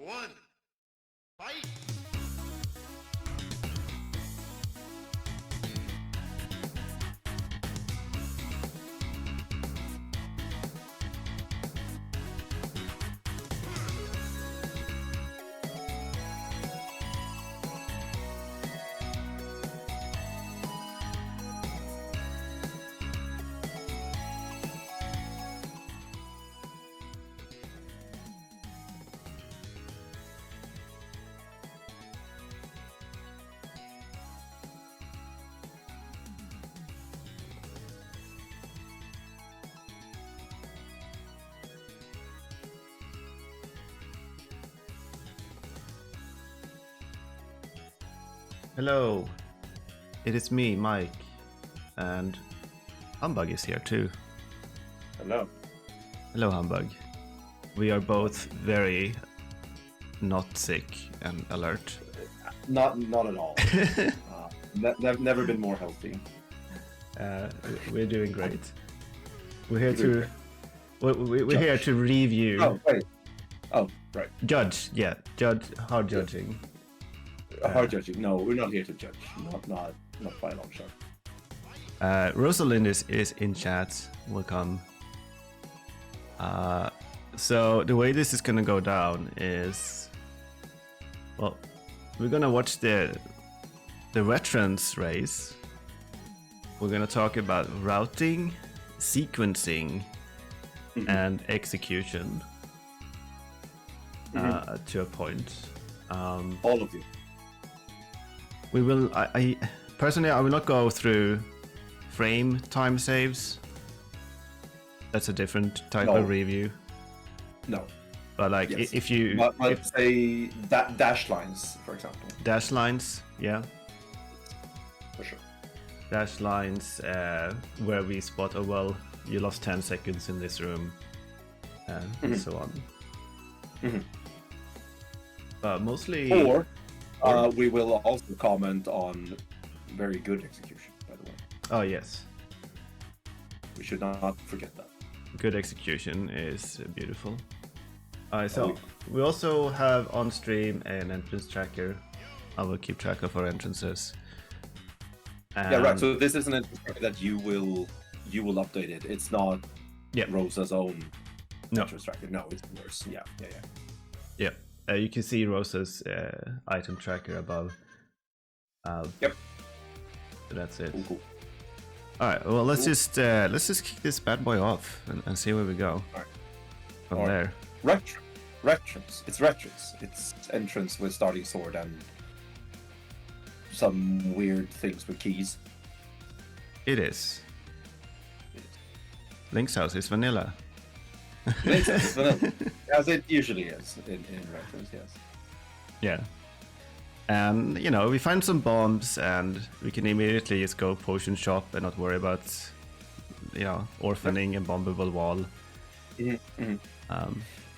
one, fight! Hello, it is me, Mike, and Humbugh is here too. Hello. Hello, Humbugh. We are both very not sick and alert. Not at all. Never been more healthy. We're doing great. We're here to we're here to review. Oh wait. Oh right. Judge, yeah, hard judging. Hard judging. No, we're not here to judge. Not by a long shot. Rosalind is in chat. Welcome. So the way this is gonna go down is, well, we're gonna watch the Retrance race. We're gonna talk about routing, sequencing, and execution to a point. All of you. We will. I personally, I will not go through frame time saves. That's a different type of review. No. But like, Yes. if you But say dash lines, for example. dash lines, yeah, For sure. dash lines where we spot. Oh well, you lost 10 seconds in this room, and so on. But mostly. Or we will also comment on very good execution, by the way. Oh yes, We should not forget that. good execution is beautiful. So we also have on stream an entrance tracker. I will keep track of our entrances. Yeah, right. So this is an entrance tracker that you will update it. It's not Rosa's own entrance tracker. No, it's yours. Yeah. You can see Rosa's item tracker above. Yep. So that's it. Cool. All right. Well, let's just kick this bad boy off and see where we go. All right. From there. Retrance. It's Retrance. It's entrance with starting sword and some weird things with keys. It is. Link's house is vanilla. Makes sense, vanilla. As it usually is in Retrance, yes. Yeah. And we find some bombs and we can immediately just go potion shop and not worry about orphaning a bombable wall.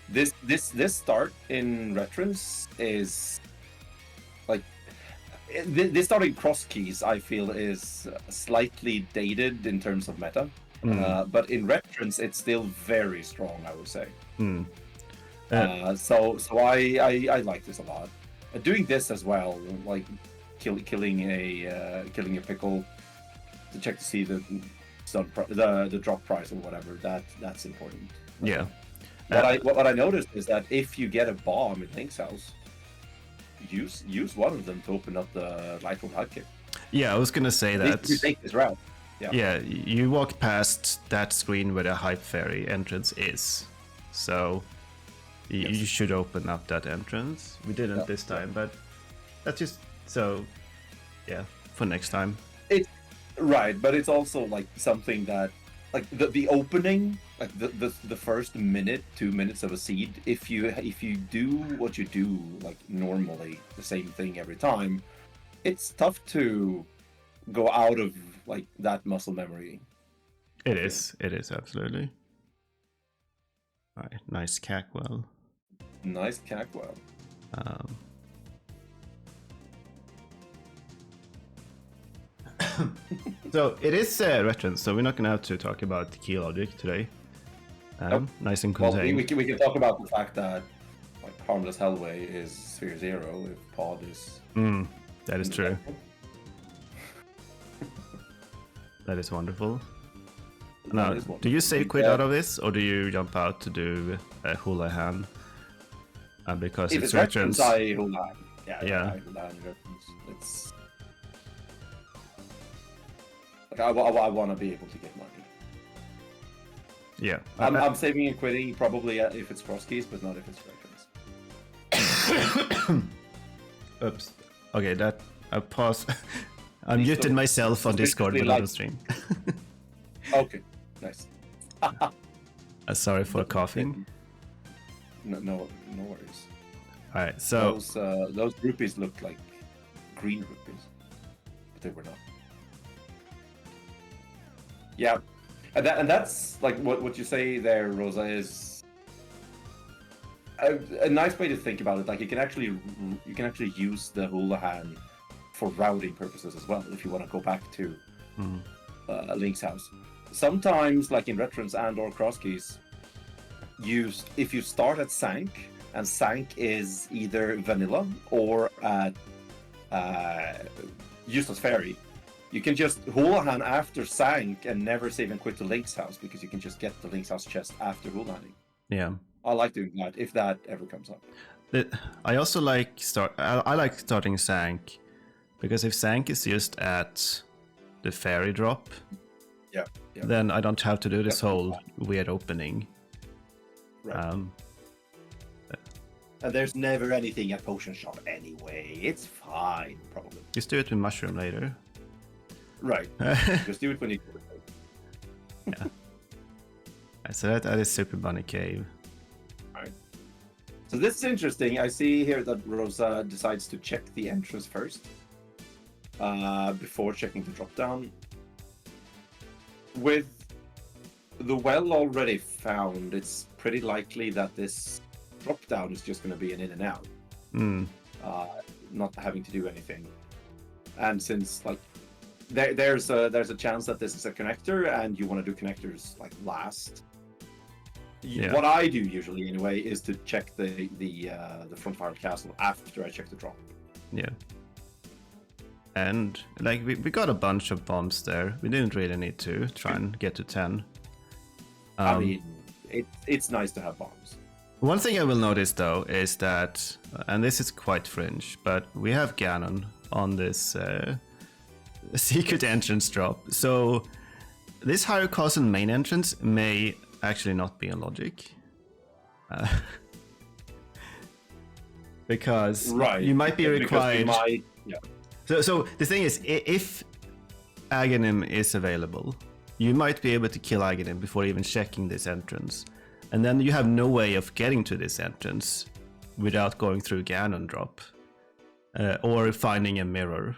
This start in Retrance is like this starting cross keys. I feel is slightly dated in terms of meta, but in Retrance it's still very strong. I would say. So I like this a lot. Doing this as well, like killing a pickle to check to see the drop price or whatever. That's important. Yeah. What I noticed is that if you get a bomb in Link's house, use one of them to open up the Lightroom hotkey. Yeah, I was gonna say that. You take this route. Yeah, you walk past that screen where the Hype Fairy entrance is, so you should open up that entrance. We didn't this time, but that's just so. Yeah, for next time. It's right, but it's also like something that, like the opening, like the first 2 minutes of a seed. If you do what you do like normally, the same thing every time, it's tough to go out of like that muscle memory. It is absolutely. All right, nice Cackwell. Nice Cackwell. So it is Retrance, so we're not gonna have to talk about the key logic today. Nope. Nice and Well, contained. we can talk about the fact that like Harmless Hellway is Sphere 0 if Pod is... That is true. That is wonderful. Now, do you save quit out of this, or do you jump out to do a Houlihan? Because If it's Retrance, Retrance. I Houlihan. Yeah. I Houlihan Retrance. It's... Like, I want to be able to get money. Yeah. I'm saving and quitting probably if it's cross keys, but not if it's Retrance. Oops. Okay, that I paused. I muted myself on Discord but not on stream. Okay, nice. Sorry for coughing. No worries. All right, so Those rupees looked like green rupees, but they were not. Yeah, and that's like what you say there, Rosa, is a nice way to think about it. Like you can actually use the Houlihan for routing purposes as well if you want to go back to Link's house. Sometimes, like in Retrance and or cross keys, if you start at Sank and Sank is either vanilla or at Useless Fairy, you can just Houlihan after Sank and never save and quit to Link's house because you can just get the Link's house chest after Houlihaning. Yeah. I like doing that if that ever comes up. I also like I like starting Sank because if Sank is just at the fairy drop, yeah. then I don't have to do this whole weird opening. Right. And there's never anything at Potion Shop anyway. It's fine, probably. Just do it with Mushroom later. Right. Just do it when you do it. Yeah. So that is Super Bunny Cave. Alright. So this is interesting. I see here that Rosa decides to check the entrance first. Before checking the drop down. With the well already found, it's pretty likely that this drop down is just going to be an in and out. Not having to do anything. And since like there's a chance that this is a connector and you want to do connectors like last. Yeah. What I do usually anyway is to check the front fire castle after I check the drop. Yeah. And like we got a bunch of bombs there. We didn't really need to try and get to 10. I mean, it's nice to have bombs. One thing I will notice though is that, and this is quite fringe, but we have Ganon on this secret entrance drop. So this higher cost and main entrance may actually not be a logic. Because you might be required... So the thing is, if Aghanim is available, you might be able to kill Aghanim before even checking this entrance. And then you have no way of getting to this entrance without going through Ganon drop. Or finding a mirror.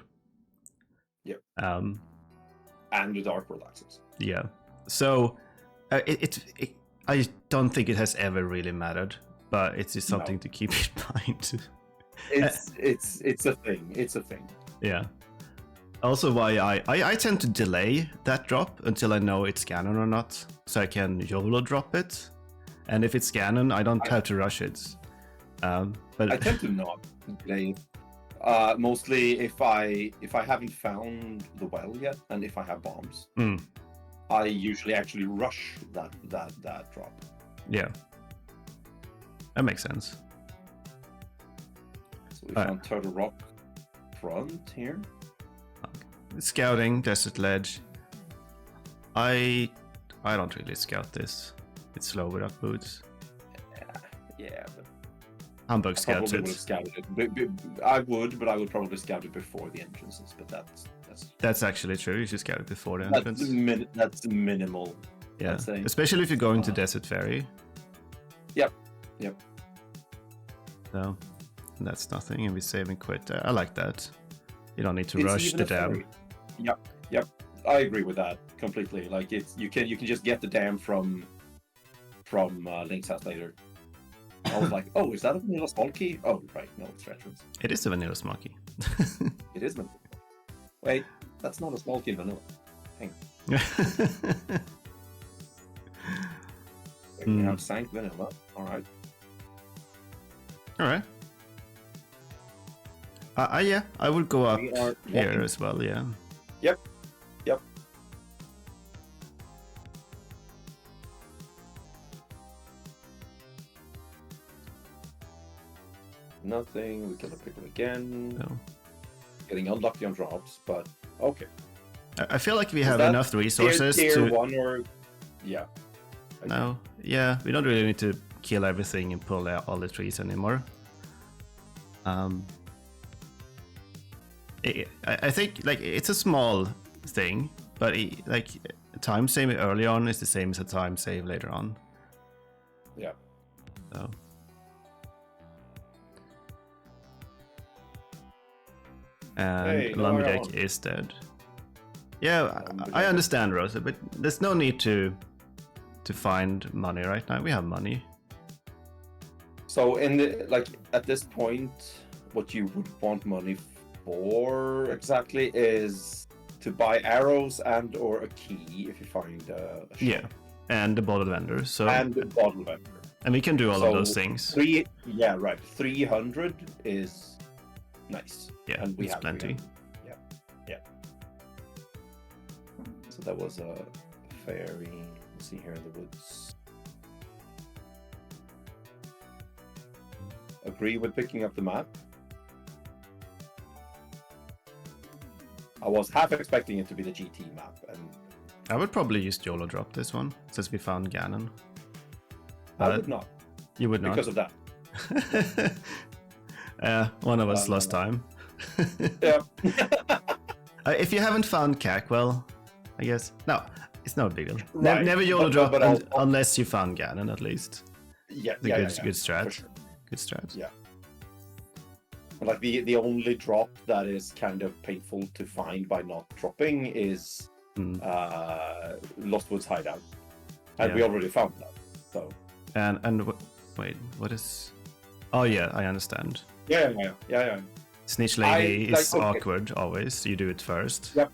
Yep. And the Dark World access. Yeah. So I don't think it has ever really mattered, but it's just something to keep in mind. It's a thing. It's a thing. Yeah. Also, why I tend to delay that drop until I know it's Ganon or not, so I can YOLO drop it. And if it's Ganon, I don't have to rush it. But I tend to not delay it. Mostly if I haven't found the well yet, and if I have bombs, I usually actually rush that drop. Yeah, that makes sense. So we found Turtle Rock front here. Scouting Desert Ledge. I don't really scout this. It's slow without boots. Yeah. But Humbugh scouts I it. would have scouted it. I would, but I would probably scout it before the entrances. But that's actually true. You should scout it before the entrance. That's minimal. Yeah, especially if you're going to Desert Ferry. Yep. So that's nothing, and we save and quit. I like that. You don't need to rush the dam. Yep. I agree with that completely. Like you can just get the dam from Link's house later. I was like, oh, is that a vanilla small key? Oh, right, no, it's Retrance. It is a vanilla smoky. It is vanilla. Wait, that's not a small key vanilla. Hang on. We have Sank vanilla. All right. All right. Yeah, I would go up We are here walking. as well. Yeah. Yep. Yep. Nothing. We kill a pickle again. No. Getting unlucky on drops, but okay. I feel like we Is have that enough resources tier to. 1 or yeah. No. Yeah, we don't really need to kill everything and pull out all the trees anymore. I think like it's a small thing, but like time save early on is the same as a time save later on. Yeah. So. And Hey, no, Lumberjack I is dead. Yeah, I Lumberjack. understand, Rosa, but there's no need to find money right now. We have money. So in the like at this point, what you would want money for exactly is to buy arrows and or a key if you find a shop. Yeah, and the bottle vendor. So And a bottle vendor. and we can do all So of those things. 300 is nice. Yeah, And we it's have plenty. 300. Yeah. So that was a fairy. Let's see here in the woods. Agree with picking up the map. I was half expecting it to be the GT map, and I would probably use YOLO drop this one since we found Ganon. I would not You would not. because of that. One of us lost time. Yeah. If you haven't found Cackwell, I guess no, it's no big deal. Right. Never YOLO But- drop but I'll- unless you found Ganon at least. Yeah, The yeah, good, yeah, good for strat. sure. Good strat. Yeah. Like the only drop that is kind of painful to find by not dropping is Lost Woods Hideout, and we Yeah. already found that. So Wait, what is? Oh yeah, I understand. yeah. Snitch Lady like, is okay. awkward always. You do it first. Yep.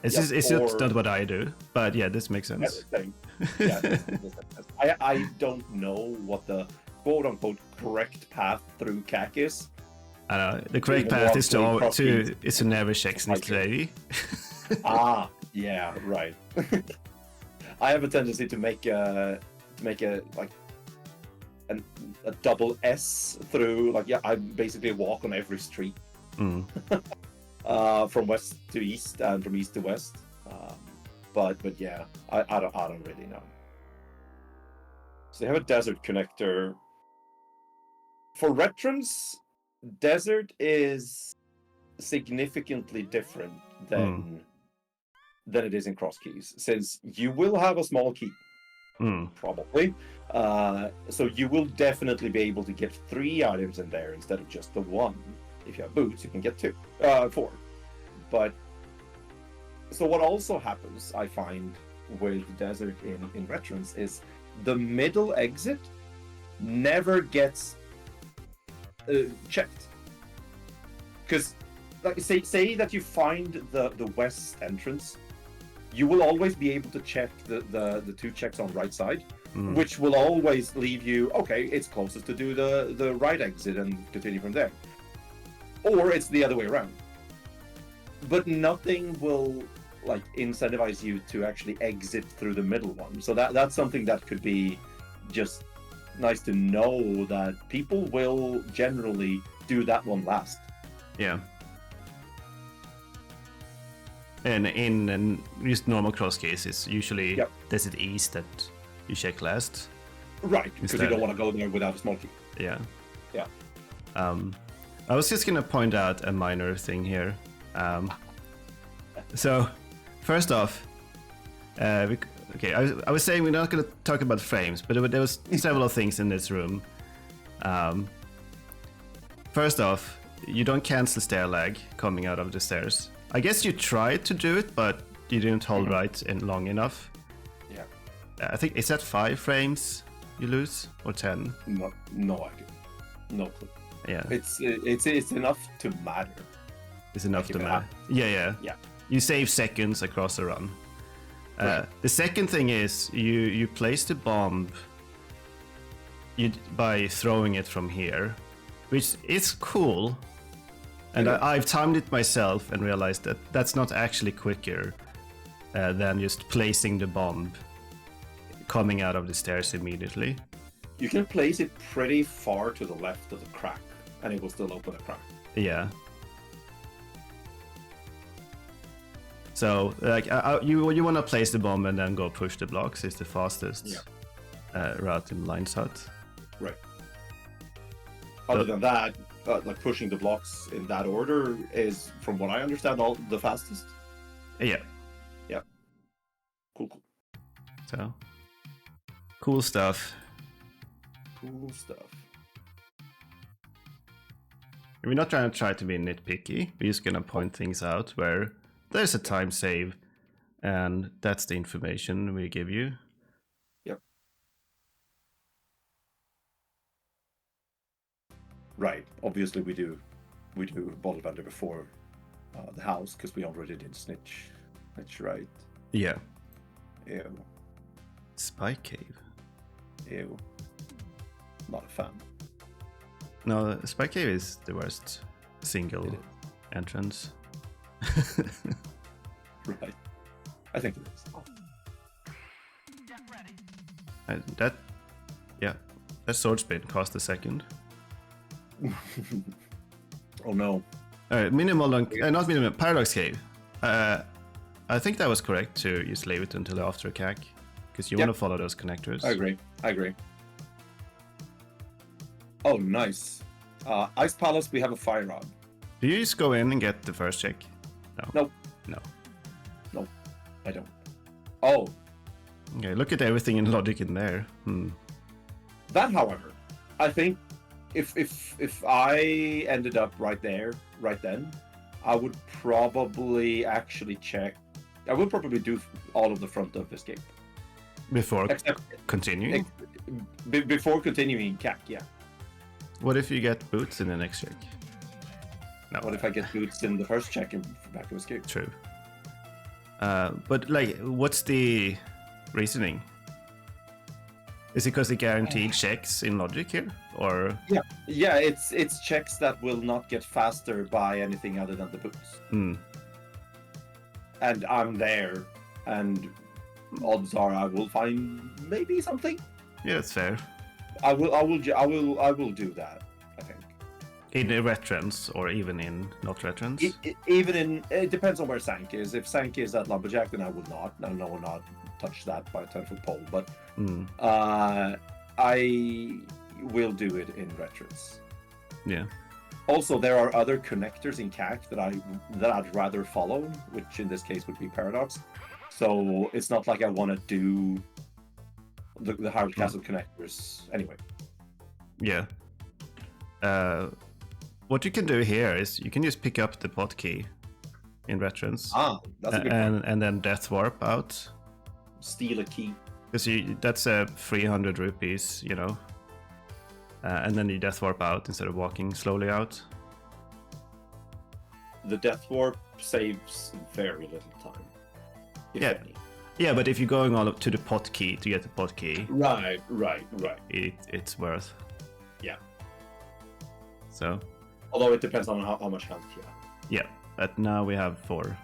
It's Yep, just, it's or- just not what I do, but yeah, this makes That's sense. the thing. Yeah, I don't know what the quote unquote correct path through CAC is. I know the correct Even path is walking across to never check Snitch Okay. Lady. Yeah, right. I have a tendency to make a like a double S through I basically walk on every street Mm. from west to east and from east to west. But yeah, I don't really know. So they have a desert connector. For Retrance, desert is significantly different than it is in Cross Keys, since you will have a small key, probably. So you will definitely be able to get 3 items in there instead of just the 1. If you have boots, you can get 4. But so what also happens, I find, with desert in Retrance is the middle exit never gets checked. Because like say that you find the west entrance, you will always be able to check the 2 checks on right side, which will always leave you, okay, it's closest to do the right exit and continue from there. Or it's the other way around. But nothing will incentivize you to actually exit through the middle one. So that's something that could be just nice to know, that people will generally do that one last. Yeah. And in just normal cross cases, usually Desert East that you check last. Right, because you Instead. don't want to go there without a small key. Yeah. Yeah. I was just gonna point out a minor thing here. So, first off, I was saying we're not gonna talk about frames, but there was several things in this room. First off, you don't cancel stair lag coming out of the stairs. I guess you tried to do it, but you didn't hold right in long enough. Yeah. I think, is that 5 frames you lose or 10? No idea. No clue. Yeah, It's enough to matter. it's enough Like to if it matter. Yeah. Yeah. You save seconds across the run. Right. The second thing is you place the bomb by throwing it from here, which is cool. And I've timed it myself and realized that that's not actually quicker than just placing the bomb coming out of the stairs immediately. You can place it pretty far to the left of the crack, and it will still open the crack. Yeah. So, like, you want to place the bomb and then go push the blocks is the fastest route in Lion's Hut. Right. Other than that, like pushing the blocks in that order is, from what I understand, all the fastest. Yeah. Yeah. Cool. So, cool stuff. Cool stuff. We're not trying to be nitpicky. We're just gonna point things out where there's a time save, and that's the information we give you. Yep. Right. Obviously, we do Bottle Vendor before the house because we already did Snitch. That's right. Yeah. Ew. Spy Cave. Ew. Not a fan. No, Spy Cave is the worst single entrance. Right. I think it is. That sword spin cost a second. Oh no. Minimal, not minimal, Paradox Cave. I think that was correct to just leave it until after CAC, because you want to follow those connectors. I agree. Oh, nice. Ice Palace, we have a fire rod. Do you just go in and get the first check? No. No. I don't. Oh. Okay, look at everything in logic in there. That, however, I think if I ended up right there, right then, I would probably actually check. I would probably do all of the front of escape. Before continuing? Before continuing CAC, yeah. What if you get boots in the next check? No. What if I get boots in the first check and back of escape? True. But like, what's the reasoning? Is it because they guaranteed checks in logic here, or? Yeah. It's checks that will not get faster by anything other than the boots. And I'm there, and odds are I will find maybe something. Yeah, that's fair. I will do that, I think. In a Retrance, or even in not Retrance? It depends on where Sank is. If Sank is at Lumberjack, then I will not. I will not touch that by a 10-foot pole. But I will do it in Retrance. Yeah. Also, there are other connectors in CAC that I'd rather follow, which in this case would be Paradox. So it's not like I want to do the Howard Castle connectors anyway. Yeah. What you can do here is you can just pick up the pot key in Retrance. That's a good one. And then death warp out. Steal a key. Because that's 300 rupees, you know. And then you death warp out instead of walking slowly out. The death warp saves very little time. If any. Yeah, but if you're going all up to the pot key to get the pot key, Right. it's worth. Yeah. So. Although it depends on how much health you have. Yeah, but now we have 4.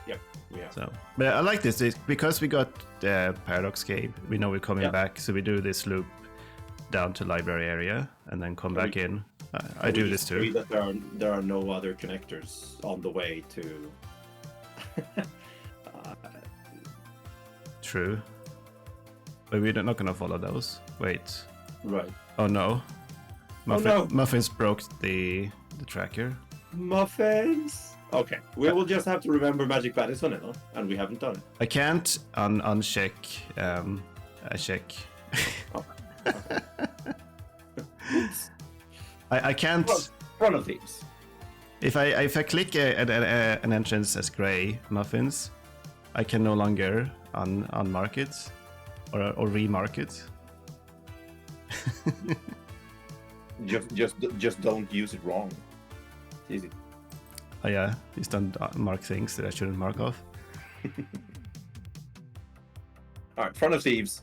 Yep, we have. So, but I like this because we got the Paradox Cave. We know we're coming back, so we do this loop down to library area and then come back in. I do this too. That there are no other connectors on the way to. True, but we're not gonna follow those. Wait. Right. Oh no. No. Muffins broke the tracker. Muffins. Okay, we will just have to remember Magic Bat is on it, huh? And we haven't done it. I can't uncheck a check. Okay. I can't. Front of thieves. If I click an entrance as gray muffins, I can no longer unmark it or remark it. Just don't use it wrong. It's easy. Oh yeah, just don't mark things that I shouldn't mark off. All right, front of thieves.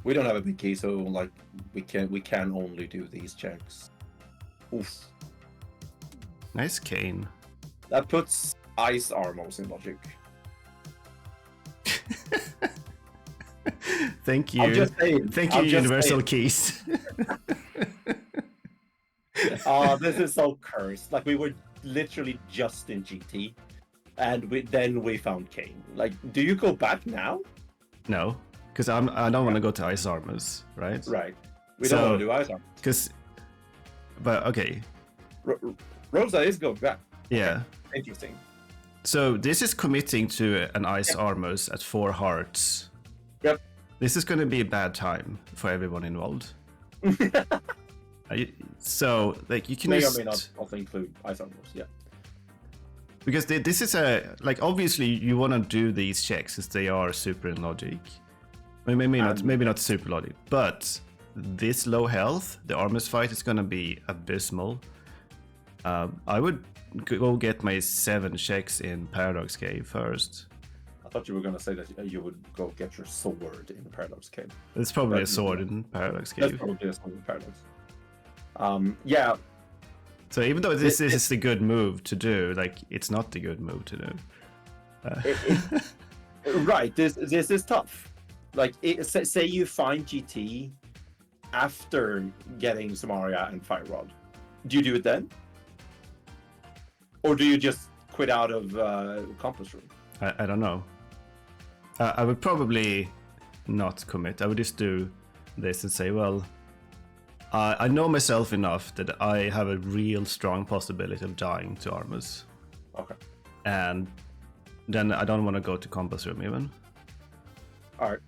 We don't have a big key, so like we can only do these checks. Oof. Nice cane. That puts ice armors in logic. Thank you. I'm just saying. Thank you, Universal Keys. Oh, this is so cursed. Like we were literally just in GT, and then we found Kane. Like, do you go back now? No, because I don't want to go to ice armors, right? Right. We don't want to do ice armors. But okay. Rosa is going back. Yeah. Okay. Interesting. So this is committing to an ice armors at 4 hearts. Yep. This is going to be a bad time for everyone involved. So like you can may just... or may not also include ice armors. Yeah. Because this is like obviously you want to do these checks as they are super in logic. Maybe not super logic, but this low health, the armors fight is gonna be abysmal. I would go get my 7 checks in Paradox Cave first. I thought you were gonna say that you would go get your sword in Paradox Cave. It's probably a sword in Paradox Cave. That's probably a sword in Paradox. Yeah. So even though this is the good move to do, like it's not the good move to do. Right. This is tough. Like, say you find GT after getting Samaria and Fire Rod. Do you do it then? Or do you just quit out of Compass Room? I don't know. I would probably not commit. I would just do this and say, well, I know myself enough that I have a real strong possibility of dying to armors. Okay. And then I don't want to go to Compass Room even. Alright.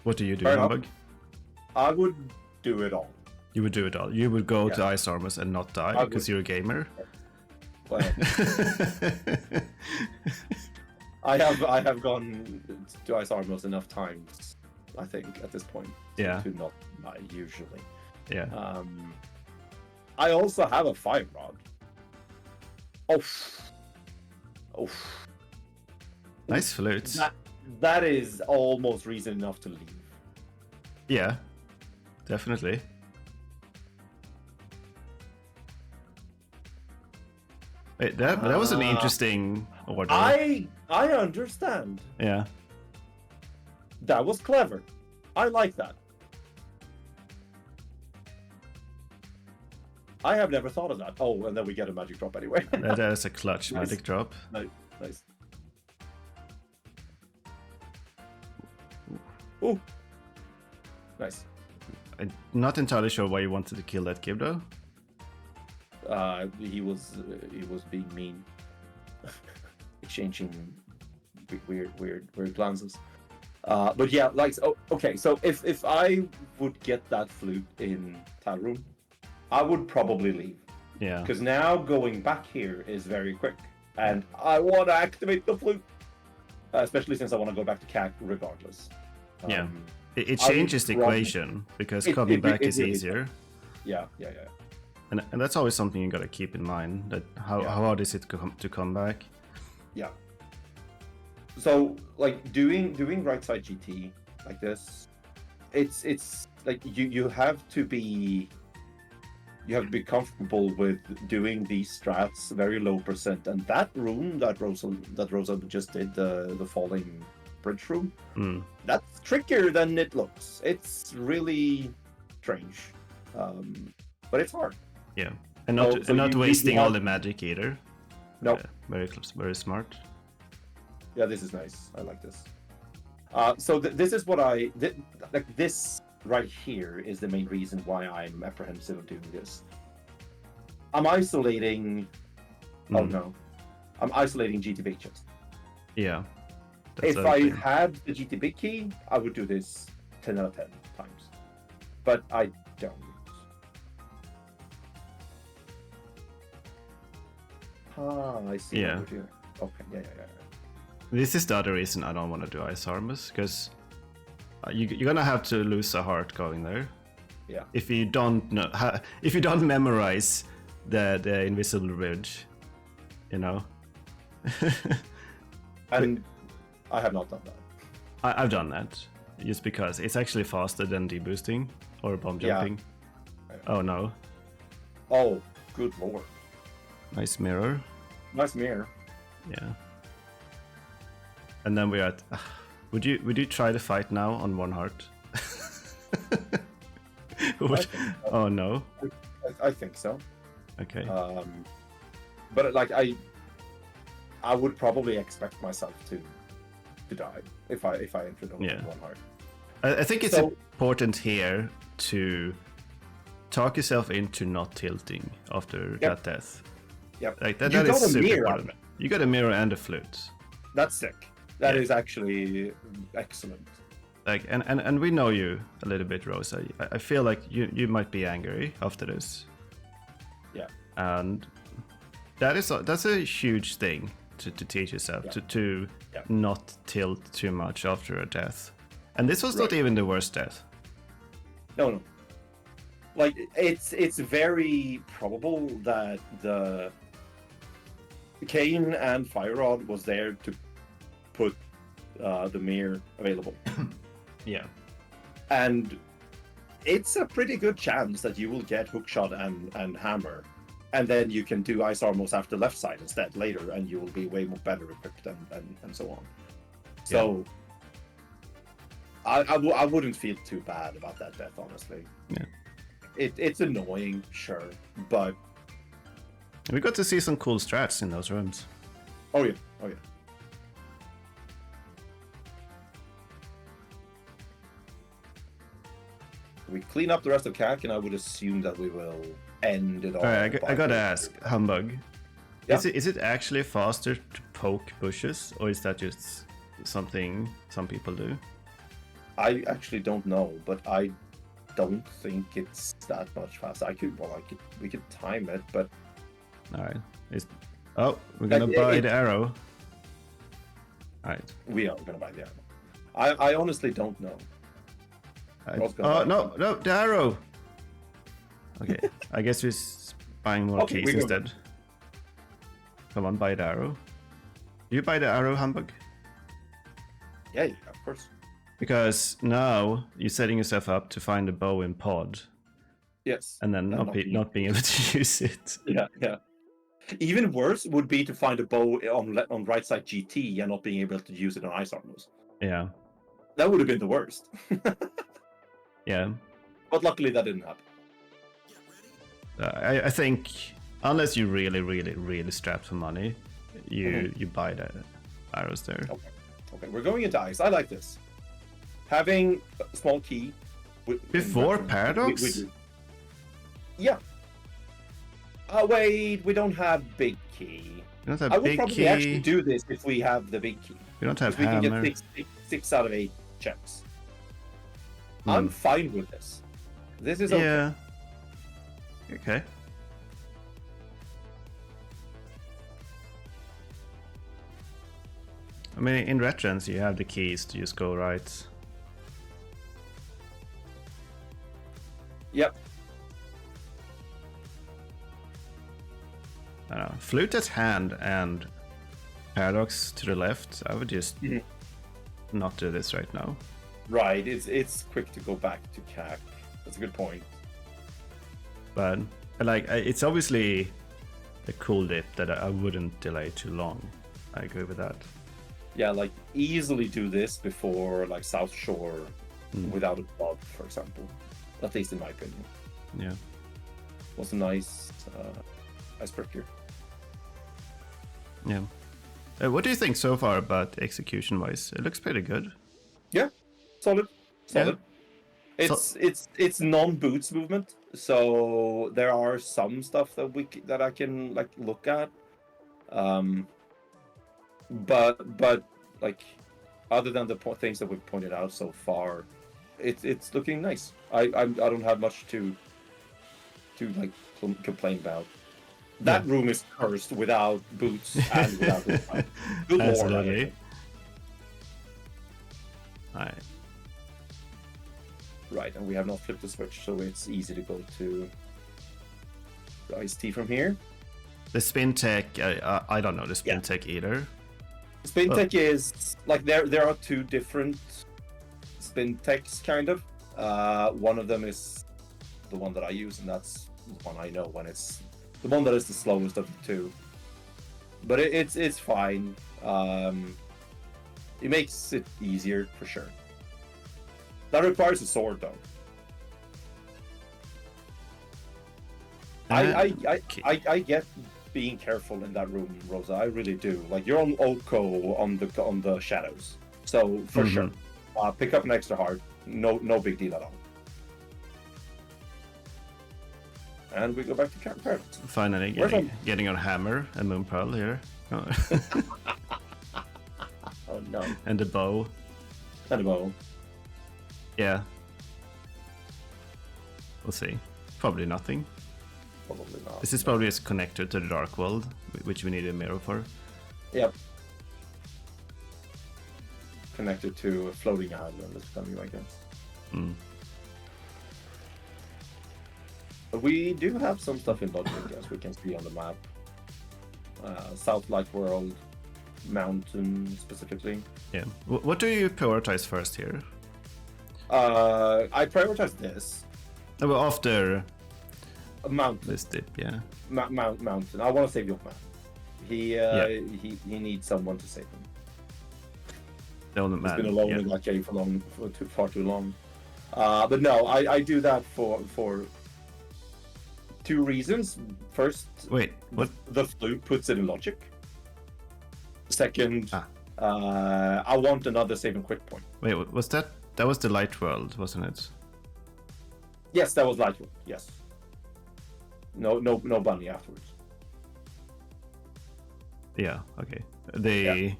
What do you do, Fair enough. Humbugh? I would do it all. You would do it all. You would go to ice armors and not die because you're a gamer. Well, I have gone to ice armors enough times, I think, at this point. Yeah. To not die usually. Yeah. I also have a Fire Rod. Oh. Nice flute. That is almost reason enough to leave. Yeah, definitely. Wait, that was an interesting order. I understand. Yeah. That was clever. I like that. I have never thought of that. Oh, and then we get a magic drop anyway. That is a clutch Nice. magic drop. Nice. Ooh. Nice. I'm not entirely sure why you wanted to kill that kid though. He was being mean, exchanging weird glances. But yeah, like okay. So if I would get that flute in Tal Room, I would probably leave. Yeah. Because now going back here is very quick, and I want to activate the flute, especially since I want to go back to CAC regardless. Yeah. It changes the equation because coming back is really easier. Yeah. And that's always something you gotta keep in mind. That how hard is it to come back? Yeah. So like doing right side GT like this, it's like you have to be comfortable with doing these strats very low percent, and that room that Rosa just did, the falling bridge room, that's trickier than it looks. It's really strange, but it's hard. Yeah, and not wasting all the magic either. Nope. Very smart. Yeah, this is nice. I like this. So this is what like this right here is the main reason why I'm apprehensive of doing this. I'm isolating. Oh no, I'm isolating GT Big Chest. Yeah. If I had the GT Big Key, I would do this 10 out of 10 times, but I don't. I see. Yeah. What we're doing. Okay. Yeah. This is the other reason I don't want to do ice armors, because you're gonna have to lose a heart going there. Yeah. If you don't know, if you don't memorize the invisible bridge, you know. And I have not done that. I've done that. just because it's actually faster than deboosting or bomb Yeah. jumping. Oh no. Oh, good lord. Nice mirror. Nice mirror. Yeah. And then we're at. Would you try the fight now on 1 heart? Oh no. I think so. Okay. But like I would probably expect myself to die if I entered on Yeah. 1 heart. I think it's So- important here to talk yourself into not tilting after that death. Yep. Like that, You that got is a super mirror out important. of it. You got a mirror and a flute. That's sick. That Yeah. is actually excellent. Like and we know you a little bit, Rosa. I feel like you might be angry after this. Yeah. And that's a huge thing to teach yourself to Yeah. not tilt too much after a death. And this was not even the worst death. No. Like it's very probable that the Kane and Fire Rod was there to put the mirror available. Yeah. And it's a pretty good chance that you will get Hookshot and Hammer, and then you can do Ice Armors after left side instead later, and you will be way more better equipped and so on. So I wouldn't feel too bad about that death, honestly. Yeah. It's annoying, sure, but We got to see some cool strats in those rooms. oh yeah. We clean up the rest of CAC, and I would assume that we will end it all. Alright, I by- gotta ask, Humbugh. Yeah. Is it actually faster to poke bushes, or is that just something some people do? I actually don't know, but I don't think it's that much faster. We could time it, but Alright. Oh, we're gonna Like, buy it- the arrow. Alright. we are gonna buy the arrow. I honestly don't know. was gonna Oh buy no, the arrow! Okay, I guess we're buying more Okay, keys we go. instead. Come on, buy the arrow. Do you buy the arrow, Humbug? Yeah, of course. Because now you're setting yourself up to find a bow in pod, Yes. and then And not being able to use it. Yeah. Even worse would be to find a bow on right side GT and not being able to use it on Ice Armors. Yeah, That would have been the worst. yeah. But luckily that didn't happen. I think unless you really strapped for money, you buy the arrows there. Okay, we're going into ice. I like this. Having a small key. Before Paradox? Yeah. Wait, we don't have big key. You don't have I would big probably key. actually do this if we have the big key. You don't have We can hammer. get 6 out of 8 checks. I'm fine with this. This is okay. Yeah. Okay. I mean, in Retrance, you have the keys to just go right. Yep. I don't know. Flute at hand and Paradox to the left. I would just not do this right now. Right. It's quick to go back to CAC. That's a good point. But it's obviously a cool dip that I wouldn't delay too long. I agree with that. Yeah, like easily do this before like South Shore without a blob, for example. At least in my opinion. Yeah. Was a nice icebreaker. Yeah. What do you think so far about execution-wise? It looks pretty good. Yeah, solid. Yeah. It's non-boots movement, so there are some stuff that I can like look at. But like other than the things that we've pointed out so far, it's looking nice. I don't have much to like complain about. That room is cursed without boots and without good lord. Absolutely. Alright. Right, and we have not flipped the switch, so it's easy to go to the iced tea from here. The spin tech, I don't know the spin Yeah. tech either. Spin tech is like there are two different spin techs, kind of. One of them is the one that I use, and that's the one I know when it's the one that is the slowest of the two. But it's fine. It makes it easier for sure. That requires a sword, though. I get being careful in that room, Rosa. I really do. Like, you're on Oko on the shadows, so for sure, pick up an extra heart. No big deal at all. And we go back to Paradox. Finally getting our hammer and Moon Pearl here. Oh. Oh no. And the bow. And the bow. Yeah. We'll see. Probably nothing. Probably not. This is probably just connected to the Dark World, which we need a mirror for. Yep. Connected to a floating island, this time, I guess. Mm. We do have some stuff in Logic, as we can see on the map. South Light World, Mountain specifically. Yeah. What do you prioritize first here? I prioritize this. Oh, well, after Mountain. this dip, yeah. Mountain. I want to save the old man. He needs someone to save him. The old man. He's been alone in that cave for far too long. But no, I do that for two reasons. First, wait, what? The flute puts it in Logic. Second, I want another save and quit point. Wait, was that? That was the Light World, wasn't it? Yes, that was Light World. Yes. No bunny afterwards. Yeah. Okay. The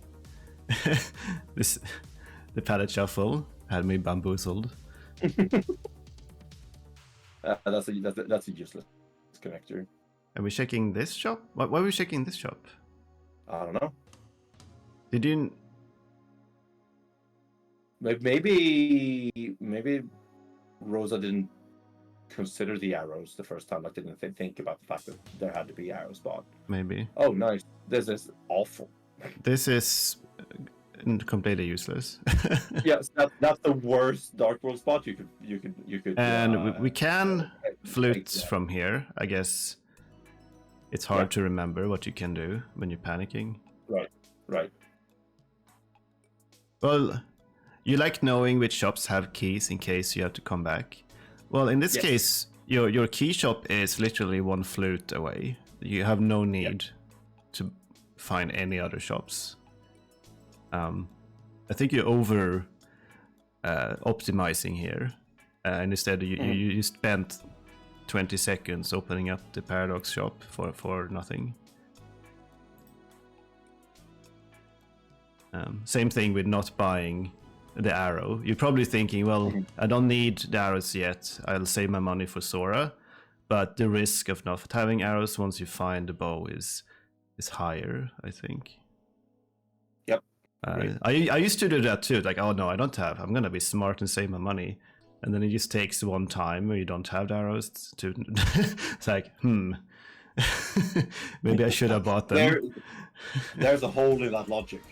the palette shuffle had me bamboozled. That's a useless connector. Are we checking this shop? Why are we checking this shop? I don't know. Did you? Maybe Rosa didn't consider the arrows the first time. Like, didn't think about the fact that there had to be arrow spot. Maybe. Oh, nice. This is awful. This is completely useless. Yes, that's the worst Dark World spot you could. And we can flute from here. I guess it's hard to remember what you can do when you're panicking. Right. Well, you like knowing which shops have keys in case you have to come back. Well, in this case, your key shop is literally one flute away. You have no need to find any other shops. I think you're over optimizing here, and instead you spent 20 seconds opening up the Paradox shop for nothing. Same thing with not buying the arrow. You're probably thinking, well, I don't need the arrows yet. I'll save my money for Sora, but the risk of not having arrows once you find the bow is higher, I think. Yep. I used to do that too. Like, oh no, I don't have. I'm gonna be smart and save my money, and then it just takes one time where you don't have the arrows to. It's like, maybe I should have bought them. There's a hole in that logic.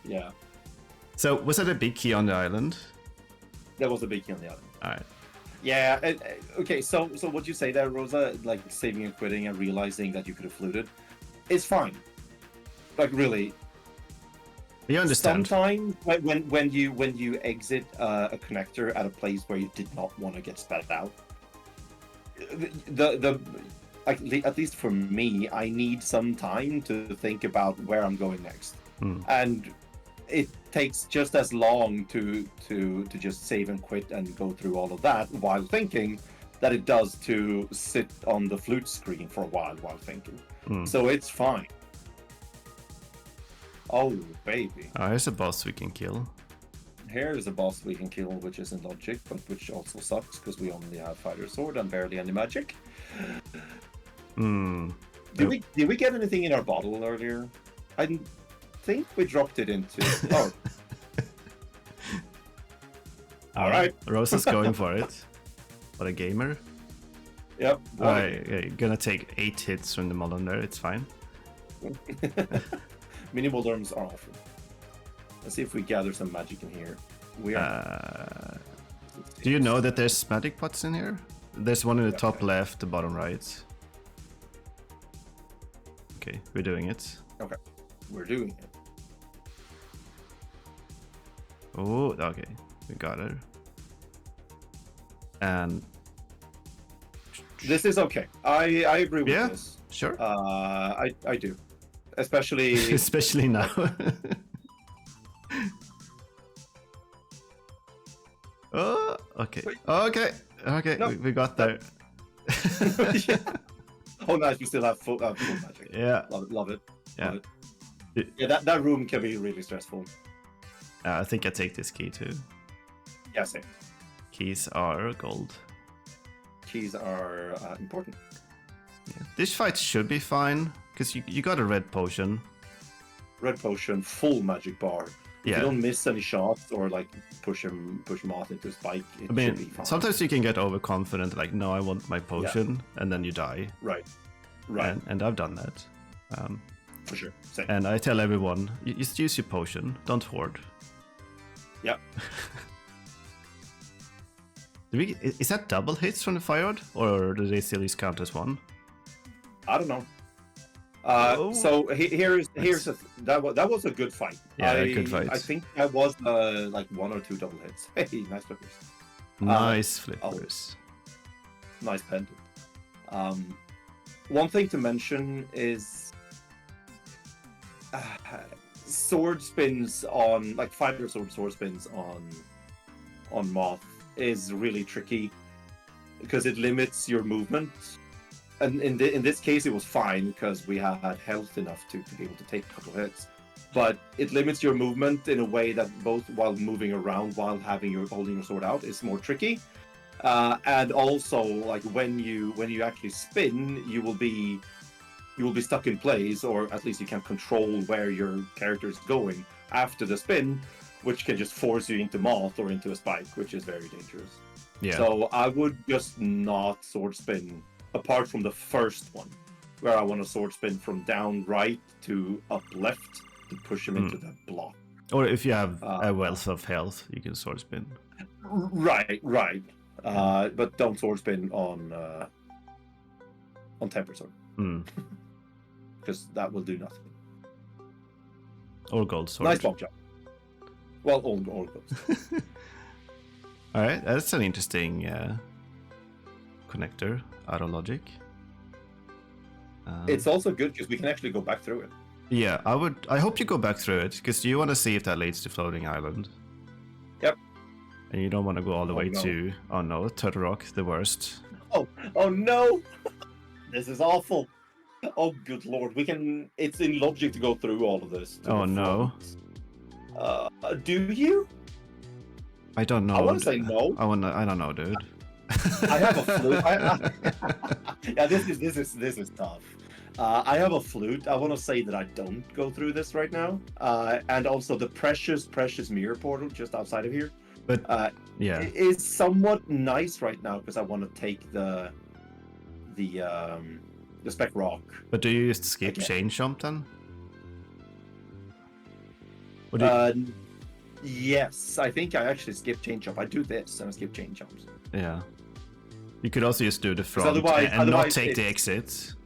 Yeah. So was that a big key on the island? There was a big key on the island. All right. Yeah. Okay. So what you say there, Rosa, like saving and quitting and realizing that you could have fluted, is fine. Like, really. You understand. Sometimes when you exit a connector at a place where you did not want to get spat out, at least for me, I need some time to think about where I'm going next, and it takes just as long to just save and quit and go through all of that while thinking that it does to sit on the flute screen for a while thinking. So it's fine. Oh, baby. Oh, here's a boss we can kill. Here's a boss we can kill, which isn't Logic, but which also sucks because we only have Fighter Sword and barely any magic. Did we get anything in our bottle earlier? I think we dropped it into. Oh. All right. Rosa's going for it. What a gamer. Yep. Alright, gonna take 8 hits from the Mullen there, it's fine. Mini Mulderms are awful. Let's see if we gather some magic in here. We are. Do you know that there's magic pots in here? There's one in the top left, the bottom right. Okay, we're doing it. Okay, we're doing it. Oh, okay, we got it. And This is okay. I agree with yeah, this. sure. I do, especially Especially now. Oh, okay. Wait. Okay, No. we got there. Yeah. Oh, nice. We still have full magic. Yeah. Love it. Yeah. Love it. Yeah, that room can be really stressful. I think I take this key too. Yeah, same. Keys are gold. Keys are important. Yeah. This fight should be fine because you got a red potion. Red potion, full magic bar. If Yeah. you don't miss any shots or like push him off into a spike, it I should be mean, fine. sometimes you can get overconfident, like, no, I want my potion, and then you die. Right. And I've done that. For sure. Same. And I tell everyone, just use your potion, don't hoard. Yeah. Is that double hits from the fire rod, or do they still just count as one? I don't know. Oh. So here's that was a good fight. Yeah, a good fight. I think that was like 1 or 2 double hits. Hey, nice flippers. Nice flippers. Nice pendant. One thing to mention is sword spins on like fighter sword spins on Moth is really tricky because it limits your movement. And in this case, it was fine because we had health enough to be able to take a couple of hits. But it limits your movement in a way that both while moving around while holding your sword out is more tricky. And also, like when you actually spin, you will be stuck in place, or at least you can't control where your character is going after the spin, which can just force you into Moth or into a spike, which is very dangerous. Yeah. So I would just not sword spin, apart from the first one, where I want to sword spin from down right to up left to push him into the block. Or if you have a wealth of health, you can sword spin. Right. But don't sword spin on temper sword, because that will do nothing. Or gold sword. Nice bomb jump. Well, all gold. All right, that's an interesting connector out of logic. It's also good because we can actually go back through it. Yeah, I hope you go back through it because you want to see if that leads to floating island. Yep. And you don't want to go all the way no. to Turtle Rock, the worst. Oh no! This is awful. Oh good lord, we can. It's in logic to go through all of this. Oh no. Do you? I don't know. I want to say no. I don't know, dude. I have a flute. Yeah, this is tough. I have a flute. I want to say that I don't go through this right now. And also the precious mirror portal just outside of here. But yeah, is somewhat nice right now because I want to take the spec rock. But do you just skip chain jump then? Or do Yes, I think I actually skip chain jump. I do this and I skip chain jumps. Yeah. You could also just do the front otherwise- and not otherwise take the it's- exits.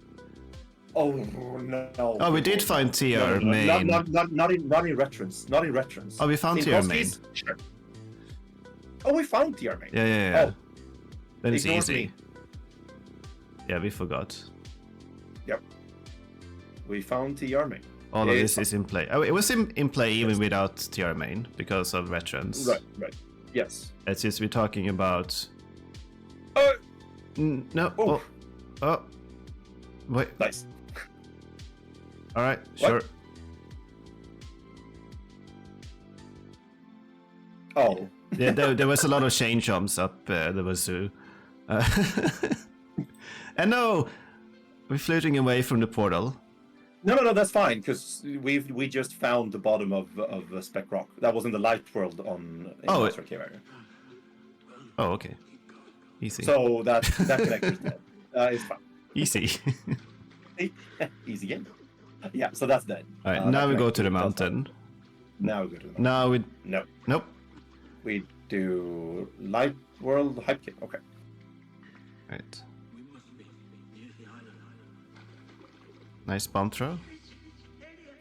Oh no! Oh, we did find TR No, main. Not in Retrance. Not in Retrance. Oh, we found In TR main. Koski's? Sure. Oh, we found TR main. Yeah. Oh. Then it's Ignores easy. me. Yeah, we forgot. Yep. We found TR main. All of It's this is in play. Oh, it was in play even without TR main because of Retrance. Right. Yes. It's just we're talking about. No. Oh. Oh. Wait. Nice. All right. What? Sure. Oh. Yeah, there was a lot of chain jumps up the wazoo. And no, we're floating away from the portal. No, that's fine because we just found the bottom of a spec rock. That was in the light world in Master Cave area. Oh, okay. Easy. So that connector's dead. It's fine. Easy. Easy game. Yeah, so that's dead. All right, now we go to the mountain. Now we go to the mountain. Now we. No. Nope. We do Light World Hype Kit. Okay. Right. Nice bomb throw.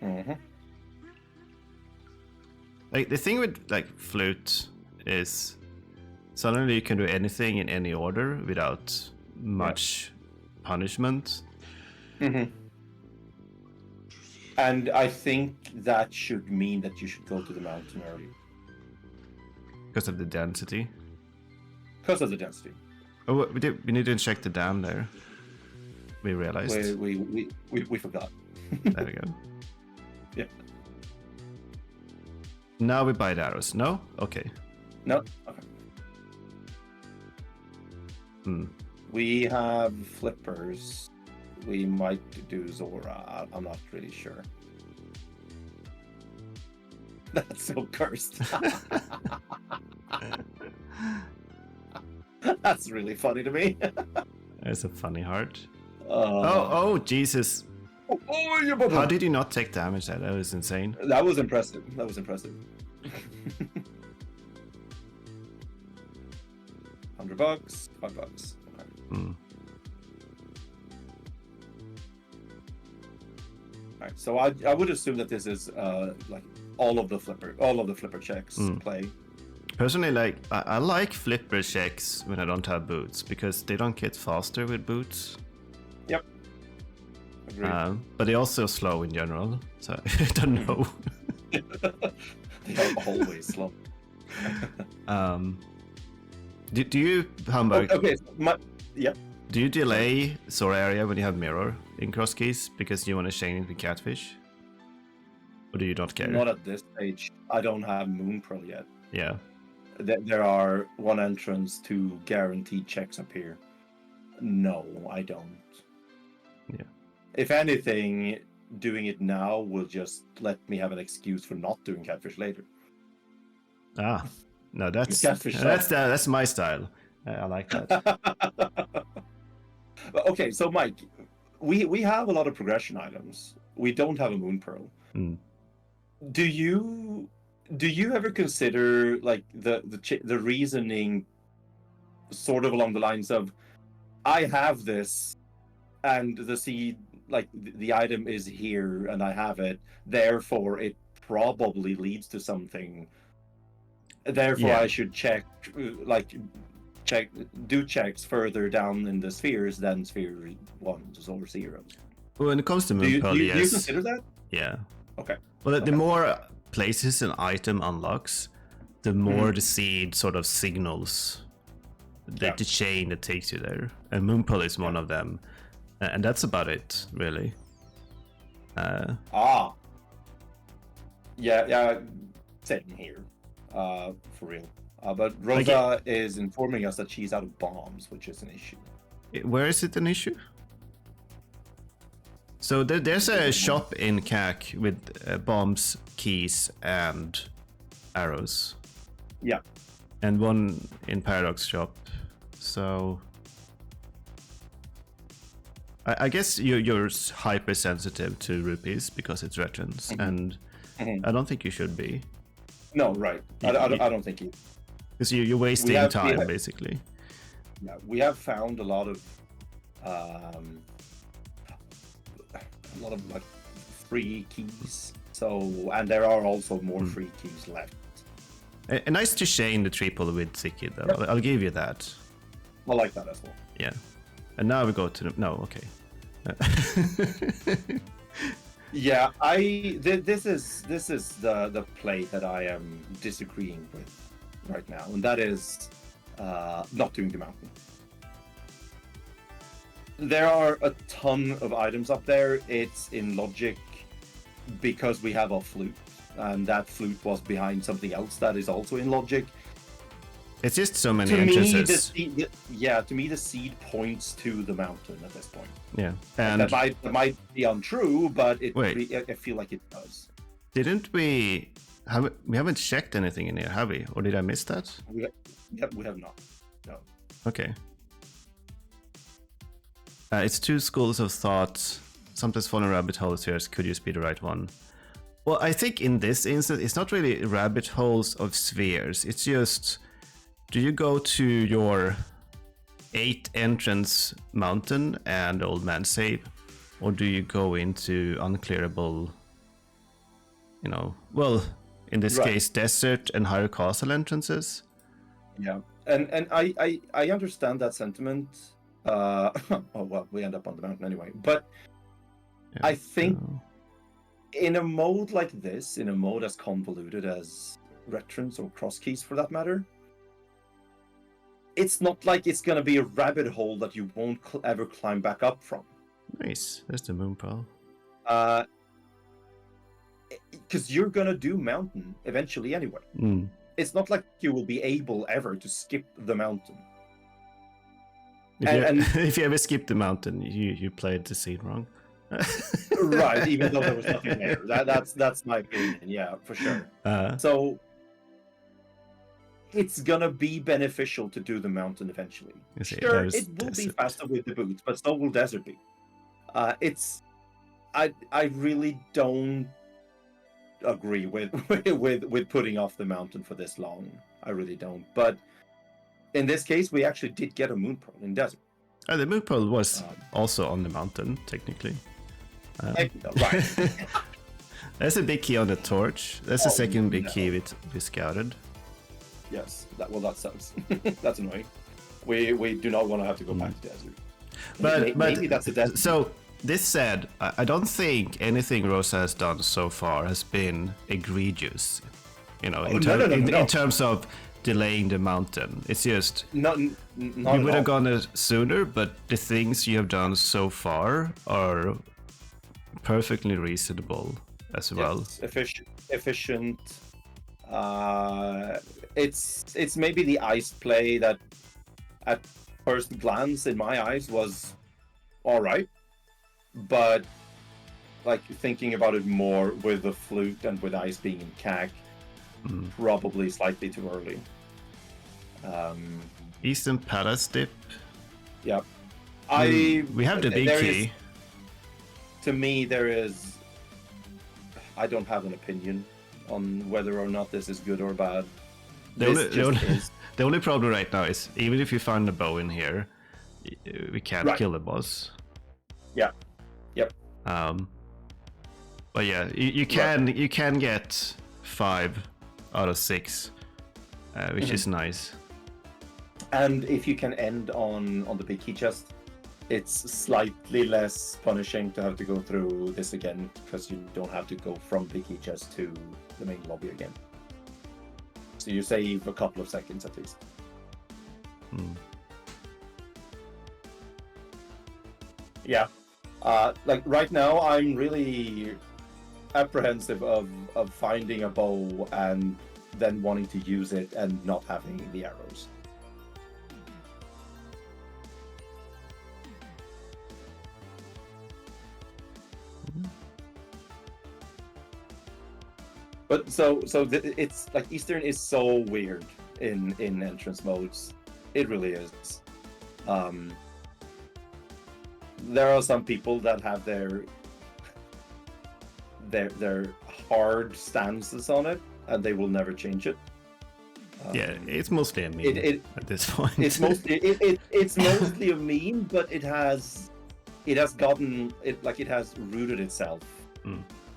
Mm-hmm. Like the thing with like flute is suddenly you can do anything in any order without much punishment. Mm-hmm. And I think that should mean that you should go to the mountain early. Because of the density. Because of the density. Oh, we need to check the dam there. We realized. We forgot. There we go. Yeah. Now we buy the arrows. No? Okay. No? Okay. We have flippers. We might do Zora. I'm not really sure. That's so cursed. That's really funny to me. There's a funny heart. Oh, Oh, Jesus. your How did you not take damage there? That was insane. That was impressive. That was impressive. $100, $5. Okay. Alright, so I would assume that this is like all of the flipper checks play. Personally, like I like flipper checks when I don't have boots because they don't get faster with boots. Yep. Agreed. But they also slow in general, so I don't know. They are always slow. Do you, Humbugh? Okay. Yeah. Do you delay Sora area when you have mirror in cross keys because you want to chain it with catfish? Or do you not care? Not at this stage. I don't have Moon Pearl yet. Yeah. There are 1 entrance, 2 guaranteed checks up here. No, I don't. Yeah. If anything, doing it now will just let me have an excuse for not doing catfish later. Ah, no, that's Catfish that's my style. I like that. Okay, so Mike, we have a lot of progression items. We don't have a Moon Pearl. Do you ever consider like the reasoning sort of along the lines of I have this and the seed, like the item is here and I have it, therefore it probably leads to something, therefore I should do checks further down in the spheres than sphere 1s or 0s? When it comes to Moon Pearl, yes. Do you consider that? Yeah. Okay. Well, the more places an item unlocks, the more the seed sort of signals the chain that takes you there. And Moon Pearl is one of them. And that's about it, really. Yeah, same here. For real. But Rosa is informing us that she's out of bombs, which is an issue. Where is it an issue? So there's a shop in CAC with bombs, keys, and arrows. Yeah. And one in Paradox shop. So I guess you're hypersensitive to rupees because it's Retrance, and I don't think you should be. No, right. I don't think you. Because you're wasting time, basically. Yeah, we have found a lot of like free keys. So, and there are also more free keys left. Nice to chain the triple with Ziki, though. Yep. I'll give you that. I like that as well. Yeah. And now we go to the... No, okay. Yeah, this is the play that I am disagreeing with right now, and that is not doing the mountain. There are a ton of items up there. It's in logic because we have a flute, and that flute was behind something else that is also in logic. It's just so many entrances. To me, the seed points to the mountain at this point. Yeah, and that might be untrue, but I feel like it does. Didn't we have? We haven't checked anything in here, have we? Or did I miss that? We have not. No. Okay. It's two schools of thought. Sometimes falling rabbit holes here. Could just be the right one, Well, I think in this instance, it's not really rabbit holes of spheres. It's just, do you go to your 8 entrance mountain and old man save, or do you go into unclearable, well, in this case, desert and higher castle entrances? Yeah, and I understand that sentiment. Oh well, we end up on the mountain anyway. But I think in a mode like this, in a mode as convoluted as Retrance or Cross Keys for that matter, it's not like it's gonna be a rabbit hole that you won't ever climb back up from. Nice, there's the moon pearl. Because you're gonna do mountain eventually anyway. It's not like you will be able ever to skip the mountain. If you ever skip the mountain, you played the scene wrong. Right, even though there was nothing there. That's my opinion, yeah, for sure. So it's gonna be beneficial to do the mountain eventually. Sure, it will be faster with the boots, but so will desert be. I really don't agree with putting off the mountain for this long. I really don't. But in this case, we actually did get a moon pearl in desert. The moon pearl was also on the mountain, technically. Right. There's a big key on the torch. There's a second big key we scouted. Yes, that sucks. That's annoying. We do not want to have to go back to desert. But maybe that's the desert. So this said, I don't think anything Rosa has done so far has been egregious. In terms of delaying the mountain. It's just not you would have gone sooner, but the things you have done so far are perfectly reasonable as well. Efficient. It's maybe the ice play that at first glance in my eyes was all right, but like thinking about it more with the flute and with ice being in CAC, probably slightly too early. Eastern Palace dip. Yep. We have the big key. To me, there is. I don't have an opinion on whether or not this is good or bad. The only problem right now is even if you find a bow in here, we can't kill the boss. Yeah. Yep. But yeah, you can get 5 out of 6, which is nice. And if you can end on the big key chest, it's slightly less punishing to have to go through this again because you don't have to go from big key chest to the main lobby again. So you save a couple of seconds at least. Yeah. Like right now, I'm really apprehensive of finding a bow and then wanting to use it and not having the arrows. But it's like Eastern is so weird in entrance modes. It really is. There are some people that have their hard stances on it, and they will never change it. Yeah, it's mostly a meme at this point. It's mostly it's mostly a meme, but it has rooted itself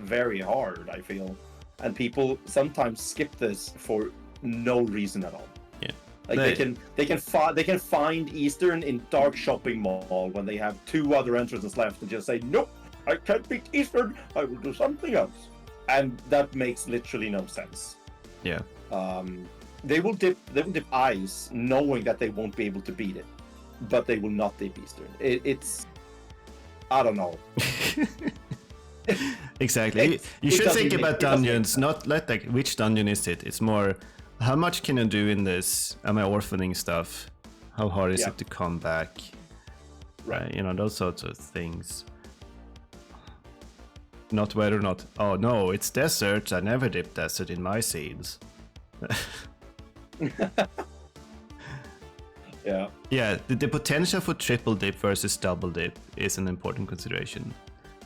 very hard, I feel. And people sometimes skip this for no reason at all. Yeah, like they can find Eastern in dark shopping mall when they have 2 other entrances left and just say, nope, I can't beat Eastern. I will do something else, and that makes literally no sense. Yeah. They will dip ice knowing that they won't be able to beat it, but they will not dip Eastern. It's I don't know. Exactly. You should think about dungeons, not like which dungeon is it. It's more how much can I do in this? Am I orphaning stuff? How hard is it to come back? Right. Those sorts of things. Not whether or not. Oh no, it's desert. I never dip desert in my scenes. Yeah. Yeah. The potential for triple dip versus double dip is an important consideration.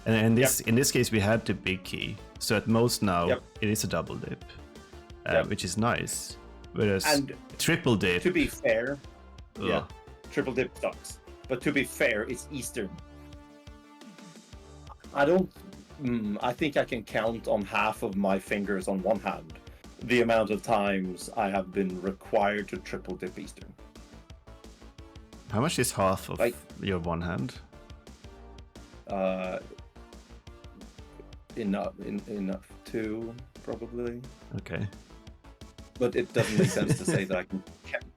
And in this case, we had the big key. So at most now, Yep. it is a double dip, Yep. which is nice. Whereas And triple dip, to be fair, yeah, ugh. triple dip sucks. But to be fair, it's Eastern. I don't. I think I can count on half of my fingers on one hand the amount of times I have been required to triple dip Eastern. How much is half of Like- your one hand? Enough two probably. Okay. But it doesn't make sense to say that I can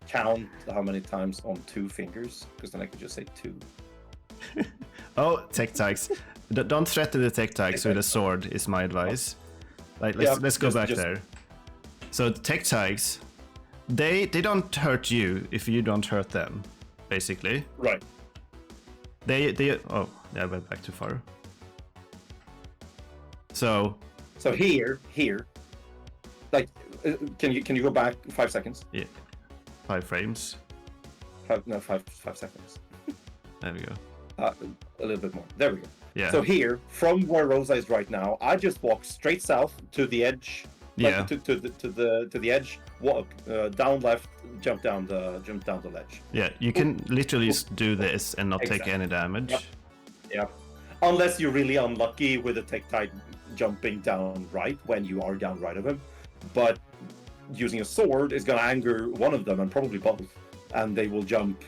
count how many times on two fingers, because then I could just say two. Oh, tech tags. Don't threaten the tech tags with a sword is my advice. Like let's go back there. So tech tags, they don't hurt you if you don't hurt them, basically. Right. They oh, I went back too far. So here, like, can you go back 5 seconds? yeah, 5 frames. Five seconds. There we go. A little bit more. There we go. Yeah. So here, from where Rosa is right now, I just walk straight south to the edge. Yeah. To the edge. Walk down left. Jump down the ledge. Yeah, you can literally just do this and not take any damage. Yep. Yeah. Unless you're really unlucky with a tech tide jumping down right when you are down right of him. But using a sword is going to anger one of them and probably both, and they will jump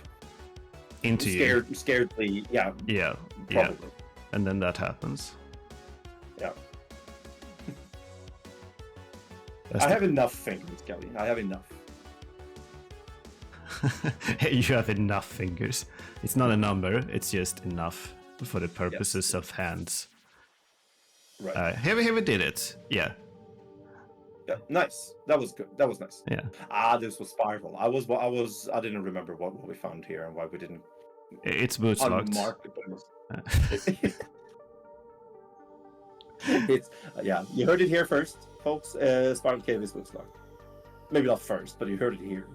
Into you. scaredly. Yeah. Yeah. Probably. Yeah. And then that happens. Yeah. That's I have enough fingers, Kelly. I have enough. You have enough fingers. It's not a number, it's just enough for the purposes of hands. Right. Here we did it. Yeah. Yeah, nice. That was good. That was nice. Yeah. This was spiral. I didn't remember what we found here and why we didn't It's boots locked. unmark it. It's yeah. You heard it here first, folks. Spiral Cave is boots locked. Maybe not first, but you heard it here.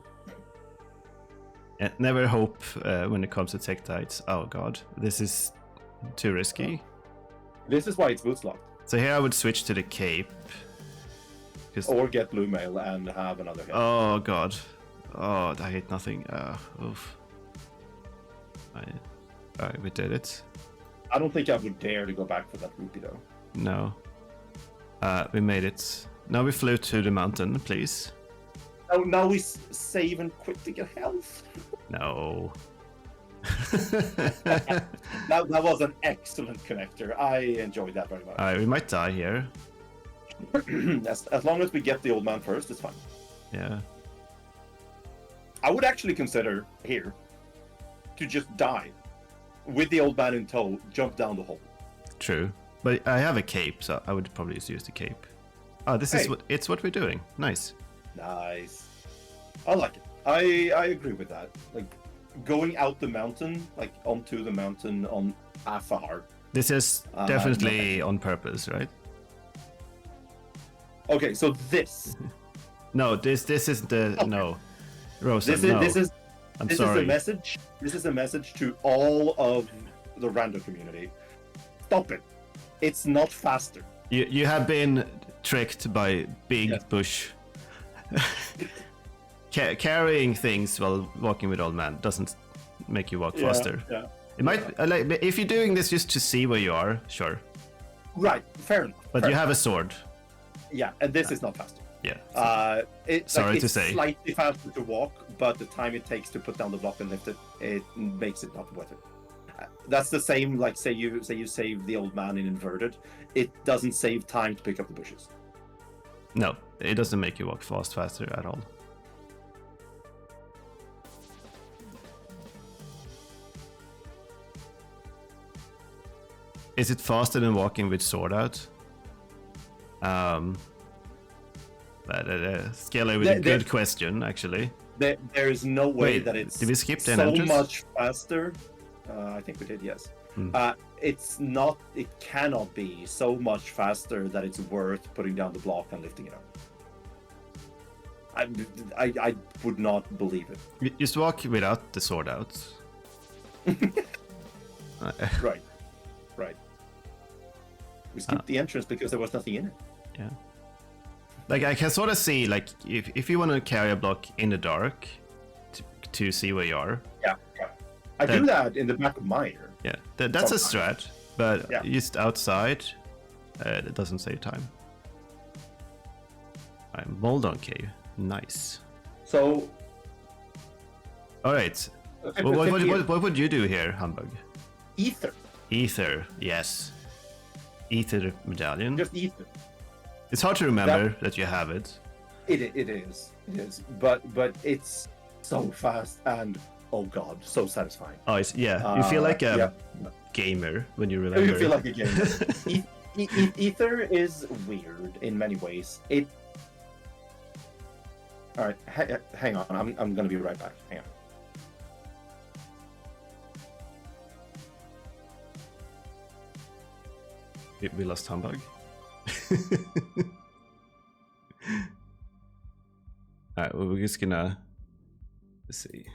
Yeah, never hope when it comes to tech tides. Oh god, this is too risky. This is why it's boots locked. So here I would switch to the cape. Or get blue mail and have another hit. Oh god. Oh, I hate nothing. Oof. Alright, we did it. I don't think I would dare to go back for that rupee though. No. We made it. Now we flew to the mountain, please. Oh, now we save and quit to get health. No. That was an excellent connector. I enjoyed that very much. Alright, we might die here. As long as we get the old man first, it's fine. Yeah. I would actually consider here to just die with the old man in tow, jump down the hole. True. But I have a cape, so I would probably just use the cape. Oh, this is what we're doing. Nice. Nice. I like it. I agree with that. Like going out the mountain, like onto the mountain on half a heart. This is definitely on purpose, right? Okay, so this. No, this is the no. Rosa, no. This is sorry. a message. This is a message to all of the rando community. Stop it. It's not faster. You have been tricked by Big Bush. Carrying things while walking with old man doesn't make you walk faster. Yeah. It might like if you're doing this just to see where you are, sure. Right, fair enough. But you have a sword. Yeah, and this is not faster. Yeah. It's slightly faster to walk, but the time it takes to put down the block and lift it, it makes it not worth it. That's the same, like say you save the old man in inverted, it doesn't save time to pick up the bushes. No, it doesn't make you walk faster at all. Is it faster than walking with sword out? Scalar with a good question, actually. There is no way that it's did we skip the so entrance? much faster. I think we did, yes. It's not. It cannot be so much faster that it's worth putting down the block and lifting it up. I would not believe it. Just walk without the sword out. Right. We skipped the entrance because there was nothing in it. Yeah. Like I can sort of see, like if you want to carry a block in the dark to see where you are. Yeah. I do that in the back of Mire. Yeah, that's a Sometimes. strat, but Yeah. just outside, it doesn't save time. Alright, Moldon Cave, nice. So. All right, what would you do here, Humbugh? Ether. Ether, yes. Ether medallion. Just ether. It's hard to remember that you have it. It is. But it's so fast and oh god, so satisfying. Oh, you feel like a gamer when you remember. You feel like a gamer. Ether is weird in many ways. All right, hang on. I'm gonna be right back. Hang on. We lost Humbugh. Alright, well, we're just gonna let's see.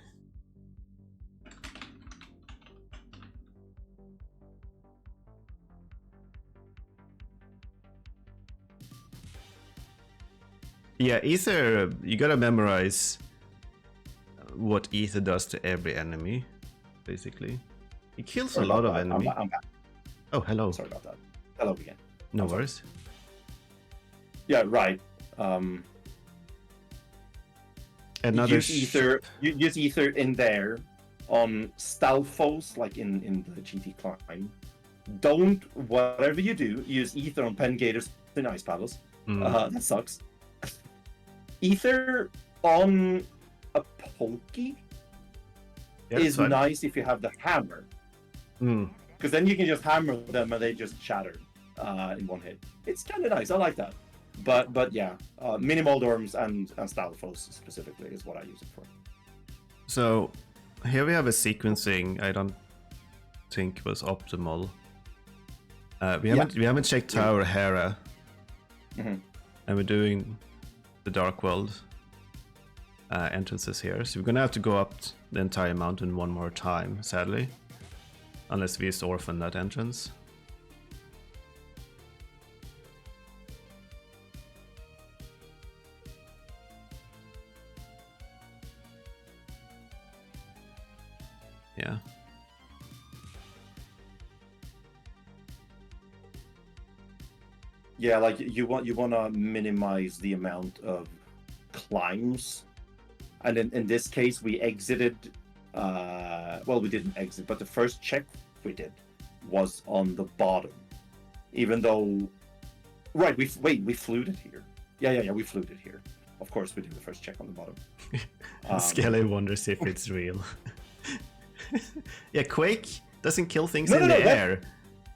Yeah, Ether, you gotta memorize what Ether does to every enemy, basically. It kills a lot of enemies. I'm back. Oh, hello. Sorry about that. Hello again. No worries. Yeah, right. Another use ether. You use ether in there on Stalfos, like in the GT climb. Don't, whatever you do, use ether on Pen Gators in Ice Paddles. That sucks. Ether on a pokey is nice if you have the hammer. Because then you can just hammer them and they just shatter in one hit. It's kind of nice. I like that. But yeah, mini Moldorms and Stalfos specifically is what I use it for. So here we have a sequencing I don't think was optimal. We haven't checked Tower Hera, and we're doing the Dark World entrances here. So we're gonna have to go up the entire mountain one more time, sadly, unless we just orphan that entrance. Yeah. Yeah, like you want to minimize the amount of climbs, and in this case we exited. Well, we didn't exit, but the first check we did was on the bottom, even though. Right, we flew it here. Yeah, we flew it here. Of course, we did the first check on the bottom. Skelly wonders if it's real. Yeah, Quake doesn't kill things in the air.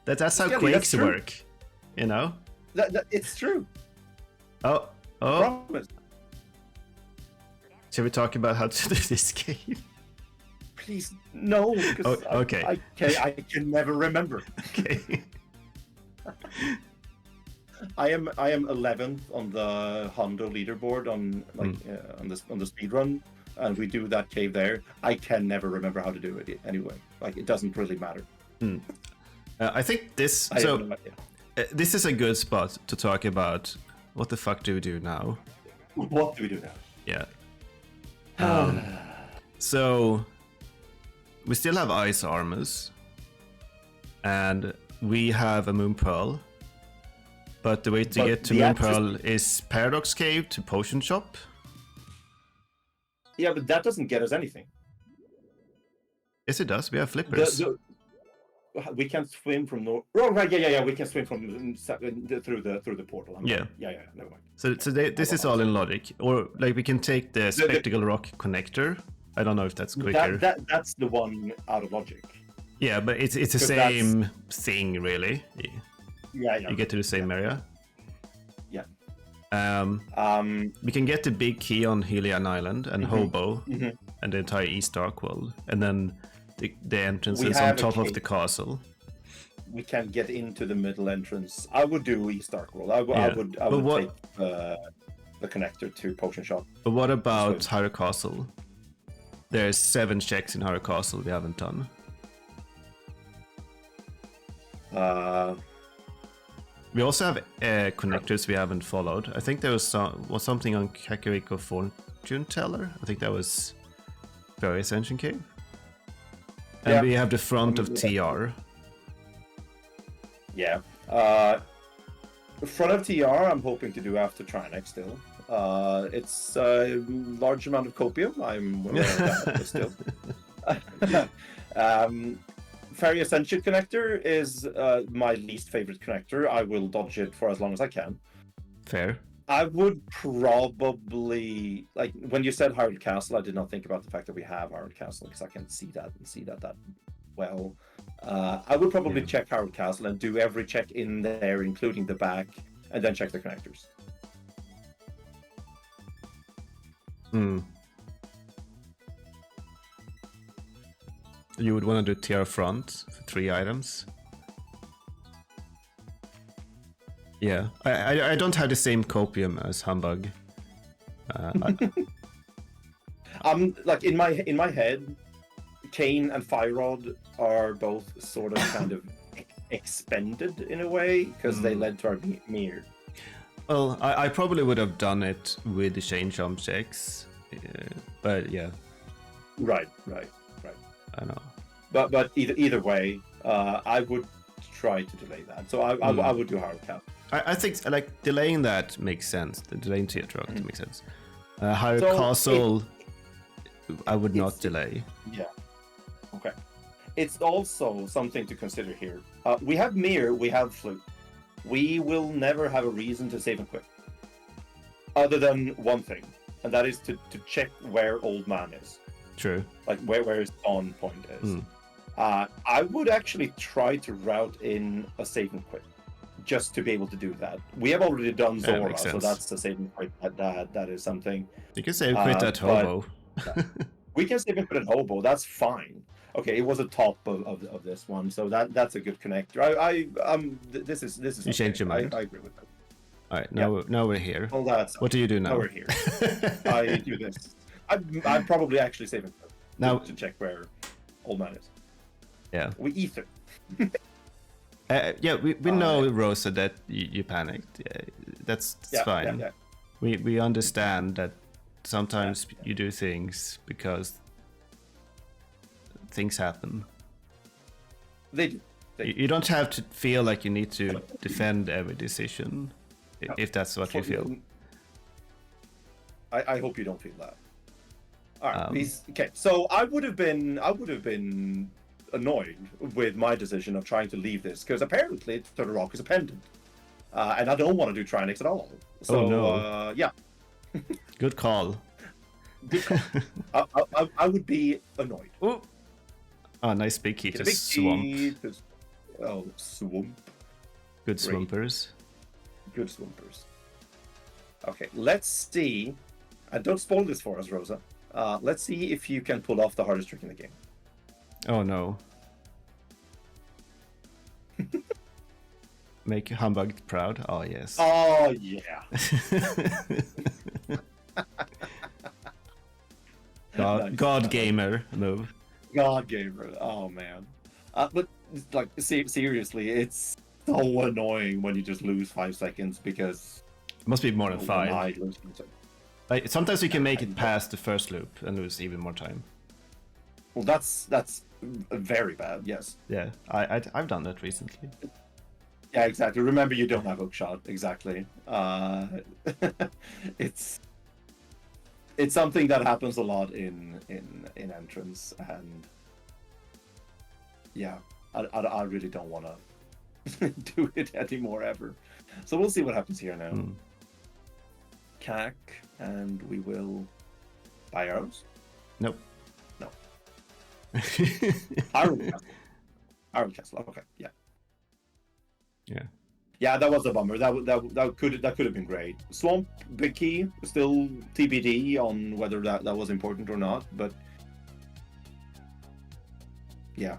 That's how Quakes work, you know? That it's true. Oh. Promise. Shall we talk about how to do this game? Please, no. Okay. I can never remember. Okay. I am 11th on the Hondo leaderboard on on the speed run, and we do that cave there. I can never remember how to do it anyway. Like it doesn't really matter. I think this. This is a good spot to talk about what the fuck do we do now? What do we do now? Yeah. So we still have ice armors, and we have a moon pearl. But the way to get to moon pearl is Paradox Cave to Potion Shop. Yeah, but that doesn't get us anything. Yes, it does. We have flippers. We can swim from north. Oh right, yeah. We can swim from through the portal. Yeah. Never mind. So this is all in logic, or like we can take the Spectacle Rock connector. I don't know if that's quicker. That's the one out of logic. Yeah, but it's the same thing, really. Yeah. You get to the same area. Yeah. We can get the big key on Helian Island and Humbugh and the entire East Dark World, and then the entrance is on top of the castle. We can get into the middle entrance. I would do East Dark World. I would take the connector to Potion Shop. But what about Hyrule Castle? There's 7 checks in Hyrule Castle we haven't done. We also have connectors we haven't followed. I think there was something on Kakariko Fortune Teller. I think that was Fairy Ascension Cave. And Yeah. we have the front of TR. Yeah. Front of TR, I'm hoping to do after Trinex still. It's a large amount of copium. I'm aware of that, but still. Fairy Ascension connector is my least favorite connector. I will dodge it for as long as I can. Fair. I would probably, like, when you said Hyrule Castle, I did not think about the fact that we have Hyrule Castle, because I can't see that well. I would probably check Hyrule Castle and do every check in there, including the back, and then check the connectors. You would want to do TR front for 3 items. Yeah, I don't have the same copium as Humbugh. Like in my head, Cane and Fire Rod are both sort of kind of expended in a way because they led to our mirror. Well, I probably would have done it with the chain jump checks, but yeah. Right. I know. But either way, I would try to delay that. So I would do Hyrule Castle. I think like delaying that makes sense. The delaying Tetra makes sense. Hyrule So Castle, I would not delay. Yeah. Okay. It's also something to consider here. We have Mirror, we have Flute. We will never have a reason to save and quit. Other than one thing, and that is to check where Old Man is. True. Like where his on point is. I would actually try to route in a save and quit, just to be able to do that. We have already done Zora, so that's a save and quit. That is something. You can save and quit at Hobo. We can save and quit at Hobo. That's fine. Okay, it was a top of this one, so that's a good connector. This is. You okay. changed your mind. I agree with that. All right, now we're here. Well, What do you do now? Now we're here. I do this. I'm probably actually saving now to check where Old Man is. Yeah. We ether. Yeah, we know, Rosa, that you panicked. Yeah, that's fine. Yeah. We understand that sometimes you do things because things happen. They do. You don't have to feel like you need to defend every decision, if that's what you feel. I hope you don't feel that. All right. Okay. So I would have been annoyed with my decision of trying to leave this because apparently to the rock is a pendant, and I don't want to do Trinix at all. So yeah. Good call. Good call. I would be annoyed. Ooh. Oh, nice big key to swamp. Oh, swamp. Good swampers. Good swampers. Okay, let's see. And don't spoil this for us, Rosa. Let's see if you can pull off the hardest trick in the game. Oh no. Make Humbugh proud. Oh yes. Oh yeah. God gamer move. God gamer. Oh man. But like seriously, it's so annoying when you just lose 5 seconds because it must be more than 5. I lose Like sometimes you can make it past the first loop and lose even more time. Well, that's very bad. Yes. Yeah, I've done that recently. Yeah, exactly. Remember, you don't have hookshot. Exactly. It's something that happens a lot in entrance, and yeah, I really don't want to do it anymore ever. So we'll see what happens here now. CAC, and we will buy arrows. Nope. No. Hyrule Castle. Okay. Yeah. Yeah. Yeah, that was a bummer. That could have been great. Swamp, big key, still TBD on whether that was important or not, but yeah.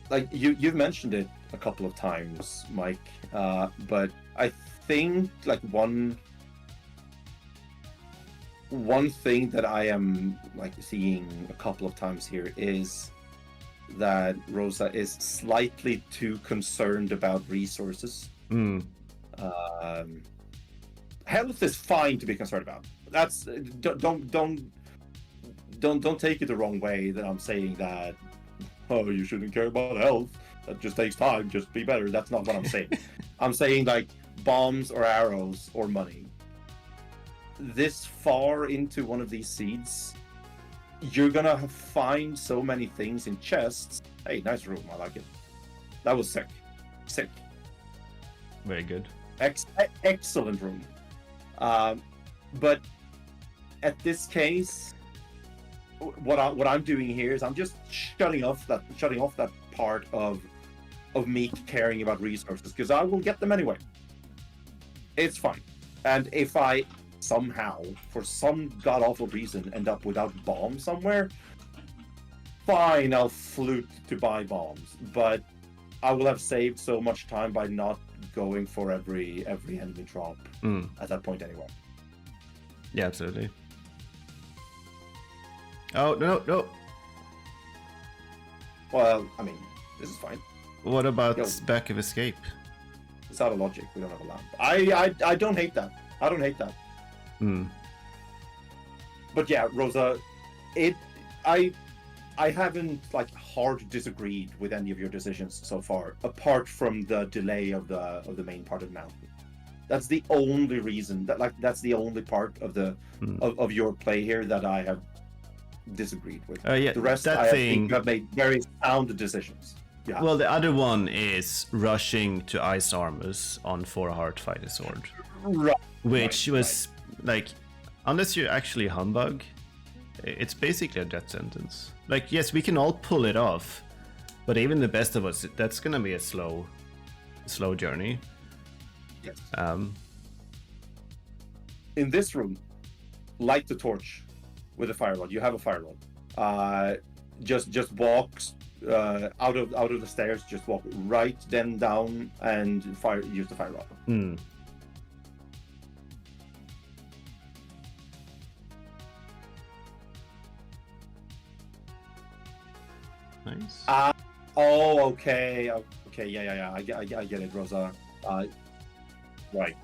Like you've mentioned it a couple of times, Mike, but I think like one one thing that I am like seeing a couple of times here is that Rosa is slightly too concerned about resources. Hmm. Health is fine to be concerned about. That's don't take it the wrong way that I'm saying that. Oh, you shouldn't care about health. That just takes time. Just be better. That's not what I'm saying. I'm saying like bombs or arrows or money. This far into one of these seeds, you're gonna find so many things in chests. Hey, nice room. I like it. That was sick. Sick. Very good. Excellent room. But at this case, what I'm doing here is I'm just shutting off that part of me caring about resources, because I will get them anyway. It's fine. And if I somehow, for some god awful reason, end up without bombs somewhere, fine, I'll flute to buy bombs. But I will have saved so much time by not going for every enemy drop at that point anyway. Yeah, absolutely. Oh, no. Well, I mean, this is fine. What about Yo. back of escape? It's out of logic. We don't have a lamp. I don't hate that. I don't hate that. But yeah, Rosa, I haven't like hard disagreed with any of your decisions so far, apart from the delay of the main part of the mountain. That's the only reason that's the only part of the of your play here that I have disagreed with. Yeah, the rest that I thing... think you have made very sound decisions. Yeah. Well, the other one is rushing to ice armors on 4 heart fighter sword, Right. which was like, unless you're actually Humbugh, it's basically a death sentence. Like, yes, we can all pull it off, but even the best of us, that's gonna be a slow journey. Yes. In this room, light the torch with a fire rod. You have a fire rod. Just walk out of the stairs. Just walk right, then down, and use the fire rod. Nice. Oh, okay. Yeah. I get it, Rosa. Right.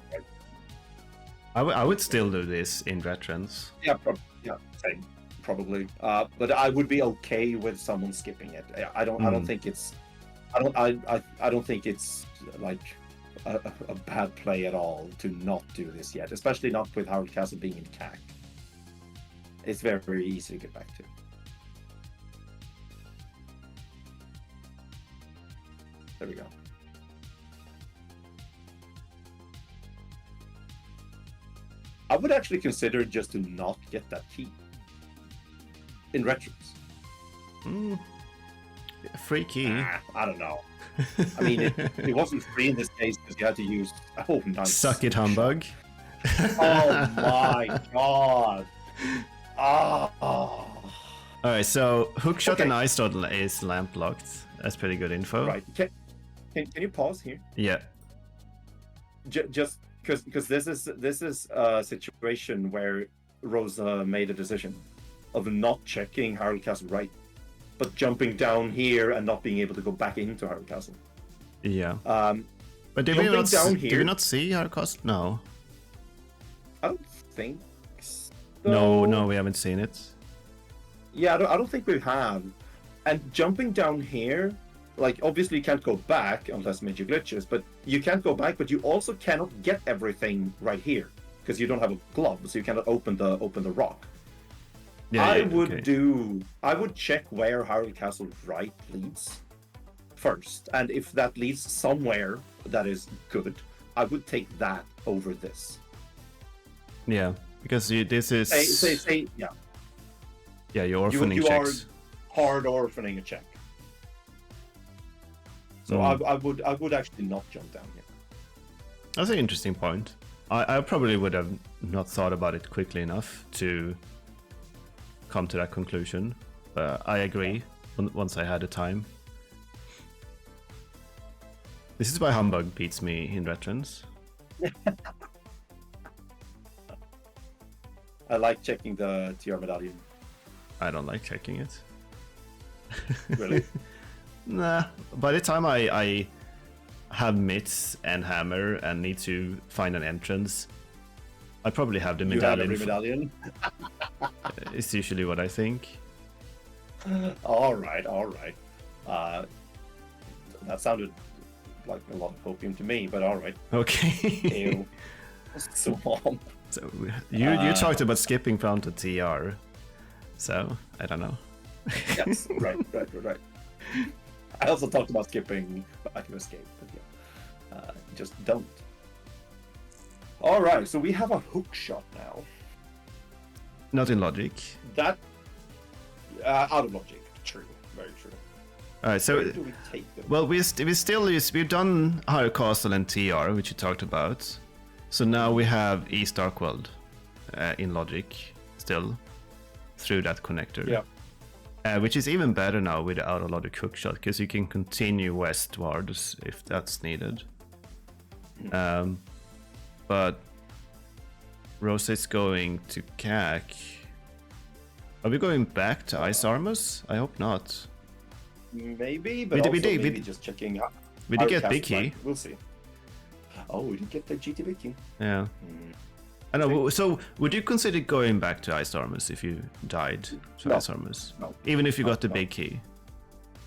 I would still do this in Retrance. Yeah, same, probably. But I would be okay with someone skipping it. I don't think it's. I don't think it's like a bad play at all to not do this yet, especially not with Harold Castle being in CAC. It's very, very easy to get back to. There we go. I would actually consider just to not get that key in Retrance. Free key. I don't know. I mean, it wasn't free in this case because you had to use. Oh, nice. Suck it, Humbugh. Oh my god. Alright, so hookshot Okay. and ice rod is lamp locked. That's pretty good info. Right. Can you pause here? Yeah. Just because this is a situation where Rosa made a decision of not checking Harold Castle right, but jumping down here and not being able to go back into Harold Castle. Yeah. But did we not see Harold Castle? No. I don't think so. No, we haven't seen it. Yeah, I don't think we have. And jumping down here, like, obviously you can't go back unless major glitches, but you can't go back, but you also cannot get everything right here because you don't have a glove, so you cannot open the rock. Yeah, I would check where Harold Castle right leads first, and if that leads somewhere that is good, I would take that over this. Yeah, because this is... Say, yeah. Yeah, your orphaning you checks. are hard orphaning a check. So I would actually not jump down here. That's an interesting point. I probably would have not thought about it quickly enough to come to that conclusion. I agree, once I had the time. This is why Humbugh beats me in Retrance. I like checking the TR medallion. I don't like checking it. Really? Nah. By the time I have mitts and hammer and need to find an entrance, I probably have the You have medallion. every medallion? It's usually what I think. All right. That sounded like a lot of opium to me, but all right. Okay. Ew. Swamp. So you talked about skipping down to TR, so I don't know. Yes, right. I also talked about skipping back to escape, but yeah, just don't. All right, so we have a hook shot now. Not in logic. That out of logic. True, very true. All right, so Where do we take them? well, we've done Higher Castle and TR, which you talked about. So now we have East Darkworld in logic still through that connector. Yeah. Which is even better now with the out of logic hookshot because you can continue westwards if that's needed. But Rosa is going to CAC. Are we going back to Ice Armors? I hope not. Maybe, but We also did- maybe just checking out. We did our get cast Big Key. line. We'll see. Oh, we didn't get the GT Big Key. Yeah. I know. So, would you consider going back to Ice Armors if you died to No. Ice Armors? No. Even if you got the No. big key,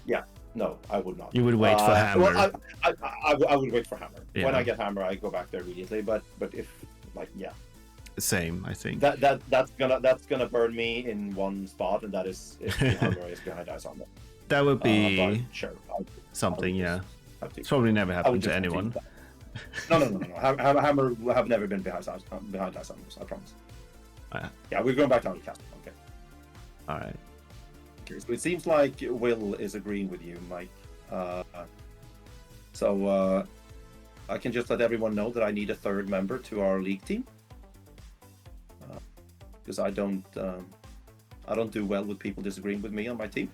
Yeah, no, I would not. you would wait for Hammer. Well, I would wait for Hammer. Yeah. When I get Hammer, I go back there immediately. But if yeah, Same, I think. that's gonna burn me in one spot, and that is if the Hammer is behind Ice Armor. That would be But sure, something. Yeah, I'll take it's probably never I would happened to just anyone. take that. No. Hammer have never been behind Ice Armors. I promise. Ah. Yeah, we're going back to our cast. Okay. All right. Okay, so it seems like Will is agreeing with you, Mike. So I can just let everyone know that I need a third member to our league team, because I don't do well with people disagreeing with me on my team.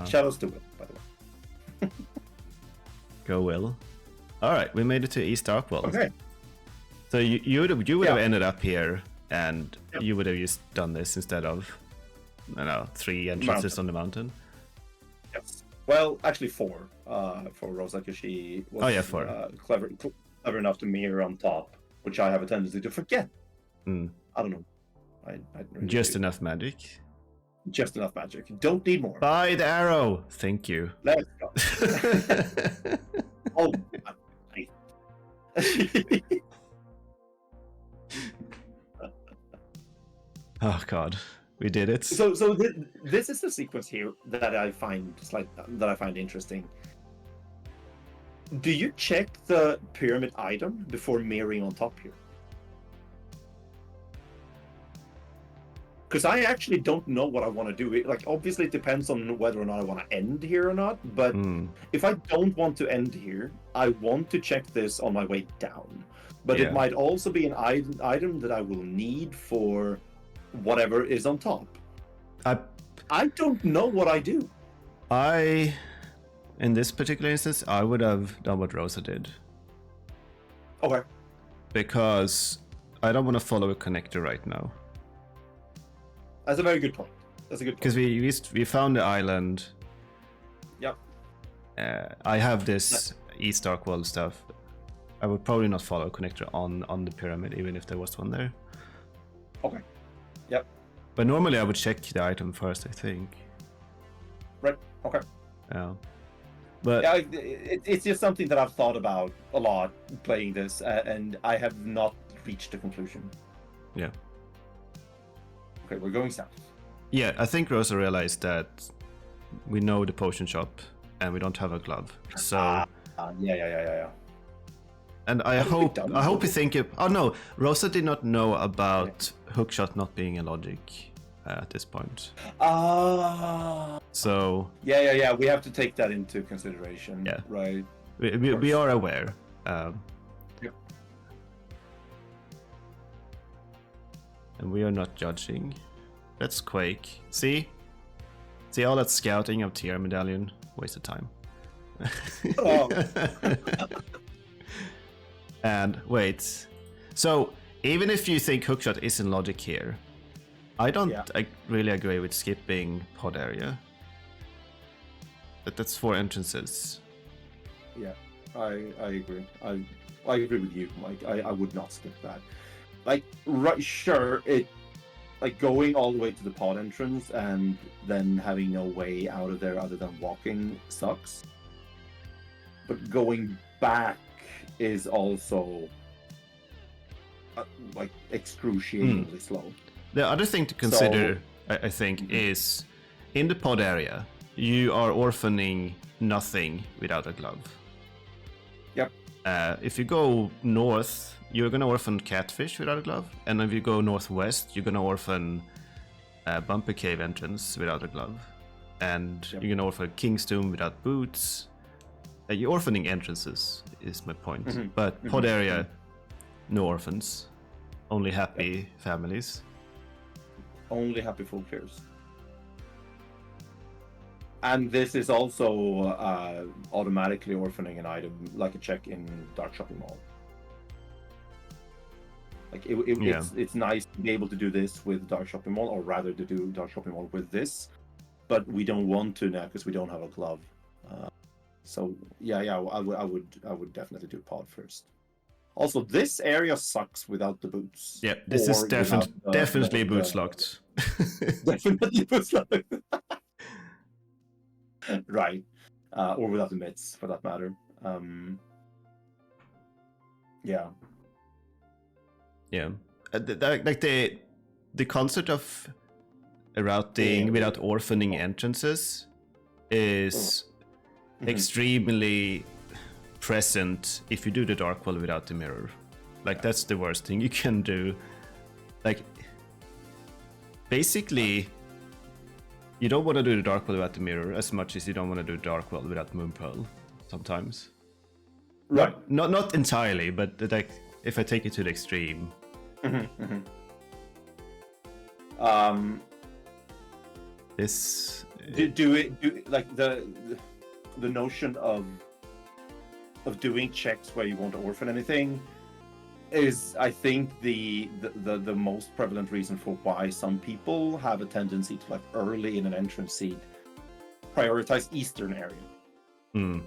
Shadows to Will, by the way. Go Will. All right, we made it to East Darkworld. Okay. So you would have Yeah. ended up here, and Yep. you would have just done this instead of, I don't know, 3 entrances on the mountain. Yes. Well, actually 4 for Rosa, because she was 4. Clever enough to mirror on top, which I have a tendency to forget. Mm. I don't know. I really Just do. enough magic. Just enough magic. Don't need more. Buy the arrow. Thank you. Let's go. Oh. Oh God, we did it. So this is the sequence here that I find interesting. Do you check the pyramid item before mirroring on top here? Because I actually don't know what I want to do. Like, obviously, it depends on whether or not I want to end here or not. But if I don't want to end here, I want to check this on my way down. But Yeah. it might also be an item that I will need for whatever is on top. I don't know what I do. In this particular instance, I would have done what Rosa did. Okay. Because I don't want to follow a connector right now. That's a very good point. That's a good point. Because we found the island. Yep. I have this East Darkworld stuff. I would probably not follow a connector on the pyramid, even if there was one there. Okay. Yep. But normally I would check the item first, I think. Right. Okay. Yeah. But Yeah, it's just something that I've thought about a lot playing this, and I have not reached a conclusion. yeah. Okay, we're going south. Yeah, I think Rosa realized that we know the potion shop and we don't have a glove. So Yeah. and I What have we hope done? you think oh no, Rosa did not know about hookshot not being a logic at this point. So Yeah. We have to take that into consideration. Yeah. Right. we are aware. Yep. And we are not judging. That's Quake. See all that scouting of TR medallion? Waste of time. Oh. And wait, so even if you think hookshot isn't logic here, I don't really agree with skipping pod area. But that's 4 entrances. Yeah, I agree. I agree with you, Mike. I would not skip that. Like, right, sure, it like going all the way to the pod entrance and then having no way out of there other than walking sucks. But going back is also like excruciatingly slow. The other thing to consider, I think, is in the pod area, you are orphaning nothing without a glove. Yep. If you go north, you're gonna orphan catfish without a glove, and if you go northwest, you're gonna orphan bumper cave entrance without a glove, and you're gonna orphan King's Tomb without boots. You're orphaning entrances, is my point. But pod area, no orphans, only happy families. Only happy full clears. And this is also automatically orphaning an item, like a check in Dark Shopping Mall. Like it's nice to be able to do this with Dark Shopping Mall, or rather to do Dark Shopping Mall with this, but we don't want to now because we don't have a glove. So I would definitely do pod first. Also, this area sucks without the boots. Yeah, this is definitely boots locked. Definitely boots locked. Right, or without the mitts for that matter. Yeah. Like the concept of routing without orphaning entrances is extremely present if you do the dark wall without the mirror. Like that's the worst thing you can do. Like basically, you don't want to do the dark wall without the mirror as much as you don't want to do the dark wall without Moon Pearl sometimes. Right. Not entirely, but like if I take it to the extreme. This do like the notion of doing checks where you won't orphan anything is, I think, the most prevalent reason for why some people have a tendency to, like, early in an entrance seed prioritize eastern area.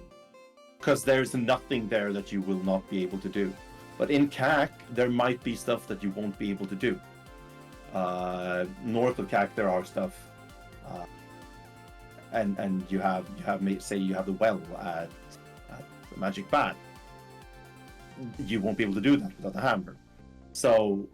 Because there's nothing there that you will not be able to do. But in CAC, there might be stuff that you won't be able to do. North of CAC, there are stuff, and you have say you have the well at the Magic Bat. You won't be able to do that without the hammer. So,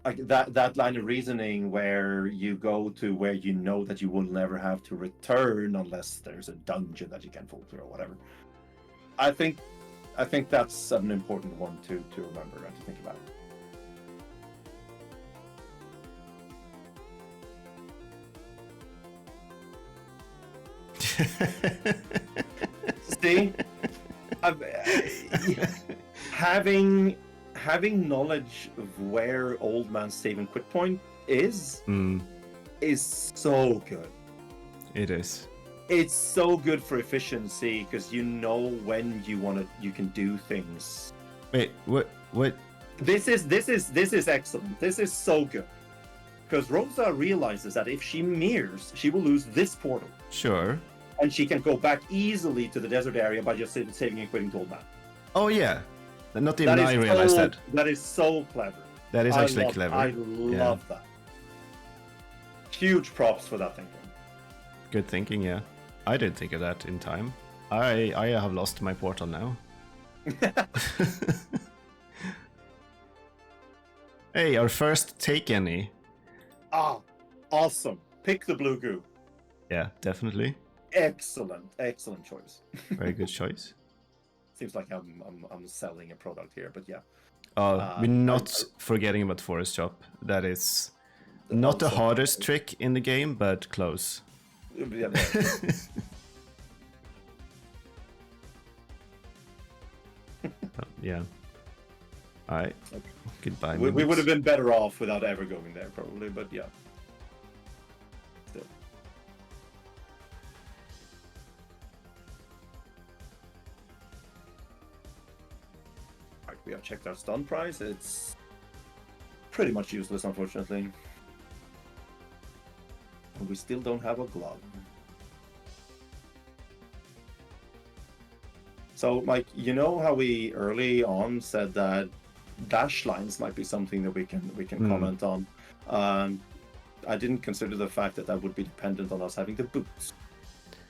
like that line of reasoning where you go to where you know that you will never have to return unless there's a dungeon that you can fall through or whatever. I think that's an important one to remember and to think about. See, having knowledge of where Old Man's save and quit point is so good. It is. It's so good for efficiency because you know when you can do things. Wait, what? This is excellent. This is so good. Because Rosa realizes that if she mirrors, she will lose this portal. Sure. And she can go back easily to the desert area by just saving and quitting to Old Man. Oh yeah. Not even I realized that. That is so clever. That is actually clever. I love that. Huge props for that thinking. Good thinking, yeah. I didn't think of that in time. I have lost my portal now. Hey, our first take any. Ah, awesome. Pick the blue goo. Yeah, definitely. Excellent choice. Very good choice. Seems like I'm selling a product here, but yeah. We're not forgetting about Forest Chop. That is not the hardest trick in the game, but close. Yeah. Yeah. Alright. Okay. Goodbye. We would have been better off without ever going there, probably, but yeah. Still. We have checked our stun price. It's pretty much useless, unfortunately. And we still don't have a glove. So, Mike, you know how we early on said that dash lines might be something that we can comment on. I didn't consider the fact that that would be dependent on us having the boots.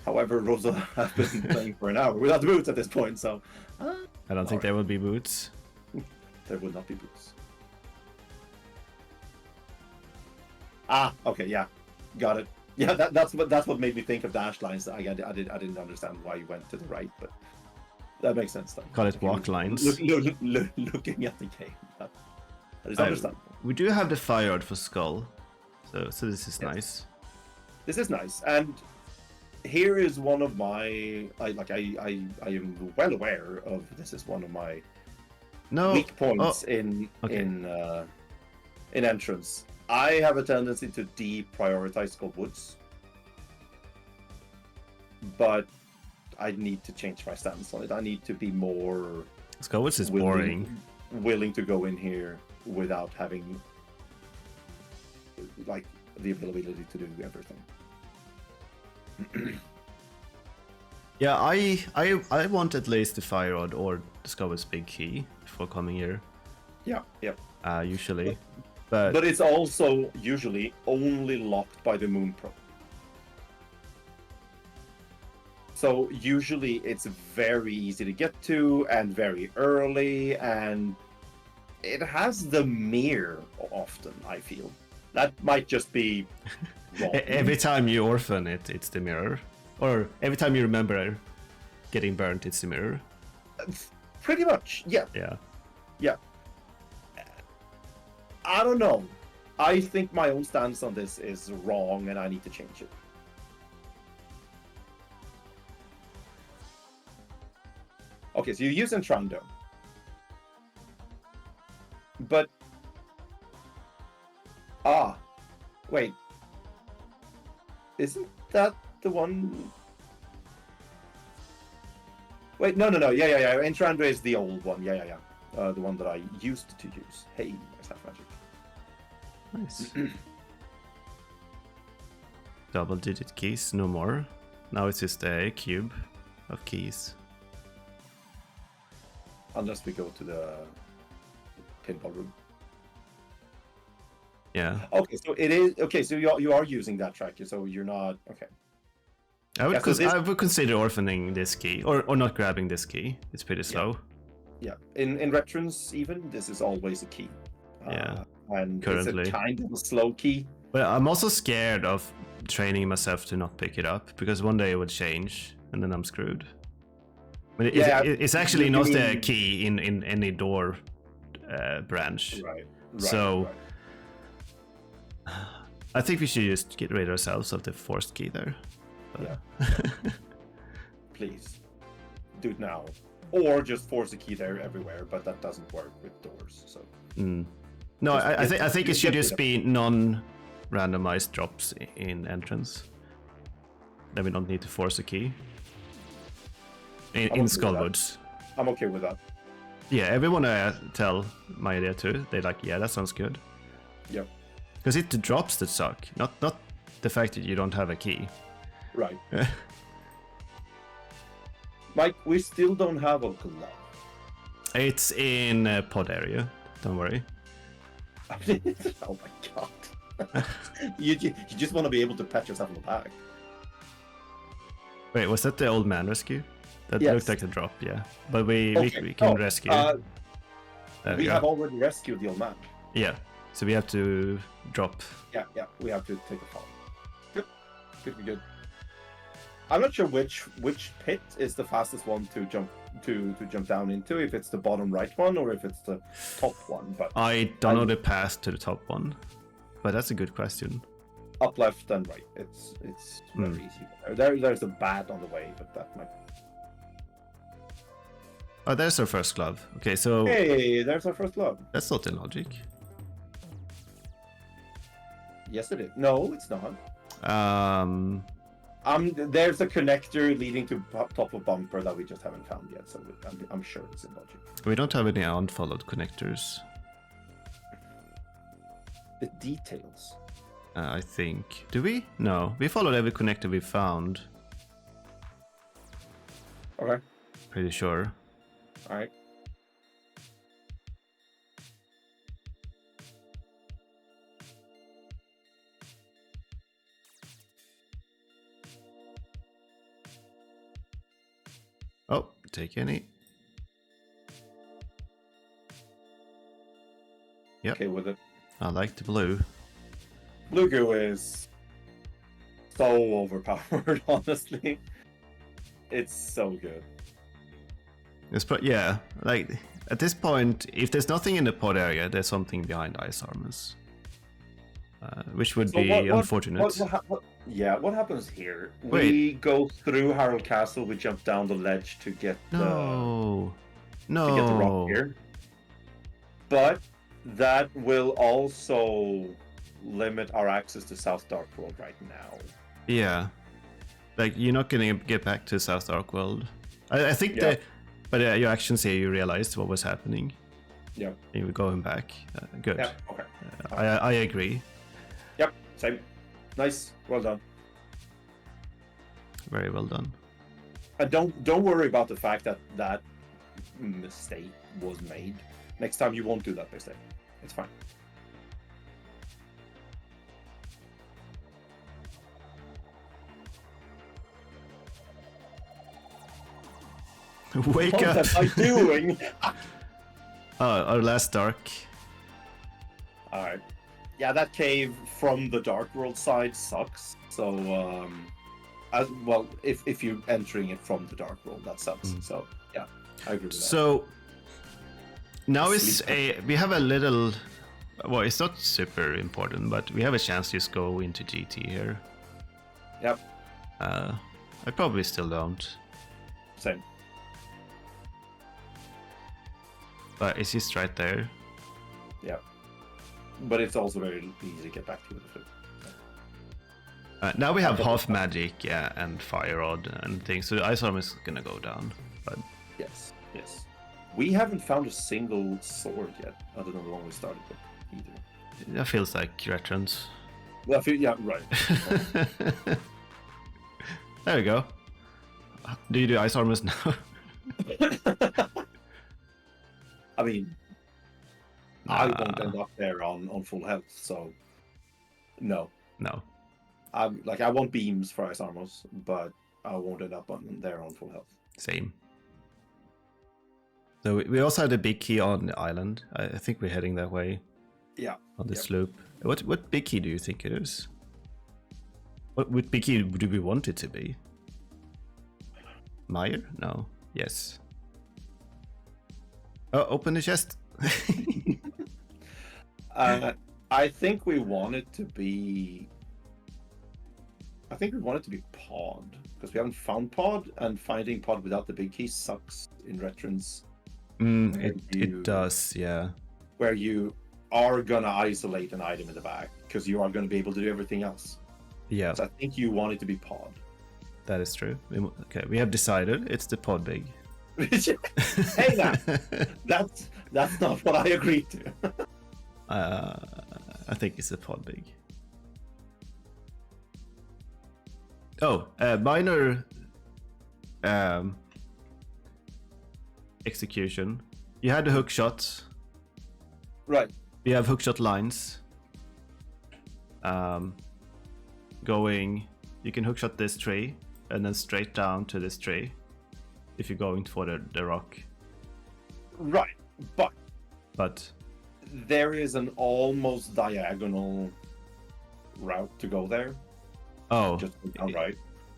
However, Rosa has been playing for an hour without the boots at this point, so... I don't think there will be boots. There will not be boots. Ah, okay, yeah. Got it. Yeah, that's what made me think of dash lines. I didn't understand why you went to the right, but that makes sense then. Call it walk lines. Looking at the game. That is understandable. We do have the fire rod for skull, so this is nice. This is nice, and here is one of my I am well aware of this is one of my weak points in entrance. I have a tendency to deprioritize Skull Woods, but I need to change my stance on it. I need to be more Skull Woods is boring. Willing to go in here without having like the availability to do everything. Yeah, I want at least the fire rod or the Skull Woods big key before coming here. Yeah. Usually. But it's also usually only locked by the Moon Pro. So usually it's very easy to get to and very early, and it has the mirror often, I feel. That might just be wrong. Every time you orphan it, it's the mirror. Or every time you remember getting burnt, it's the mirror. Pretty much, yeah. Yeah. I don't know. I think my own stance on this is wrong and I need to change it. Okay, so you're using Trando. But... wait. Isn't that the one... Wait, no. Yeah. Entrando is the old one. Yeah. The one that I used to use. Hey, nice half magic. Nice. Double-digit keys, no more. Now it's just a cube of keys. Unless we go to the pinball room. Yeah. Okay, so it is... Okay, so you are using that tracker, so you're not... Okay. I would consider orphaning this key, or not grabbing this key. It's pretty slow. Yeah. In Retrance even, this is always a key. Yeah. And currently. It's a kind of a slow key. But I'm also scared of training myself to not pick it up, because one day it would change, and then I'm screwed. But it's actually not the key in any door branch. Right. So I think we should just get rid of ourselves of the forced key there. Yeah. Please. Do it now. Or just force a key there everywhere, but that doesn't work with doors, so... No, I think it should just be non-randomized drops in entrance. Then we don't need to force a key. In Skull Woods. I'm okay with that. Yeah, everyone I tell my idea to, they're like, yeah, that sounds good. Yep. Because it's the drops that suck, not the fact that you don't have a key. Right. Mike, we still don't have a glove. It's in pod area, don't worry. Oh my god. you just want to be able to pat yourself on the back. Wait, was that the old man rescue? That Yes. looked like a drop, yeah. But we can rescue. We have already rescued the old man. Yeah, so we have to drop. Yeah, we have to take a fall. Good. I'm not sure which pit is the fastest one to jump down into, if it's the bottom right one or if it's the top one. But I don't know the path to the top one, but that's a good question. Up, left, and right. It's very easy. There's a bat on the way, but that might... Oh, there's our first glove. Okay, so... Hey, there's our first glove. That's not the logic. Yes, it is. No, it's not. There's a connector leading to top of bumper that we just haven't found yet, so I'm sure it's in logic. We don't have any unfollowed connectors. The details. I think. Do we? No. We followed every connector we found. Okay. Pretty sure. All right. Oh, take any. Yep. Okay with it. I like the blue. Blue goo is so overpowered, honestly. It's so good. Yeah, like at this point, if there's nothing in the pod area, there's something behind ice armors, which would be unfortunate. What happens here? Wait. We go through Harald Castle. We jump down the ledge to get No, no. to get the rock here. But that will also limit our access to South Dark World right now. Yeah, like you're not gonna get back to South Dark World. I think Yeah. but your actions here, you realized what was happening. Yep. You were going back. Good. Yeah. Okay. I agree. Yep. Same. Nice. Well done. Very well done. And don't worry about the fact that that mistake was made. Next time you won't do that mistake. It's fine. Wake What up! am I doing? Oh, our last dark. All right. Yeah, that cave from the Dark World side sucks. So, as well, if you're entering it from the Dark World, that sucks. So, yeah, I agree with that. So now we have a little. Well, it's not super important, but we have a chance to just go into GT here. Yep. I probably still don't, Same. but it's just right there. Yeah. But it's also very easy to get back to with the flip. Now we have half magic, yeah, and fire rod and things. So the ice arm is gonna go down. But Yes. Yes. We haven't found a single sword yet, other than the one we started with, either. that feels like Retrance. Well, yeah, right. There we go. Do you do ice armors now? I mean, I won't end up there on full health, so no. No. I want beams for ice armors, but I won't end up there on full health. Same. So we also have the big key on the island. I think we're heading that way Yeah. on the sloop. What big key do you think it is? What big key do we want it to be? Meyer? No. Yes. Oh, open the chest. I think we want it to be. I think we want it to be pod because we haven't found pod, and finding pod without the big key sucks in Retrance. It does, yeah. Where you are gonna isolate an item in the back because you are gonna be able to do everything else. Yeah, So I think you want it to be pod. that is true. Okay, we have decided it's the pod big. Hey now, that's not what I agreed to. I think it's the pod big. Oh, minor execution. You had the hook shots. Right. We have hookshot lines. Going, you can hookshot this tree and then straight down to this tree if you're going for the rock. Right, But there is an almost diagonal route to go there. oh, Just down right.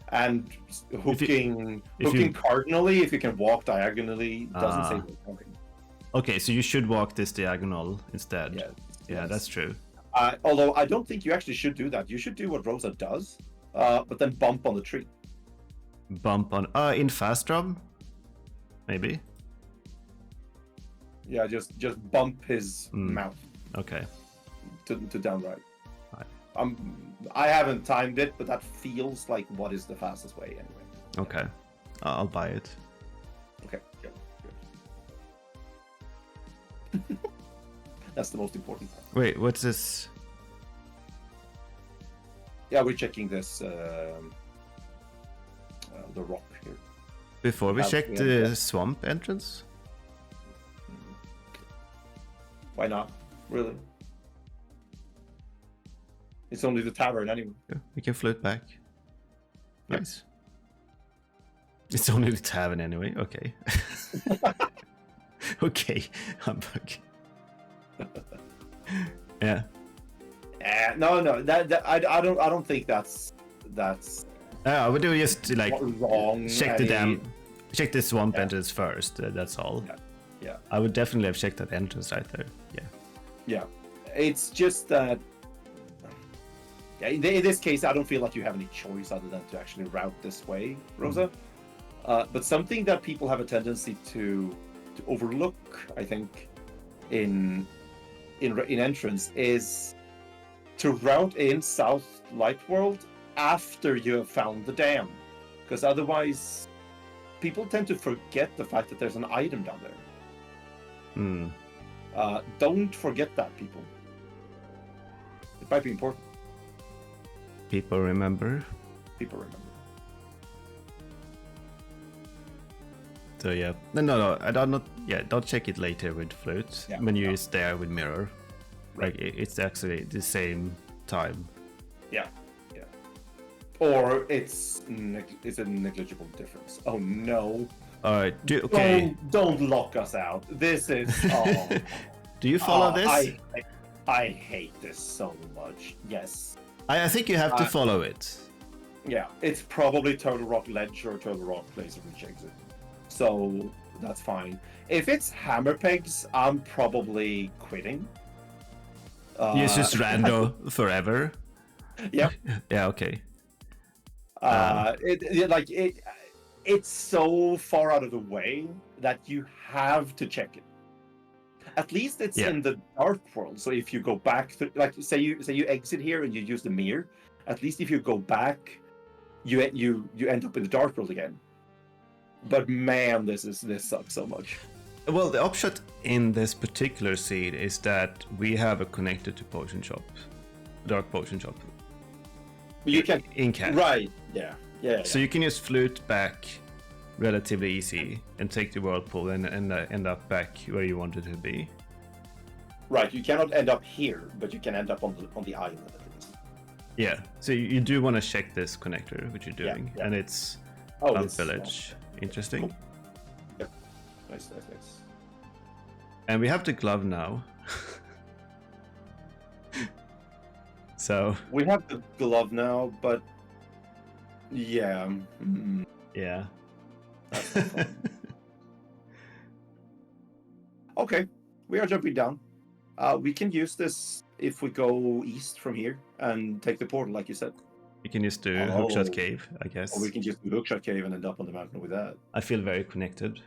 And hooking if you- cardinally, if you can walk diagonally, doesn't say we're walking. okay, so you should walk this diagonal instead. Yeah, Yeah, yes. that's true. Although I don't think you actually should do that. You should do what Rosa does, but then bump on the tree. Bump on in fast drum, maybe. Yeah, just bump his mouth Okay. to down right. Right. I haven't timed it, but that feels like what is the fastest way anyway. Okay, I'll buy it. Okay, good. That's the most important part. Wait, what's this? Yeah, we're checking this the rock here. Before we have- check we the have- swamp entrance? Why not? Really? It's only the tavern anyway. Yeah, we can float back. Yep. Nice. It's only the tavern anyway. Okay. Okay, Humbugh. Yeah. No. That I don't think that's I would do just like wrong. check the any- check the swamp Yeah. entrance first. That's all. Yeah. I would definitely have checked that entrance right there. Yeah. Yeah, it's just that. Yeah, in this case, I don't feel like you have any choice other than to actually route this way, Rosa. But something that people have a tendency to overlook, I think, in entrance is to route in South Light World after you have found the dam, because otherwise, people tend to forget the fact that there's an item down there. Hmm. Don't forget that, people. It might be important. People remember. People remember. So yeah. No. I don't not. Yeah. Don't check it later with flute. Yeah, when you're no. just there with mirror. Like it's actually the same time. Yeah. Or it's a negligible difference. Oh no! All right. Okay. Don't lock us out. This is. Oh, Do you follow this? I hate this so much. Yes. I think you have to follow it. Yeah, it's probably Turtle Rock Ledge or Turtle Rock Place of Reach Exit. So that's fine. If it's Hammer Pegs, I'm probably quitting. It's just rando forever. Yep. Yeah. Okay. It's so far out of the way that you have to check it. At least it's Yeah. in the dark world. So if you go back, like say you exit here and you use the mirror, at least if you go back, you end up in the dark world again. But man, this sucks so much. Well, the upshot in this particular seed is that we have a connected to potion shop, dark potion shop. You can in cat. right, yeah. So you can just flute back relatively easy and take the whirlpool and end up back where you wanted to be. Right, you cannot end up here, but you can end up on the island at least. Yeah. So you do want to check this connector, which you're doing, Yeah. and it's This village. Interesting. Cool. Yep. Nice. And we have the glove now. So We have the glove now, but yeah. yeah. That's not fun. Okay, we are jumping down. We can use this if we go east from here and take the portal, like you said. You can just do Oh. Hookshot Cave, I guess. Or we can just do Hookshot Cave and end up on the mountain with that. I feel very connected.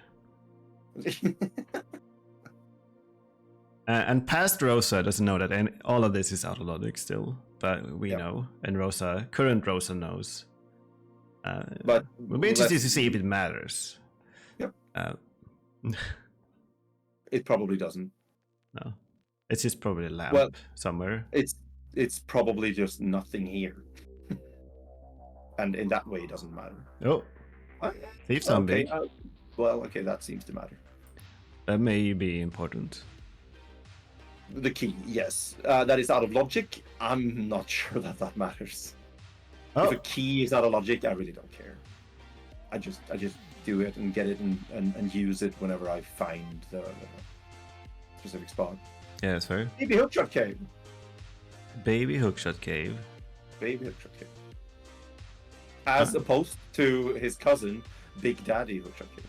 And past Rosa doesn't know that, and all of this is out of logic still, but we Yep. know, and current Rosa knows. But we'll be interested let's- to see if it matters. Yep. No, It probably doesn't. it's just probably a lamp Well- somewhere. It's probably just nothing here. And in that way, it doesn't matter. Oh, thief zombie. Okay, that seems to matter. That may be important. The key, yes. That is out of logic. I'm not sure that matters. Oh, If a key is out of logic, I really don't care. I just do it and get it and use it whenever I find the specific spot. yeah, that's fair. Maybe Hookshot Cave. Baby Hookshot Cave. Baby Hookshot Cave. As opposed to his cousin, Big Daddy Hookshot Cave.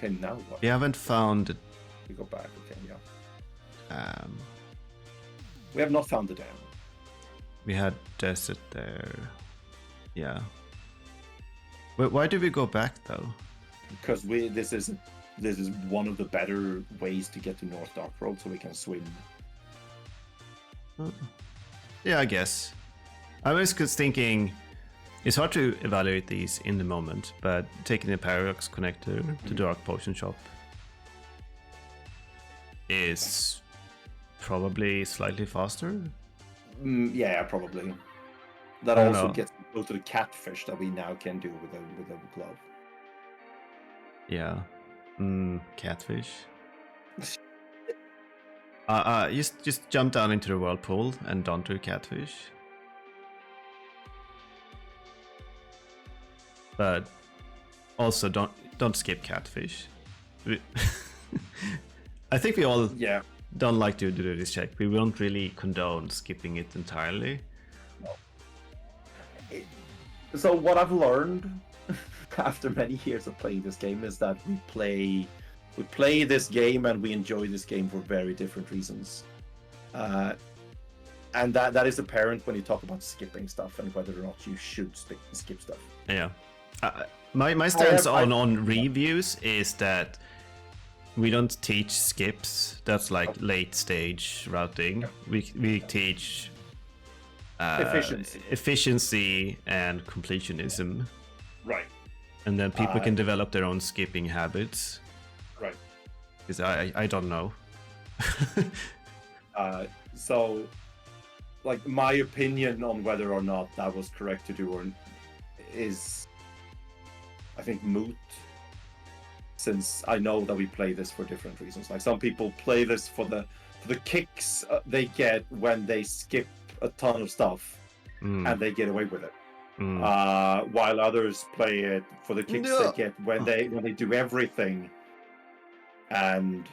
Okay, now what? We haven't found. We go back. Okay, yeah. Um, We have not found the dam. we had desert there. Yeah. Why did we go back though? Because this is one of the better ways to get to North Dark Road, so we can swim. Yeah, I guess. I was just thinking, It's hard to evaluate these in the moment, but taking the Paradox connector to Dark Potion Shop is probably slightly faster. Yeah, probably. That I don't also know. gets close to the catfish that we now can do with a glove. Yeah. Catfish. Just jump down into the whirlpool and don't do catfish. But also don't skip catfish. I think we all Yeah. don't like to do this check. We don't really condone skipping it entirely. So what I've learned after many years of playing this game is that we play this game and we enjoy this game for very different reasons. And that is apparent when you talk about skipping stuff and whether or not you should skip stuff. Yeah. My stance I- on reviews is that we don't teach skips. That's like late stage routing. We teach efficiency and completionism, Right. and then people can develop their own skipping habits. Right. Because I don't know. So, like, my opinion on whether or not that was correct to do is, I think, moot. Since I know that we play this for different reasons. Like, some people play this for the kicks they get when they skip a ton of stuff and they get away with it. While others play it for the kicks they get when they do everything and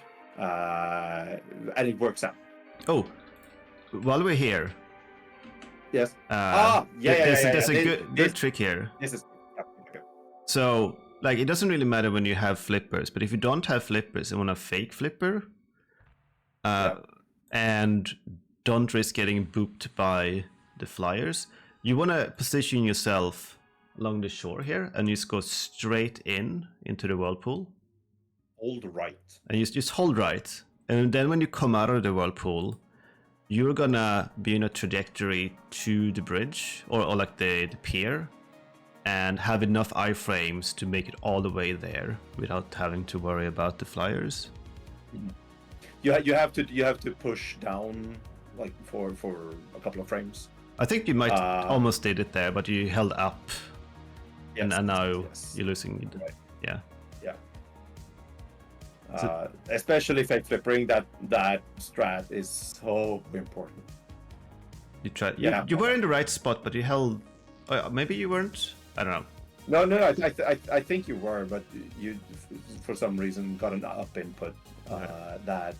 it works out. Oh, while we're here, Yes. there's a good trick here. This is okay. So, like, it doesn't really matter when you have flippers, but if you don't have flippers and want a fake flipper, and don't risk getting booped by the flyers, you want to position yourself along the shore here and just go straight into the whirlpool. Hold right. And you just hold right. And then when you come out of the whirlpool, you're gonna be in a trajectory to the bridge or like the pier and have enough iframes to make it all the way there without having to worry about the flyers. You have to push down like for a couple of frames. I think you might almost did it there, but you held up, Yes, and now yes. you're losing it. Right. Yeah. Especially fake flippering, that strat is so important. You tried. Yeah. You were in the right spot, but you held. Maybe you weren't. I don't know. No, I think you were, but you for some reason got an up input that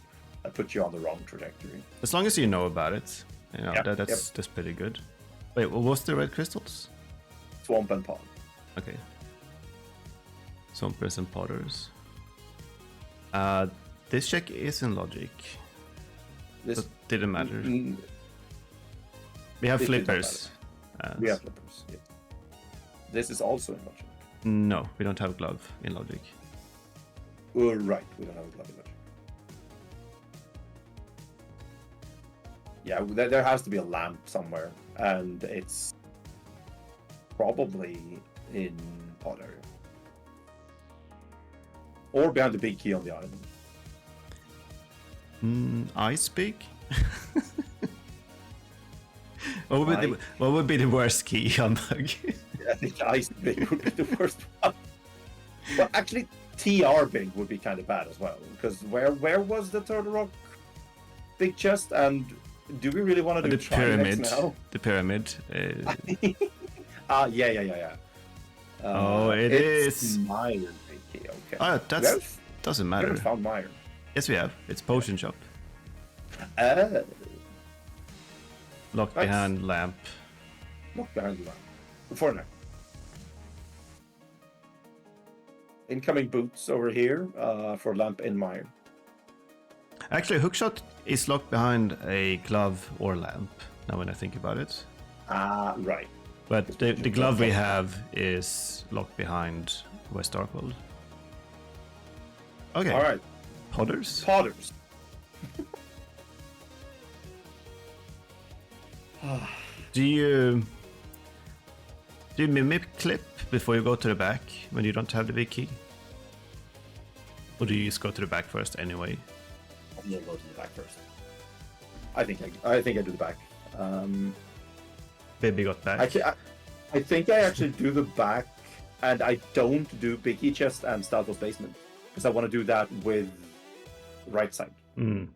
put you on the wrong trajectory. As long as you know about it, you know, Yep, that's pretty good. Wait, what was the red crystals? Swamp and pond. Okay. Swampers and potters. This check is in logic. This But didn't matter. mm, We have it did not flippers. we have flippers. Yeah. This is also in logic. No, we don't have glove in logic. Oh, right, we don't have a glove in logic. Yeah, there has to be a lamp somewhere, and it's probably in pod area. Or behind the big key on the island. Ice big? What would be the worst key, Humbugh? I think ice big would be the worst one. But actually, TR big would be kind of bad as well. Because where was the Turtle Rock big chest? And do we really want to do The pyramid. now? The pyramid. Yeah. Oh, it it's is. Mire big key. Okay. Oh, that doesn't We matter. haven't found Mire. Yes, we have. It's potion shop. Locked Nice. behind lamp. Look behind the lamp. Before now. Incoming boots over here for lamp in Mire. Actually, hookshot is locked behind a glove or lamp. Now, when I think about it, Right. but the glove we have is locked behind West Darkwold. Okay. All right. Potters. Potters. Do you Do you mimic clip before you go to the back when you don't have the big key? Or do you just go to the back first anyway? I'm gonna go to the back first. I think I do the back. Baby got back. I think I actually do the back, and I don't do big key chest and Stalko's basement because I want to do that with right side. Mm.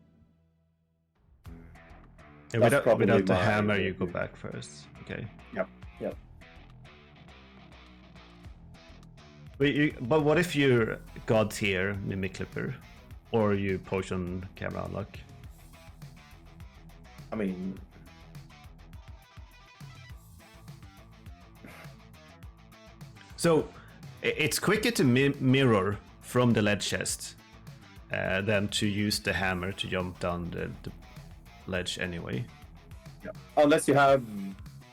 Yeah, That's probably without the my- hammer, you go back first. Okay. Yep. But what if you're God tier mimic clipper, or you potion camera unlock? I mean, So it's quicker to mirror from the lead chest than to use the hammer to jump down the ledge anyway. unless you have,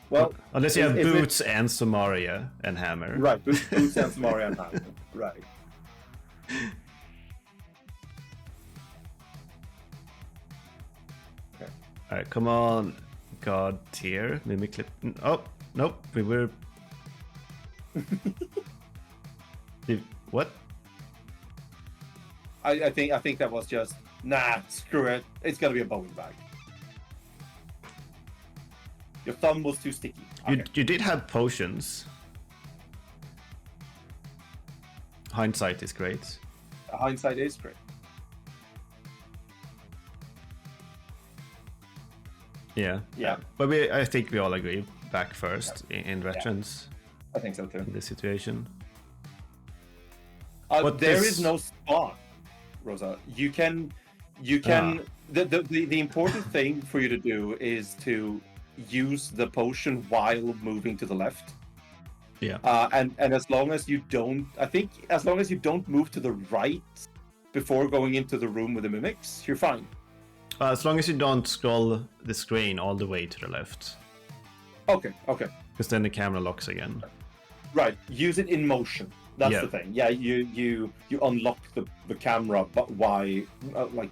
well, Unless you have is it- boots and Somaria and hammer. right, boots and Mario and hammer. Right. Alright, come on, God tier mimic clip. Oh nope, we were. What? I think that was just screw it. It's gonna be a bowling bag. Your thumb was too sticky. Okay. You did have potions. Hindsight is great. Hindsight is great. Yeah. Yeah, But I think we all agree back first in Retrance I think so too. in this situation. But There this- is no spot, Rosa. You can. The important thing for you to do is to use the potion while moving to the left. Yeah. And as long as you don't, I think as long as you don't move to the right before going into the room with the mimics, you're fine. As long as you don't scroll the screen all the way to the left, Okay. because then the camera locks again. Right. Use it in motion. That's Yeah. the thing. Yeah, you unlock the camera, but why?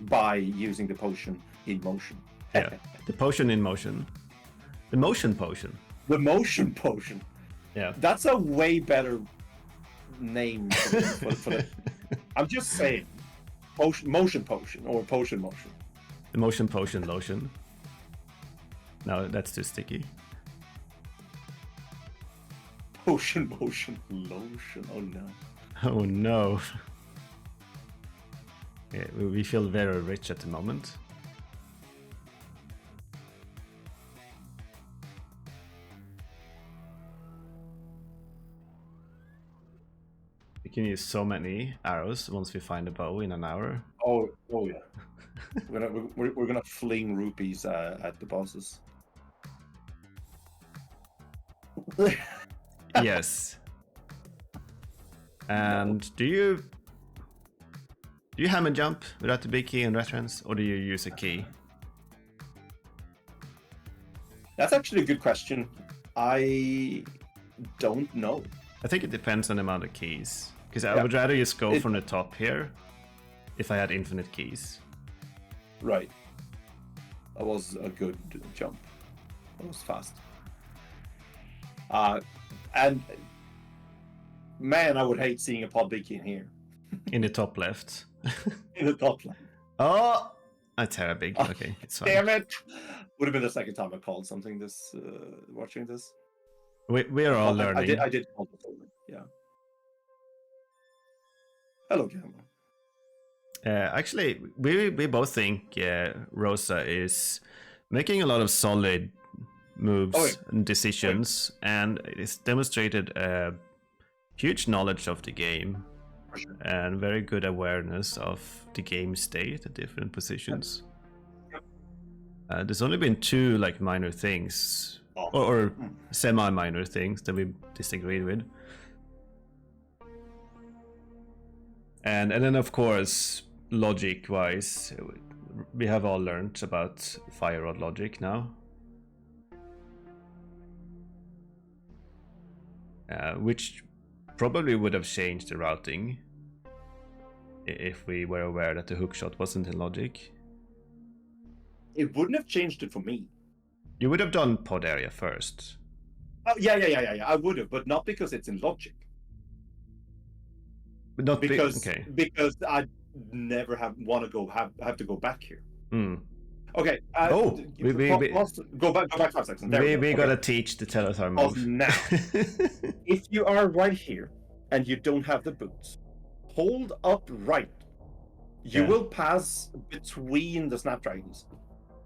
By using the potion in motion. Yeah. The potion in motion. The motion potion. The motion potion. Yeah. That's a way better name for the. I'm just saying, motion potion or potion motion. The motion potion lotion. No, that's too sticky. Potion motion lotion. Oh no. Oh no. Yeah, we feel very rich at the moment. We can use so many arrows once we find a bow in an hour. Oh yeah. we're gonna fling rupees at the bosses. Yes. And do you hammer jump without the big key in Retrance, or do you use a key? That's actually a good question. I don't know. I think it depends on the amount of keys. Because I Yeah. would rather just go from the top here if I had infinite keys. Right. That was a good jump. That was fast. And man, I would hate seeing a pod big in here. In the top left. In the top line. Oh! That's terrible. Okay, it's fine. Damn it! Would have been the second time I called something this watching this. We are all learning. I did call before. Yeah. Hello, camera. Actually, we both think Rosa is making a lot of solid moves Oh, yeah. and decisions, and it's demonstrated a huge knowledge of the game For sure. and very good awareness of the game state at different positions. Yep. There's only been two like minor things, Oh. or semi-minor things that we disagreed with. And then of course, logic-wise, we have all learned about fire rod logic now. Which probably would have changed the routing if we were aware that the hookshot wasn't in logic. It wouldn't have changed it for me. You would have done pod area first. Oh, yeah. I would have, but not because it's in logic. But not Because okay. I never want to have to go back here. Hmm. Okay. Oh, Go back 5 seconds. There we go. gotta Okay. teach the Teletar Pause move. now. If you are right here and you don't have the boots, hold up right. You Yeah. will pass between the Snapdragons.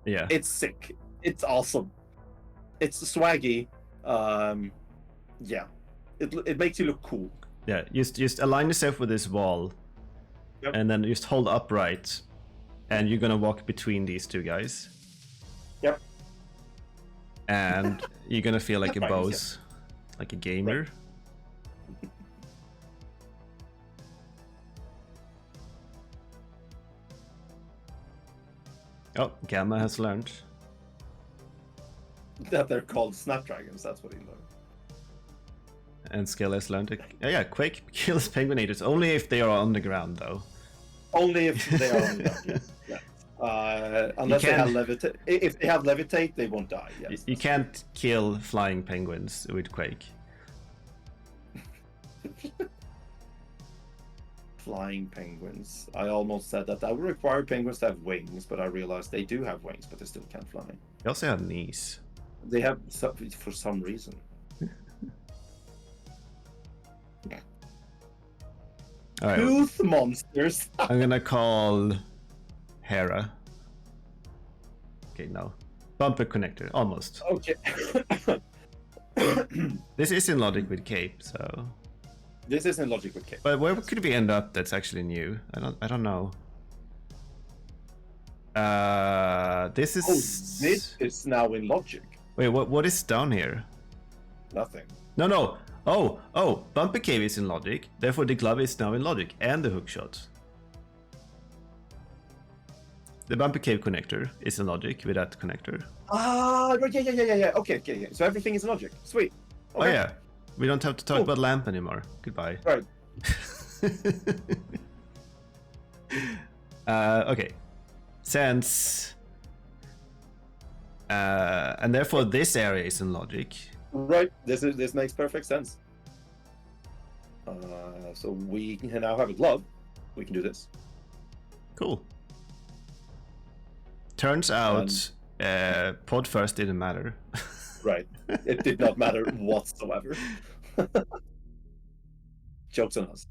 Yeah. It's sick. It's awesome. It's swaggy. Yeah. It makes you look cool. Yeah. Just align yourself with this wall, Yep. and then just hold upright, and you're gonna walk between these two guys. Yep. And you're gonna feel like a Snapdragons, boss, like a gamer. Right. Oh, Gamma has learned. That they're called Snapdragons. That's what he learned. And Skill has learned. Yeah, Quake kills penguinators only if they are on the ground, though. Only if they are on the ground. Yeah. Unless they have levitate. If they have levitate, they won't die. Yes. You can't kill flying penguins with Quake. Flying penguins. I almost said that would require penguins to have wings, but I realized they do have wings, but they still can't fly. They also have knees. They have for some reason. All right, Tooth monsters. I'm gonna call Hera. Okay, no. Bumper connector, almost. Okay. This is in logic with Cape, so. This isn't logic with K. But where could we end up that's actually new? I don't know. This is. Oh, this is now in logic. Wait, what is down here? Nothing. No. Oh, Bumper Cave is in logic. Therefore, the glove is now in logic, and the hookshot. The Bumper Cave connector is in logic with that connector. Ah, right, yeah. Okay, yeah. So everything is in logic. Sweet. Okay. Oh yeah, we don't have to talk Cool. about lamp anymore. Goodbye. Right. Okay. Since and therefore this area is in logic. Right. This makes perfect sense. So we can now have a glove. We can do this. Cool. Turns out pod first didn't matter. Right. It did not matter whatsoever. Jokes on us.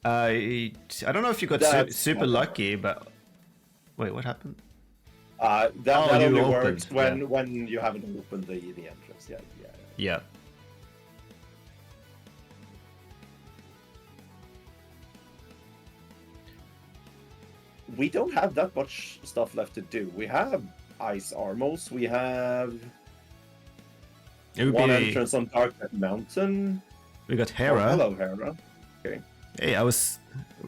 I don't know if you got That's super not lucky, but wait, what happened? That Oh, you only opened, works when yeah. when you haven't opened the entrance. Yeah. Yeah. We don't have that much stuff left to do. We have ice armors. We have It would one be. entrance on Dark Mountain. We got Oh, Hera. hello, Hera. Hey, I was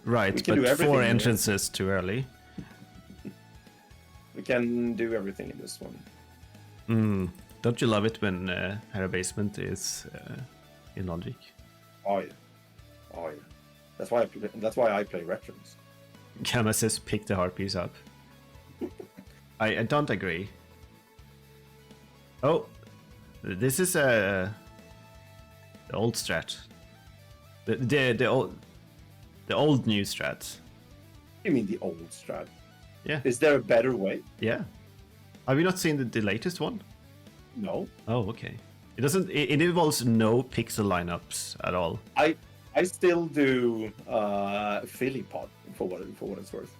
right, We can do but everything 4 in this. entrances too early. We can do everything in this one. Don't you love it when Hera Basement is in logic? Oh yeah. That's why I play Retrance. Gamma says pick the harpies up. I don't agree. Oh, this is the old strat. The old new strat. You mean the old strat? Yeah. Is there a better way? Yeah. Have you not seen the latest one? No. Oh, okay. It doesn't. It involves no pixel lineups at all. I still do Philly pod for what it's worth.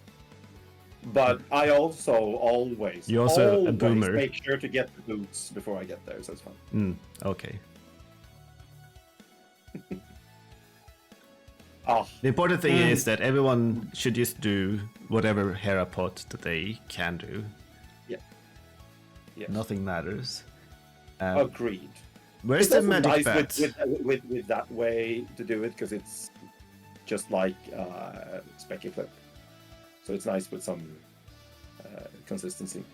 But I also always You're also a boomer. make sure to get the boots before I get there, so it's fine. Okay. Oh, The important thing is that everyone should just do whatever Hera pot that they can do. yeah. Yes. Nothing matters. Agreed. Where's It's the also magic nice bat? with that way to do it because it's just like Specky Clip. So it's nice with some consistency.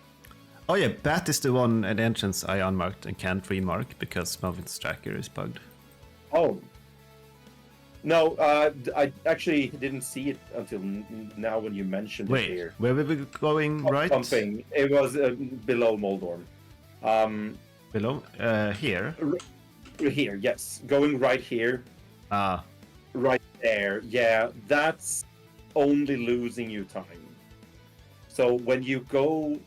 Oh yeah, bat is the one at entrance I unmarked and can't remark because Melvin's tracker is bugged. Oh. No, I actually didn't see it until now when you mentioned it Wait, here. where were we going right? Something. It was below Moldorm. Below? Here? Here, yes. Going right here, Ah, right there. Yeah, that's only losing you time. So when you go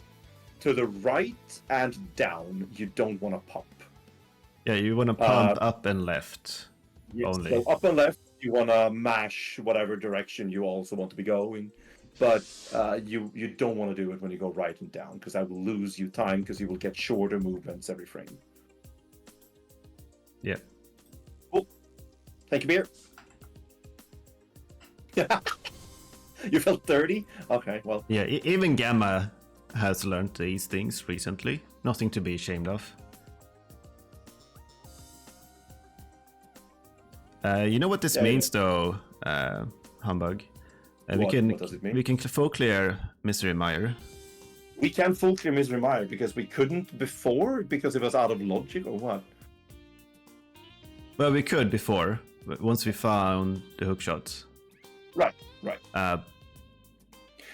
to the right and down, you don't want to pump. yeah, you want to pump up and left only. So up and left, you want to mash whatever direction you also want to be going. But you don't want to do it when you go right and down, because that will lose you time, because you will get shorter movements every frame. Yeah. Cool. Thank you, beer. You felt 30? Okay, well. Yeah, even Gamma has learned these things recently. Nothing to be ashamed of. You know what this means, though, Humbug? What does it mean? We can full clear Misery Mire. We can full clear Misery Mire because we couldn't before, because it was out of logic, or what? Well, we could before, but once we found the hook shots. Right.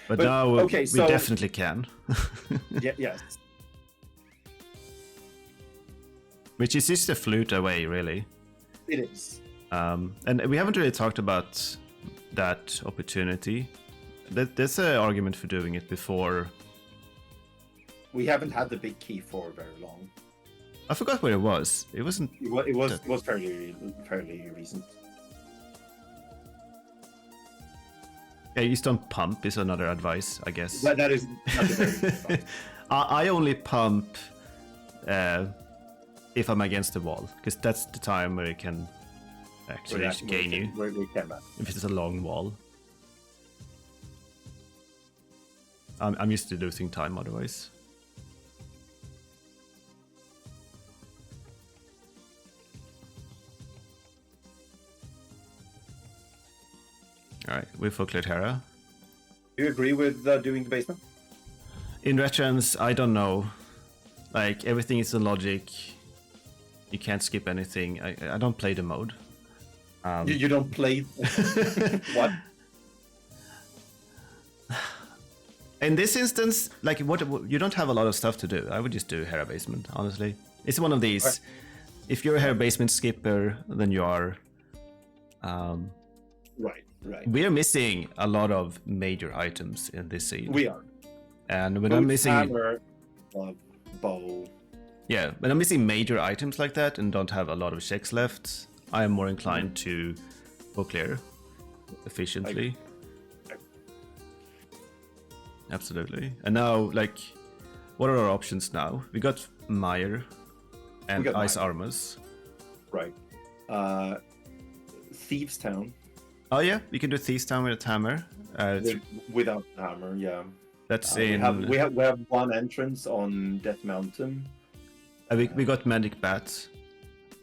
But now okay, we so, definitely can. Yes. Which is just a flute away, really. It is. And we haven't really talked about that opportunity. There's an argument for doing it before. We haven't had the big key for very long. I forgot where it was. It wasn't. It was fairly recent. Yeah, you just don't pump is another advice, I guess. That is not a very good advice. I only pump if I'm against the wall, because that's the time where it can actually gain you. Where we can match. If it's a long wall. I'm used to losing time otherwise. Alright, we full cleared Hera. Do you agree with doing the basement? In Retrance, I don't know. Like, everything is in logic. You can't skip anything. I don't play the mode. You don't play... What? In this instance, like, what you don't have a lot of stuff to do. I would just do Hera Basement, honestly. It's one of these. Right. If you're a Hera Basement skipper, then you are... Right. We are missing a lot of major items in this scene. We are. And when I'm missing... Hammer, bow. Yeah, when I'm missing major items like that and don't have a lot of checks left, I am more inclined to go clear efficiently. Absolutely. And now, like, what are our options now? We got Mire and Ice Armors. Right. Thieves Town. Oh yeah, we can do Thieves Town with a hammer. Without hammer, yeah. That's we have one entrance on Death Mountain. We got Magic Bat.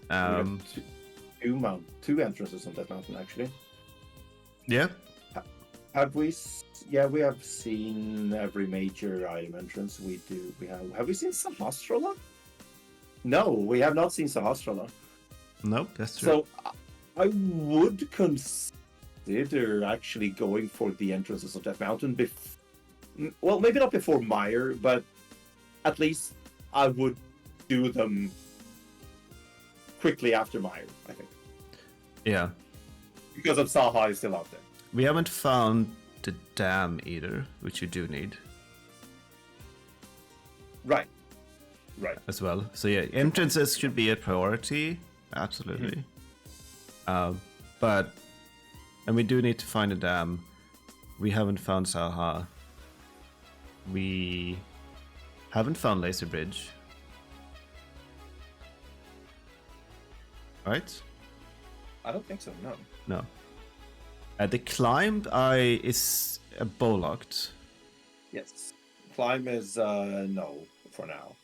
We have two entrances on Death Mountain, actually. Yeah. Have we? Yeah, we have seen every major item entrance. We do. Have we seen Sahasrara? No, we have not seen Sahasrara. Nope, that's true. So I would consider actually going for the entrances of Death Mountain. Well, maybe not before Mire, but at least I would do them quickly after Mire, I think. Yeah. Because of Saha is still out there. We haven't found the dam either, which you do need. Right. As well. So yeah, entrances should be a priority. Absolutely. And we do need to find a dam. We haven't found Saha. We haven't found Laser Bridge. Right? I don't think so, no. No. The climb is bow locked. Yes. Climb is no for now.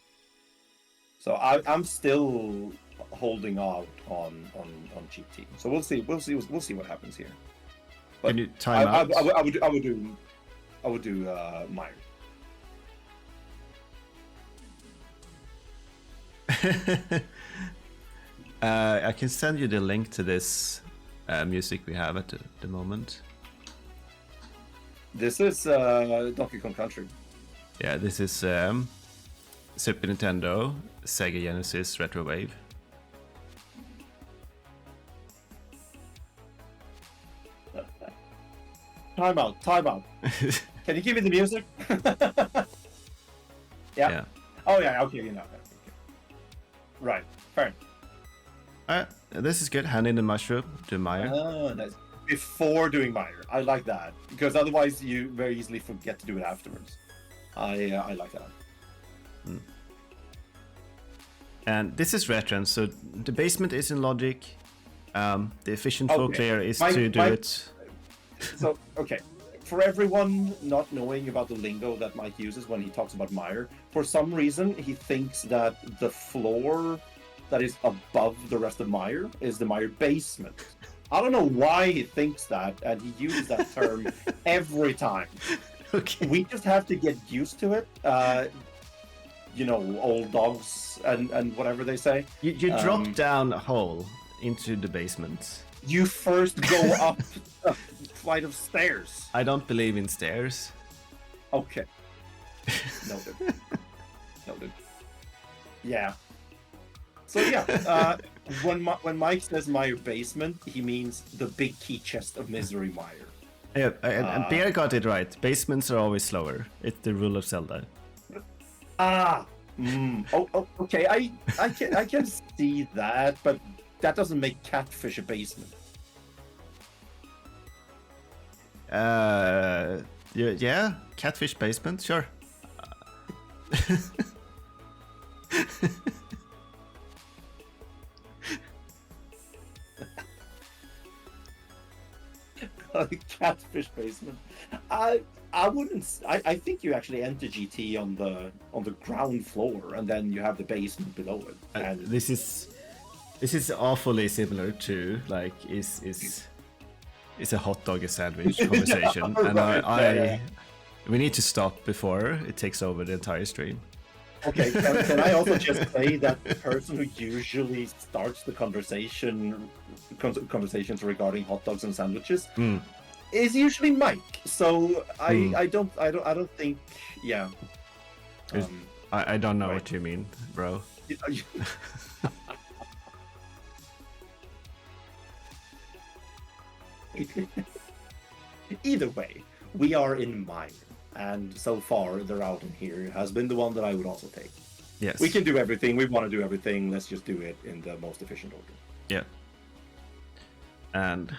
So I'm still holding out on GT. So we'll see what happens here. But can you time out? I would do Mire. I can send you the link to this music we have at the moment. This is Donkey Kong Country. Yeah, this is Super Nintendo, Sega Genesis, Retro Wave. Time out. Can you give me the music? Yeah. Yeah. Oh yeah, okay, you know. Okay. Right, fair. This is good. Hand in the mushroom, do Meyer. Oh, nice. Before doing Meyer, I like that because otherwise you very easily forget to do it afterwards. I like that. And this is Retrance, so the basement is in logic. The efficient flow Okay. clear is Mike- to do Mike- it. So, okay. For everyone not knowing about the lingo that Mike uses when he talks about Meyer, for some reason he thinks that the floor that is above the rest of Meyer is the Meyer basement. I don't know why he thinks that, and he uses that term every time. Okay. We just have to get used to it. You know, old dogs and whatever they say. You drop down a hole into the basement. You first go up a flight of stairs. I don't believe in stairs. Okay. Noted. Noted. Yeah. So yeah, when Mike says Meyer basement, he means the big key chest of misery Meyer. Yeah, and Bear got it right. Basements are always slower. It's the rule of Zelda. Oh, okay. I can see that, but that doesn't make Catfish a basement. Yeah, Catfish basement, sure. Catfish basement. I wouldn't. I think you actually enter GT on the ground floor, and then you have the basement below it. And This is awfully similar to like is a hot dog a sandwich conversation, Yeah, and right. we need to stop before it takes over the entire stream. okay, can I also just say that the person who usually starts the conversations regarding hot dogs and sandwiches is usually Mike. So I don't think. Yeah. I don't know Right. what you mean, bro. Either way, we are in mine, and so far the route in here has been the one that I would also take. Yes. We can do everything. We want to do everything. Let's just do it in the most efficient order. Yeah. And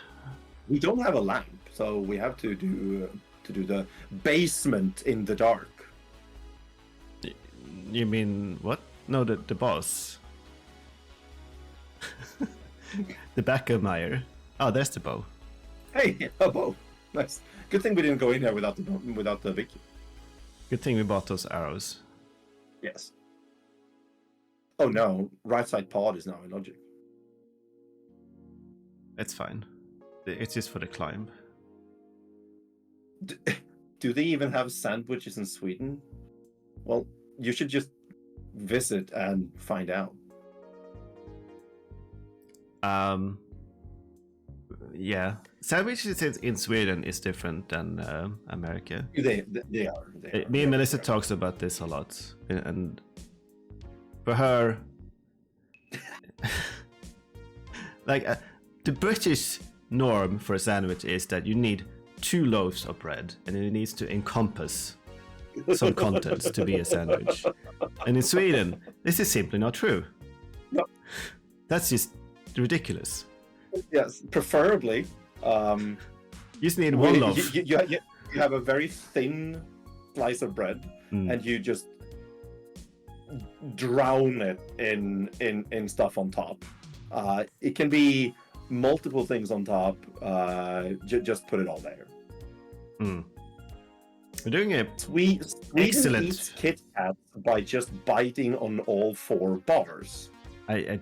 We don't have a lamp, so we have to do the basement in the dark. you mean what? No, the boss. The back of Meyer. Oh, there's the bow. Hey, a bow. Nice. Good thing we didn't go in there without the Vicky. Good thing we bought those arrows. Yes. Oh no, right side pod is now in logic. It's fine. It's just for the climb. Do they even have sandwiches in Sweden? Well, you should just visit and find out. Yeah. Sandwiches in Sweden is different than America. They are. Me and Melissa talks about this a lot, and for her, like the British norm for a sandwich is that you need 2 loaves of bread, and it needs to encompass some contents to be a sandwich. And in Sweden, this is simply not true. No. That's just ridiculous. Yes, preferably. You just need 1 loaf. You have a very thin slice of bread, and you just drown it in stuff on top. It can be multiple things on top. Just put it all there. We're doing a Sweden excellent. eats Kit Kats by just biting on all 4 bars. Alright,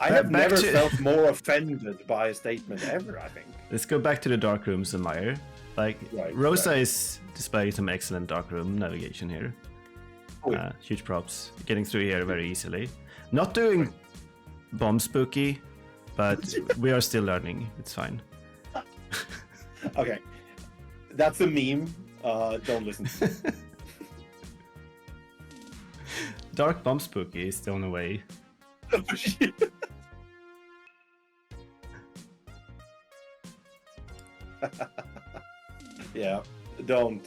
I have back never to- felt more offended by a statement ever, I think. Let's go back to the dark rooms in Meyer. Like, Right, Rosa right. is displaying some excellent darkroom navigation here. Oh, yeah. Huge props. Getting through here very easily. Not doing bomb spooky, but we are still learning. It's fine. Okay. That's a meme. Don't listen to it. Dark Bomb Spooky is the only way. Yeah, don't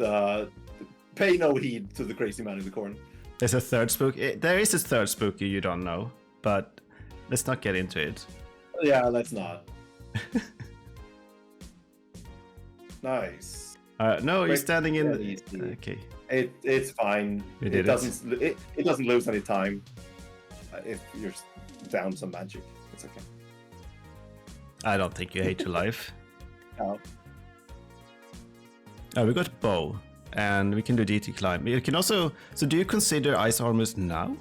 pay no heed to the crazy man in the corner. There's a third spooky. There is a third spooky you don't know, but let's not get into it. Yeah, let's not. Nice. No, you're Quick standing in. and easy. Okay. It's fine. We It did it. doesn't lose any time if you're down some magic. It's okay. I don't think you hate your life. No. We got bow, and we can do DT climb. You can also. So, do you consider ice armors now?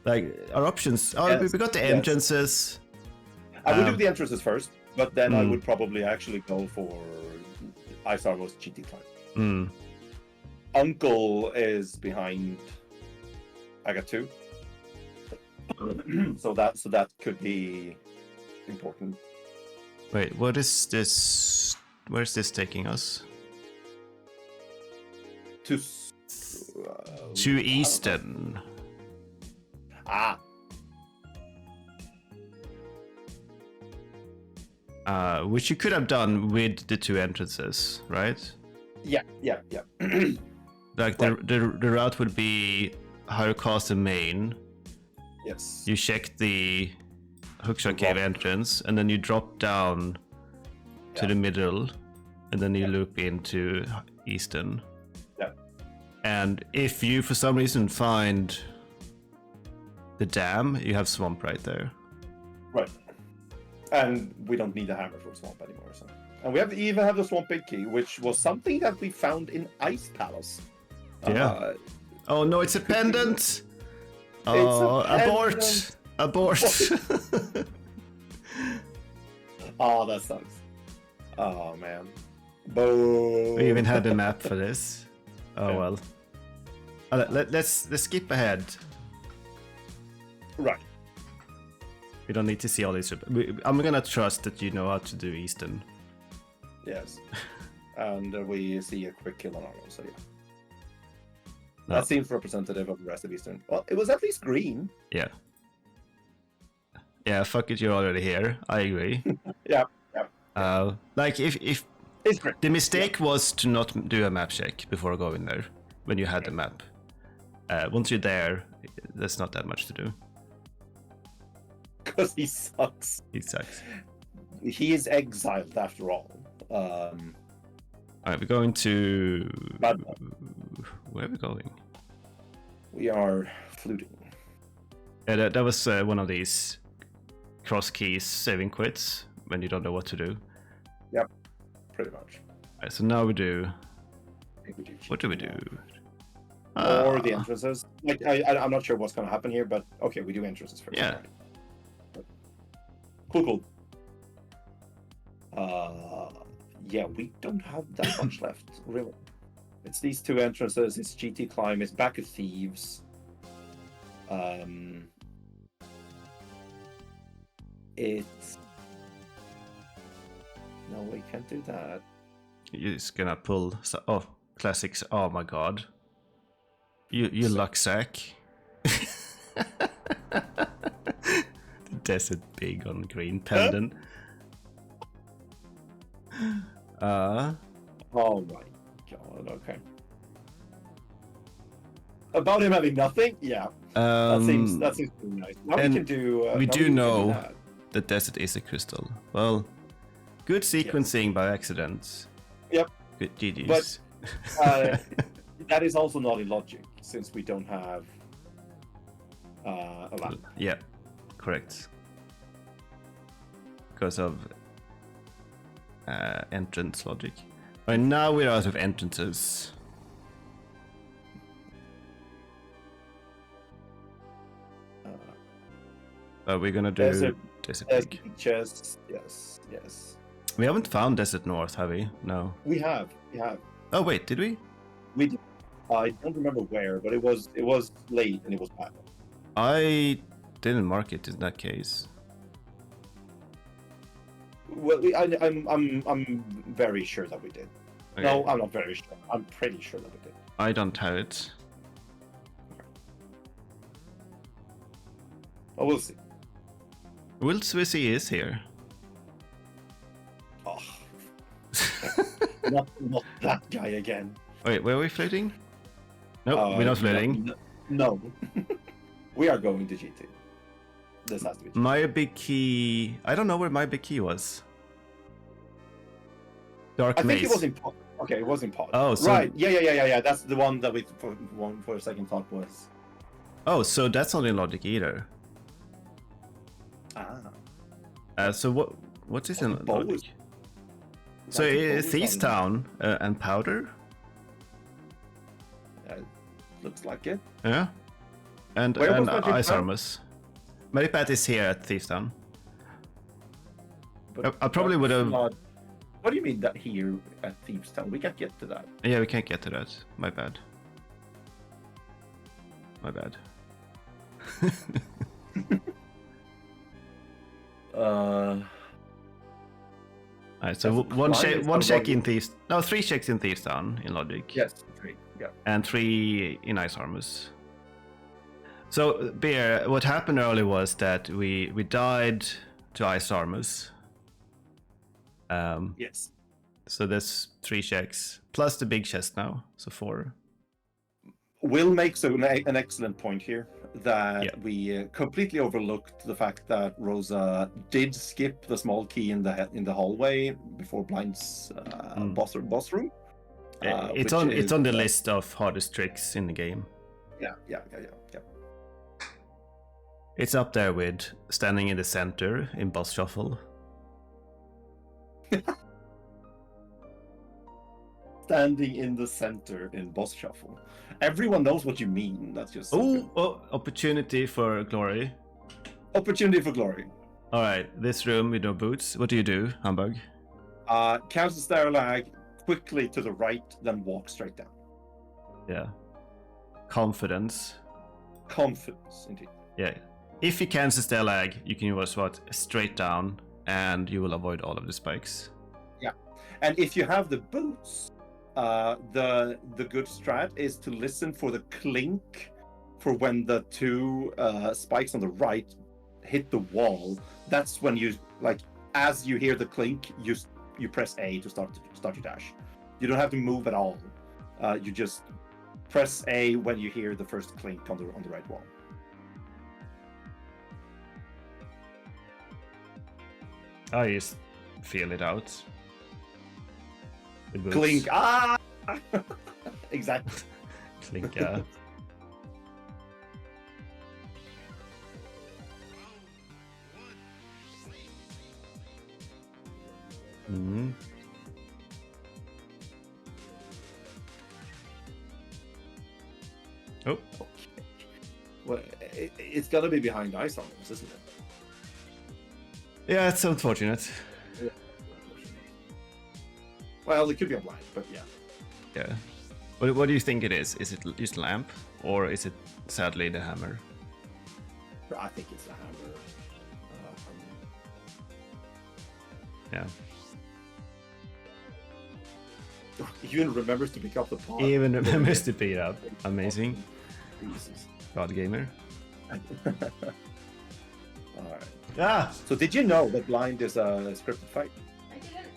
Like our options. Oh, Yes, we got the yes. entrances. I would do the entrances first, but then I Mm. would probably actually go for Ice Armor's GT climb. Mm. Uncle is behind. I got 2. so that could be important. Wait, what is this? Where's this taking us? To To Easton. Ah, Which you could have done with the 2 entrances, right? yeah. Like the route would be Hyrule main. Yes. You check the Hookshot Cave entrance, and then you drop down to the middle, and then you loop into Easton. Yeah. And if you, for some reason, find the dam, you have Swamp right there. Right. And we don't need a hammer for Swamp anymore. So. And we even have the Swamp Big Key, which was something that we found in Ice Palace. Yeah. Oh no, it's a pendant! Oh, It's a abort! Abort! Oh, that sucks. Oh, man. Boo. We even had a map for this. Oh Yeah. well. Let's skip ahead. Right. We don't need to see all these. I'm gonna trust that you know how to do Easton. Yes. And we see a quick kill on Arnold, so yeah. No. That seems representative of the rest of Eastern. Well, it was at least green. Yeah. Yeah, fuck it, you're already here. I agree. Yeah. Like if It's great. the mistake was to not do a map check before going there when you had the map. Once you're there, there's not that much to do. Because he sucks. He sucks. He is exiled after all. Alright, we're going to... Where are we going? We are fluting. Yeah, that was one of these cross keys saving quits when you don't know what to do. Yep, pretty much. Right, so now we do... I think we do What do we do? Or the entrances. Like, I'm not sure what's going to happen here, but okay, we do entrances first. Yeah. Cool. Yeah, we don't have that much left, really. It's these 2 entrances, it's GT Climb, it's Back of Thieves. It's... No, we can't do that. You're just gonna pull... Oh, classics. Oh my god. You luck sack. The desert big on green pendant. Oh my god, okay. About him having nothing? Yeah. That seems pretty nice. Now we and can do... we now do can do know that. the desert is a crystal. Well, good sequencing by accident. Yep. Good GG's. But that is also not illogic, since we don't have a map. Yeah, correct. Because of entrance logic. Right now we're out of entrances. We're gonna do Desert Peak. Chest, yes. We haven't found Desert North, have we? No. We have. Oh wait, did we? We did. I don't remember where, but it was late and it was bad. I didn't mark it in that case. Well, I'm very sure that we did. Okay. No, I'm not very sure. I'm pretty sure that we did. I don't have it. Oh, we'll see. Will Swissy is here. Oh. not that guy again. Wait, where are we floating? No, we're not floating. No. We are going to GT. This has to be GT. My big key. I don't know where my big key was. Dark I Maze. think it was in pod. Okay, it was in pod. Oh, so... right. Yeah. That's the one that we for a second thought was. Oh, so that's not in logic either. So what is in Bow logic? is- So Thieves Town and Powder? Looks like it. Yeah. And Where was Magic Ice Town? Armors. Maripat is here at Thieves Town. But I probably that's would have... not- What do you mean that here at Thieves Town? We can't get to that. Yeah, we can't get to that. My bad. My bad. Alright, so That's one quite check in logic. Thieves... No, 3 checks in Thieves Town in logic. Yes, 3. Yeah. And 3 in Ice Armors. So, Bear, what happened earlier was that we died to Ice Armors. Yes. So there's 3 checks, plus the big chest now, so 4. Will makes an excellent point here that Yeah. we completely overlooked the fact that Rosa did skip the small key in the hallway before Blind's boss room. It's which on the is, list of hardest tricks in the game. Yeah. It's up there with standing in the center in boss shuffle. Standing in the center in boss shuffle. Everyone knows what you mean. That's just so good. Opportunity for glory. Opportunity for glory. All right, this room with no boots. What do you do, Humbugh? Cancel stair lag quickly to the right, then walk straight down. Yeah. Confidence. Confidence, indeed. Yeah. If you cancel stair lag, you can use what? Straight down, and you will avoid all of the spikes. Yeah, and if you have the boots, the good strat is to listen for the clink for when the 2 spikes on the right hit the wall. That's when you as you hear the clink, you press A to start your dash. You don't have to move at all. You just press A when you hear the first clink on the right wall. I just feel it out. The boots. Clink! Exactly. Clink, yeah. Mm-hmm. Oh. Well, it's gonna be behind Ice Armors, isn't it? Yeah, it's unfortunate. Well, it could be a blind, but yeah. Yeah. What do you think it is? Is it just lamp, or is it sadly the hammer? I think it's the hammer. Yeah. He even remembers to pick up the pawn. Even remembers to beat up. Amazing. Jesus. God gamer. Alright. Ah! So did you know that blind is a scripted fight? I didn't.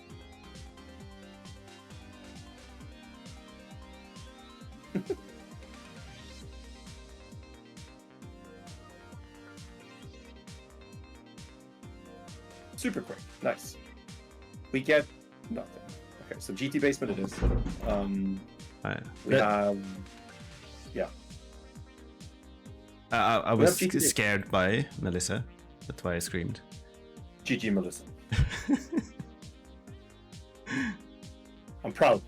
Super quick. Nice. We get nothing. Okay, so GT basement it is. We have... Yeah. I We was have GT. scared by Melissa. That's why I screamed. GG Melissa. I'm proud.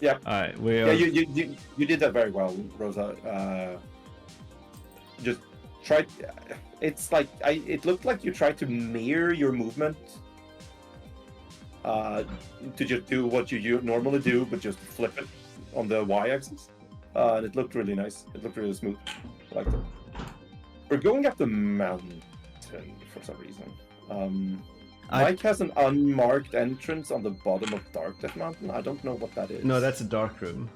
Yeah. Alright, we are... Yeah, you did that very well, Rosa. Just try. It's like it looked like you tried to mirror your movement to just do what you normally do, but just flip it on the y-axis. And it looked really nice. It looked really smooth. I liked it. We're going up the mountain for some reason. Mike has an unmarked entrance on the bottom of Dark Death Mountain. I don't know what that is. No, that's a dark room.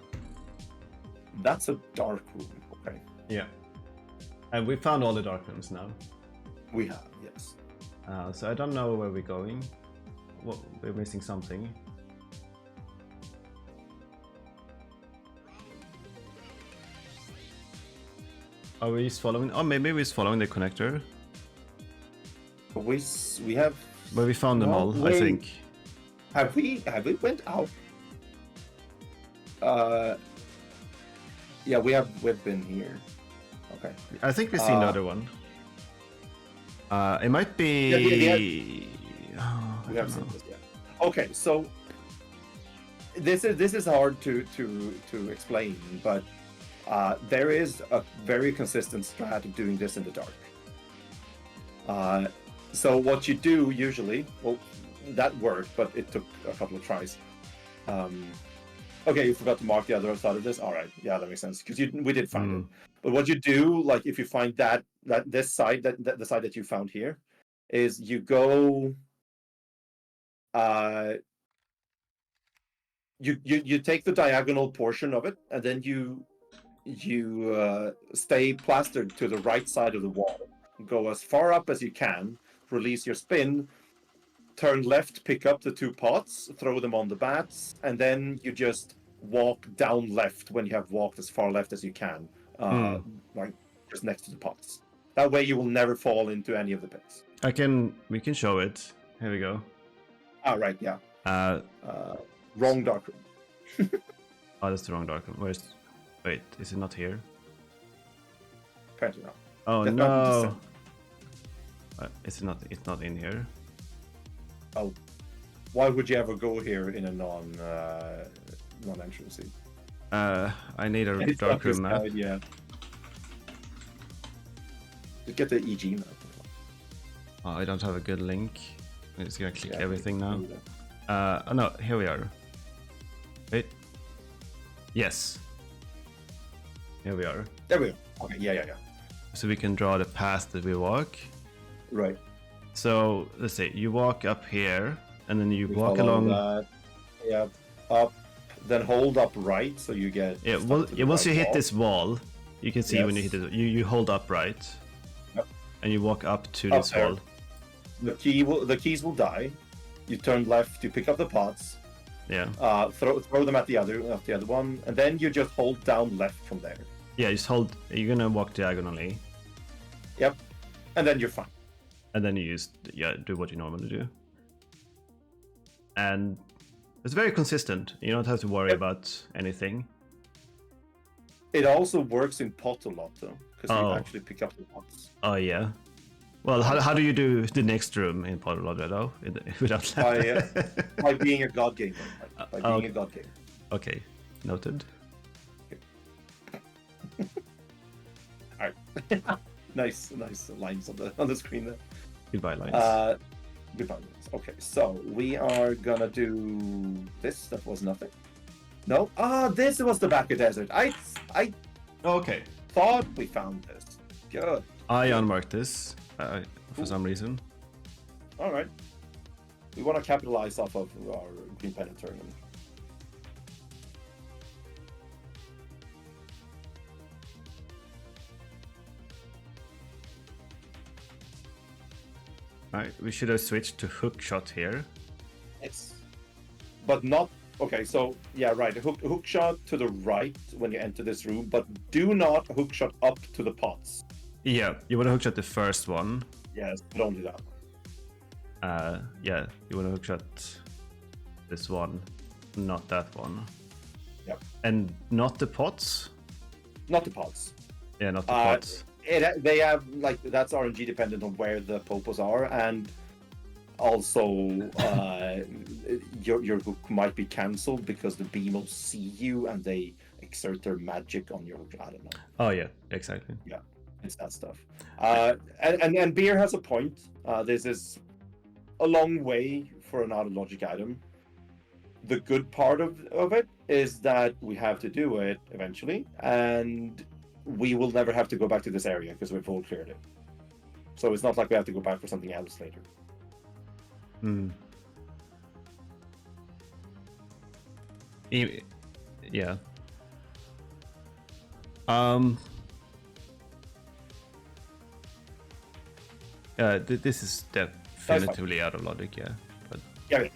That's a dark room. Okay. Yeah. And we found all the dark rooms now. We have, yes. So I don't know where we're going. Well, we're missing something. Are we just following? Oh, maybe we're just following the connector. We have. But we found them No, all, I wait. think. Have we went out? Yeah, we've been here. Okay. I think we've seen the other one. It might be. Oh, We have seen this, yeah. Okay, so this is hard to explain, but there is a very consistent strat of doing this in the dark. So what you do usually, well, that worked, but it took a couple of tries. Okay, you forgot to mark the other side of this. All right, yeah, that makes sense because we did find it. But what you do, like if you find this side, the side that you found here, is you go. You take the diagonal portion of it, and then you stay plastered to the right side of the wall. Go as far up as you can. Release your spin. Turn left, pick up the 2 pots, throw them on the bats, and then you just walk down left when you have walked as far left as you can, like just next to the pots. That way you will never fall into any of the pits. We can show it. Here we go. Ah, right, yeah. Wrong dark room. Oh, that's the wrong dark room. Wait, is it not here? Apparently not. Oh That's not no! the It's not in here. Oh, why would you ever go here in a non-entrance seat? I need a It's dark not this room map. guide, yeah. Just get the EG map. Oh, I don't have a good link. I'm just gonna click Yeah, everything now. do that. Oh no, here we are. Wait. Yes. Here we are. There we go. Okay, yeah. So we can draw the path that we walk. Right. So let's say you walk up here, and then you We walk follow along. that. Yeah, up, then hold up right, so you get. Yeah, stuck well, to the yeah, once right you hit wall. this wall, you can see when you Yes. hit it. You hold up right, Yep. and you walk up to Up this there. wall. The keys will die. You turn left. You pick up the pots. Yeah, Throw them at the other one, and then you just hold down left from there. yeah. Just hold. You're gonna walk diagonally, Yep, and then you're fine. and then you just do what you normally do. And it's very consistent. You don't have to worry Yep. about anything. It also works in pot a lot though, because you Oh. actually pick up the pots. Oh yeah. Well, how do you do the next room in Podologia though? Without By being a god gamer. By being okay. a god gamer. Okay, noted. Alright. nice lines on the screen there. Goodbye lines. Goodbye. Okay, so we are gonna do this. That was nothing. No. This was the Backer Desert. I Okay. thought we found this. Good. I unmarked this for some reason. All right. We want to capitalize off of our Green Pennant tournament. Alright, we should have switched to hook shot here. Yes. But not okay. So yeah, right. Hook shot to the right when you enter this room, but do not hook shot up to the pots. Yeah, you want to hook shot the first one. Yes, don't do that. Yeah, you want to hook shot this one, not that one. Yep. And not the pots? Not the pots. Yeah, not the pots. They have like that's RNG dependent on where the popos are, and also your hook might be cancelled because the beam will see you and they exert their magic on your hook. I don't know. Oh yeah, exactly. Yeah, it's that stuff. And Beer has a point. This is a long way for an out of logic item. The good part of it is that we have to do it eventually, and we will never have to go back to this area because we've all cleared it. So it's not like we have to go back for something else later. Yeah. This is definitively out of logic, yeah. But Yeah.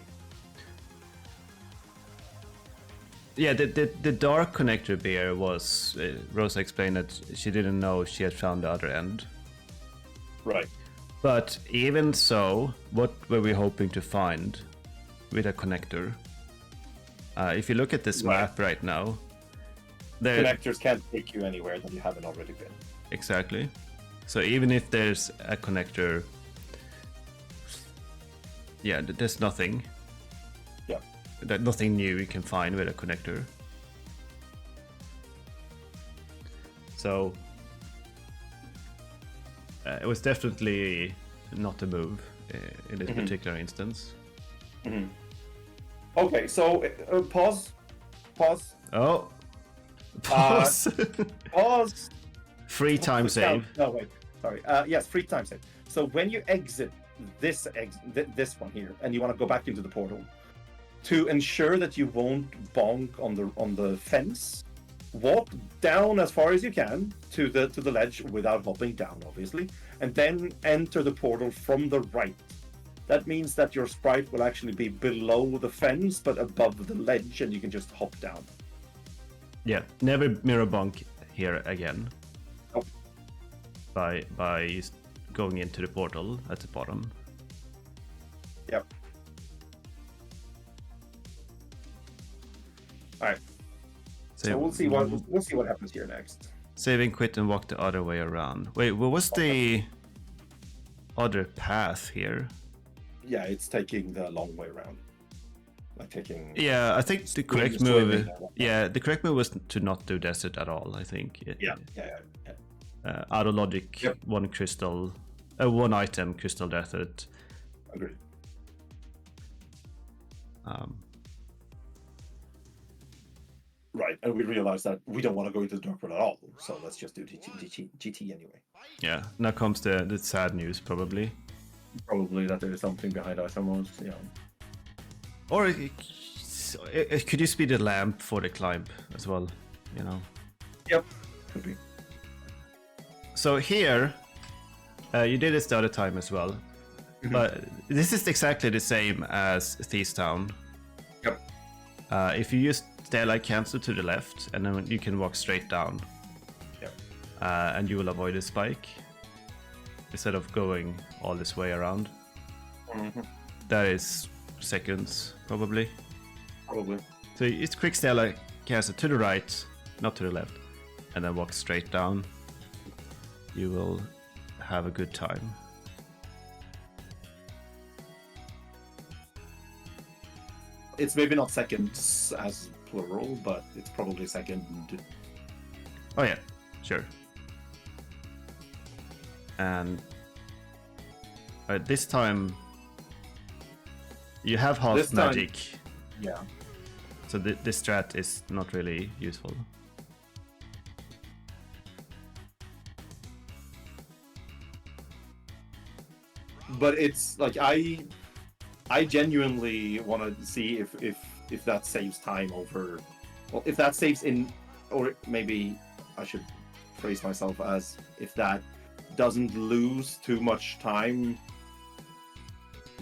yeah, the dark connector beer was Rosa explained that she didn't know she had found the other end. Right. But even so, what were we hoping to find with a connector? If you look at this map right now, Connectors can't take you anywhere that you haven't already been. Exactly. So even if there's a connector, yeah, there's nothing. Yeah. Nothing new you can find with a connector. So it was definitely not a move in this particular instance. Okay, so pause. Oh, pause. Pause. Free time save. No, wait. Sorry. Yes, free time save. So when you exit this one here, and you want to go back into the portal, to ensure that you won't bonk on the fence, walk down as far as you can to the ledge without hopping down, obviously, and then enter the portal from the right. That means that your sprite will actually be below the fence but above the ledge, and you can just hop down. Yeah, never mirror bonk here again. Nope. By going into the portal at the bottom. Yep. All right. So we'll see what happens here next. Save and quit and walk the other way around. Wait, what was the other path here? Yeah, it's taking the long way around. Like taking. Yeah, I think the correct move. Yeah, the correct move was to not do desert at all. I think. Yeah. Out of logic, Yep. one item crystal desert. Agreed. Right, and we realized that we don't want to go into the dark world at all, so let's just do GT anyway. Yeah, now comes the sad news, probably. Probably that there is something behind us, almost, yeah. Or it could just be the lamp for the climb as well, you know. Yep, could be. So here, you did this the other time as well, but this is exactly the same as Thief's Town. Yep. If you use Daylight Cancel to the left, and then you can walk straight down. Yep. And you will avoid a spike instead of going all this way around. That is seconds, probably. Probably. So it's quick Daylight Cancel to the right, not to the left, and then walk straight down. You will have a good time. It's maybe not seconds as plural, but it's probably second. Oh yeah, sure. And this time you have half This time- magic, Yeah. so this strat is not really useful. But it's like I genuinely want to see if that saves time over, well, if that saves in, or maybe I should phrase myself as if that doesn't lose too much time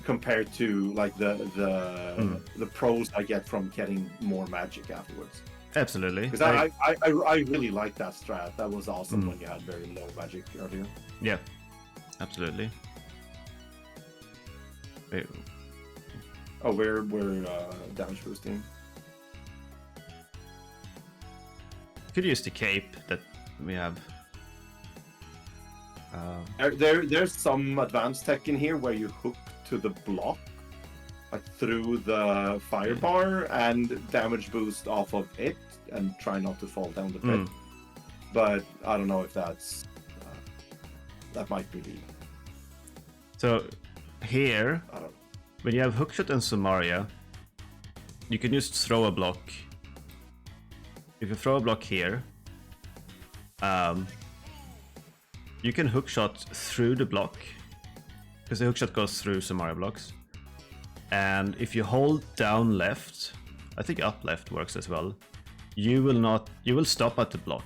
compared to like the pros I get from getting more magic afterwards. Absolutely. Because I really like that strat. That was awesome when you had very low magic earlier. Yeah, absolutely. Wait, Oh, we're damage boosting. could use the cape that we have. There's some advanced tech in here where you hook to the block, like through the fire bar, and damage boost off of it, and try not to fall down the pit. But I don't know if that's that might be. So here, I don't know. when you have hookshot and Sumaria, you can just throw a block. If you throw a block here, you can hookshot through the block, because the hookshot goes through Sumaria blocks. And if you hold down left, I think up left works as well, you will stop at the block.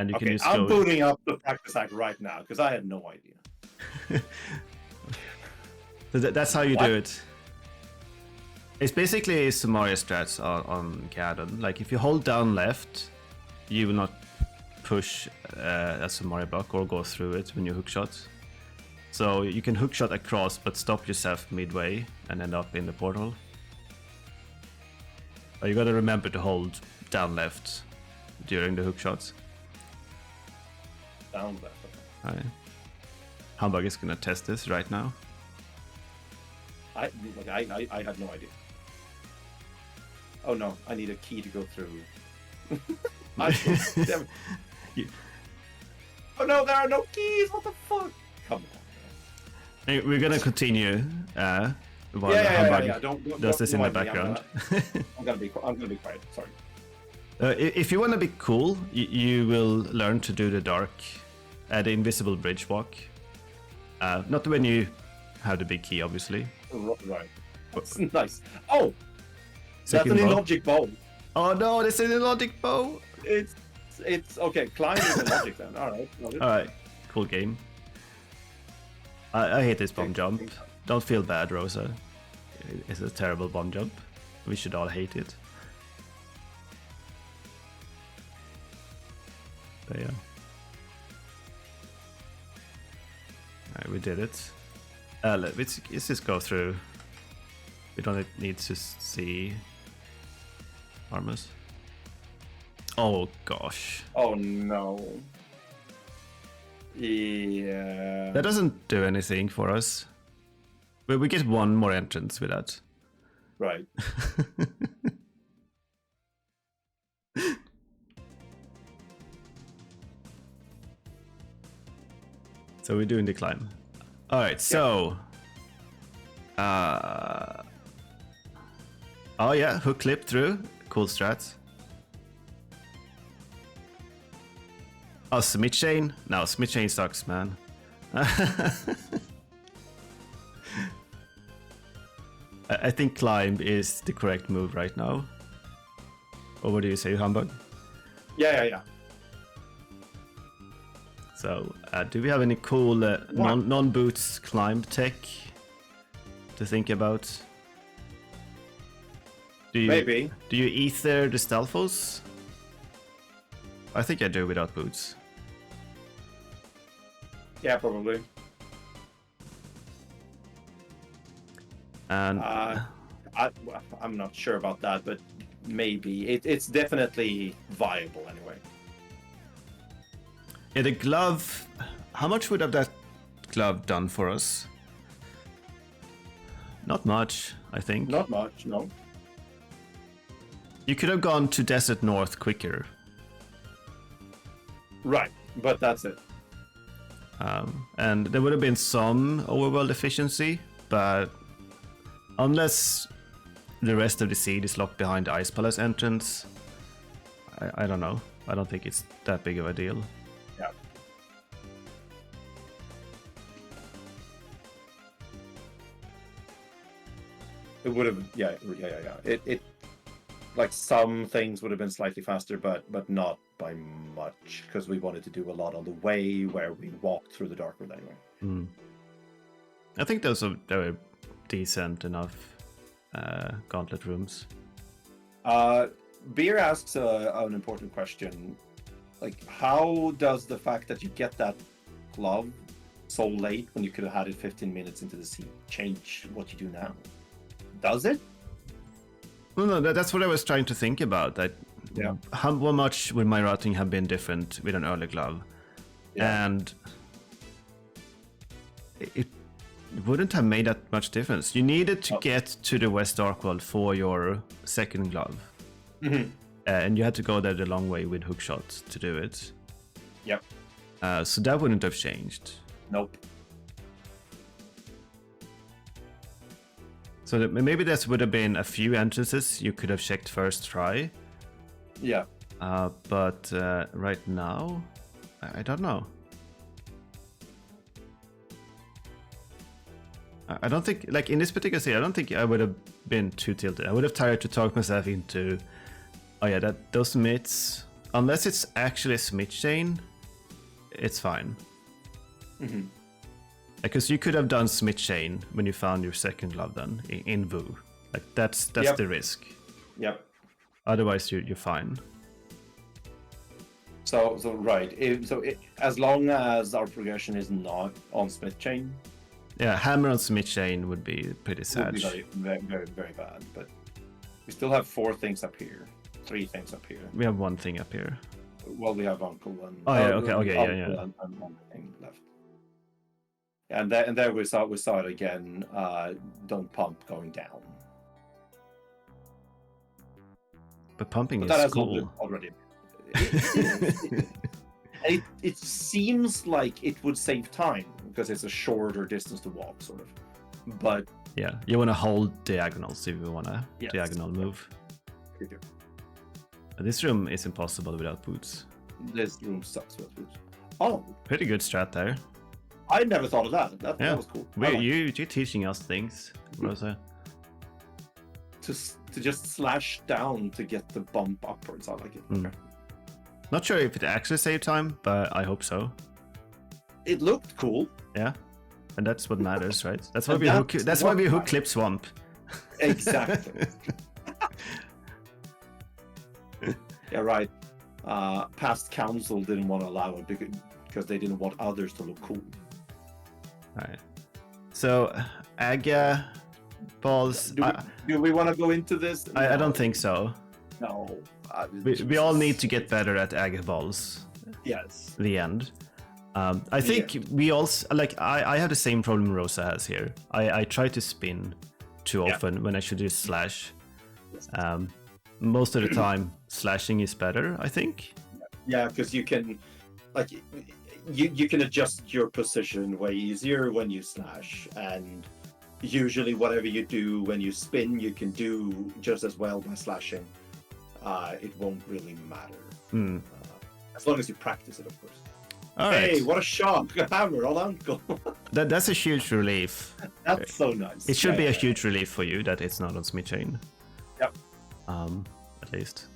and you can Okay, just I'm go. booting up the practice act right now because I had no idea. So that's how you What? do it. It's basically Sumaria strats on Cadon. Like if you hold down left, you will not push a Sumaria block or go through it when you hookshot. So you can hookshot across, but stop yourself midway and end up in the portal. But you gotta remember to hold down left during the hookshot. Down left. Okay. Right. Humbugh is gonna test this right now. I had no idea. Oh no, I need a key to go through. Damn it. Oh no, there are no keys. What the fuck? Come on. Hey, we're gonna continue while Humbugh Yeah. Don't does this in the mind me. background. I'm gonna be quiet. Sorry. If you want to be cool, you will learn to do the dark, the invisible bridge walk. Not when you have the big key, obviously. Right. That's nice. Oh, Second that's an bow. illogic bow. Oh no, this is an illogic bow. It's okay. Climb is illogic then. All right. All right, cool game. I hate this bomb jump. Don't feel bad, Rosa. It's a terrible bomb jump. We should all hate it. But yeah. Alright, we did it. Let's just go through. We don't need to see armors. Oh gosh. Oh no. Yeah. That doesn't do anything for us. But we get one more entrance with that. Right. So we're doing the climb. Alright, so oh yeah, hook clip through. Cool strat. Oh, Smith Chain? No, Smith Chain sucks, man. I think climb is the correct move right now. Or what do you say, Humbugh? Yeah. So, do we have any cool non-boots climb tech to think about? Maybe. Do you ether the Stalfos? I think I do without boots. Yeah, probably. And I'm not sure about that, but maybe it's definitely viable anyway. yeah, the glove. How much would have that glove done for us? Not much, I think. Not much, no. You could have gone to Desert North quicker. Right, but that's it. And there would have been some overworld efficiency, but unless the rest of the seed is locked behind the Ice Palace entrance, I don't know. I don't think it's that big of a deal. Yeah. It would have, yeah. It like some things would have been slightly faster, but not by much, because we wanted to do a lot on the way where we walked through the dark room anyway. I think those were decent enough gauntlet rooms. Beer asks an important question. Like, how does the fact that you get that glove so late when you could have had it 15 minutes into the scene change what you do now? Does it? No, that's what I was trying to think about. That Yeah. how much would my routing have been different with an early glove? Yeah. And it wouldn't have made that much difference. You needed to get to the West Darkworld for your second glove. And you had to go there the long way with hookshot to do it. Yep. So that wouldn't have changed. Nope. So maybe this would have been a few entrances you could have checked first try. Yeah. But right now, I don't know. I don't think, like in this particular scene, I don't think I would have been too tilted. I would have tried to talk myself into, oh yeah, those myths unless it's actually a Smith chain, it's fine. Mm-hmm. Because you could have done Smith chain when you found your second glove then in Vu. Like that's the risk. Yep. Otherwise, you're fine. So right. As long as our progression is not on Smith chain, Yeah, hammer on Smith chain would be pretty it would sad. be very bad. But we still have 4 things up here, 3 things up here. We have one thing up here. Well, we have Uncle and Oh yeah, okay, Uncle yeah. and one thing left. And there we saw it again. Don't pump going down. But pumping But that is has cool. already. It seems like it would save time because it's a shorter distance to walk, sort of. But Yeah, you want to hold diagonals if you want a Yes. diagonal move. we do. This room is impossible without boots. This room sucks with boots. Oh, Pretty good strat there. I never thought of that. That Yeah, was cool. I like you're teaching us things, Rosa. to just slash down to get the bump upwards. I like it. Mm. Okay. Not sure if it actually saved time, but I hope so. It looked cool. Yeah, and that's what matters, right? That's why And we hook. that's That's why what we hook matters. clip swamp. Exactly. Yeah, right. Past council didn't want to allow it because they didn't want others to look cool. Right. So, Aga balls. Do we want to go into this? I don't think so. No. We all need to get better at Aga balls. Yes. The end. I think we also like. I have the same problem Rosa has here. I try to spin too often when I should just slash. Most of the time, slashing is better. I think. Yeah, because you can, like, you can adjust your position way easier when you slash, and usually whatever you do when you spin, you can do just as well by slashing. It won't really matter as long as you practice it, of course. All Hey, right. what a shock! A hammer on Uncle. That's a huge relief. That's so nice. It should be a Yeah. huge relief for you that it's not on Smith chain. Yep. At least.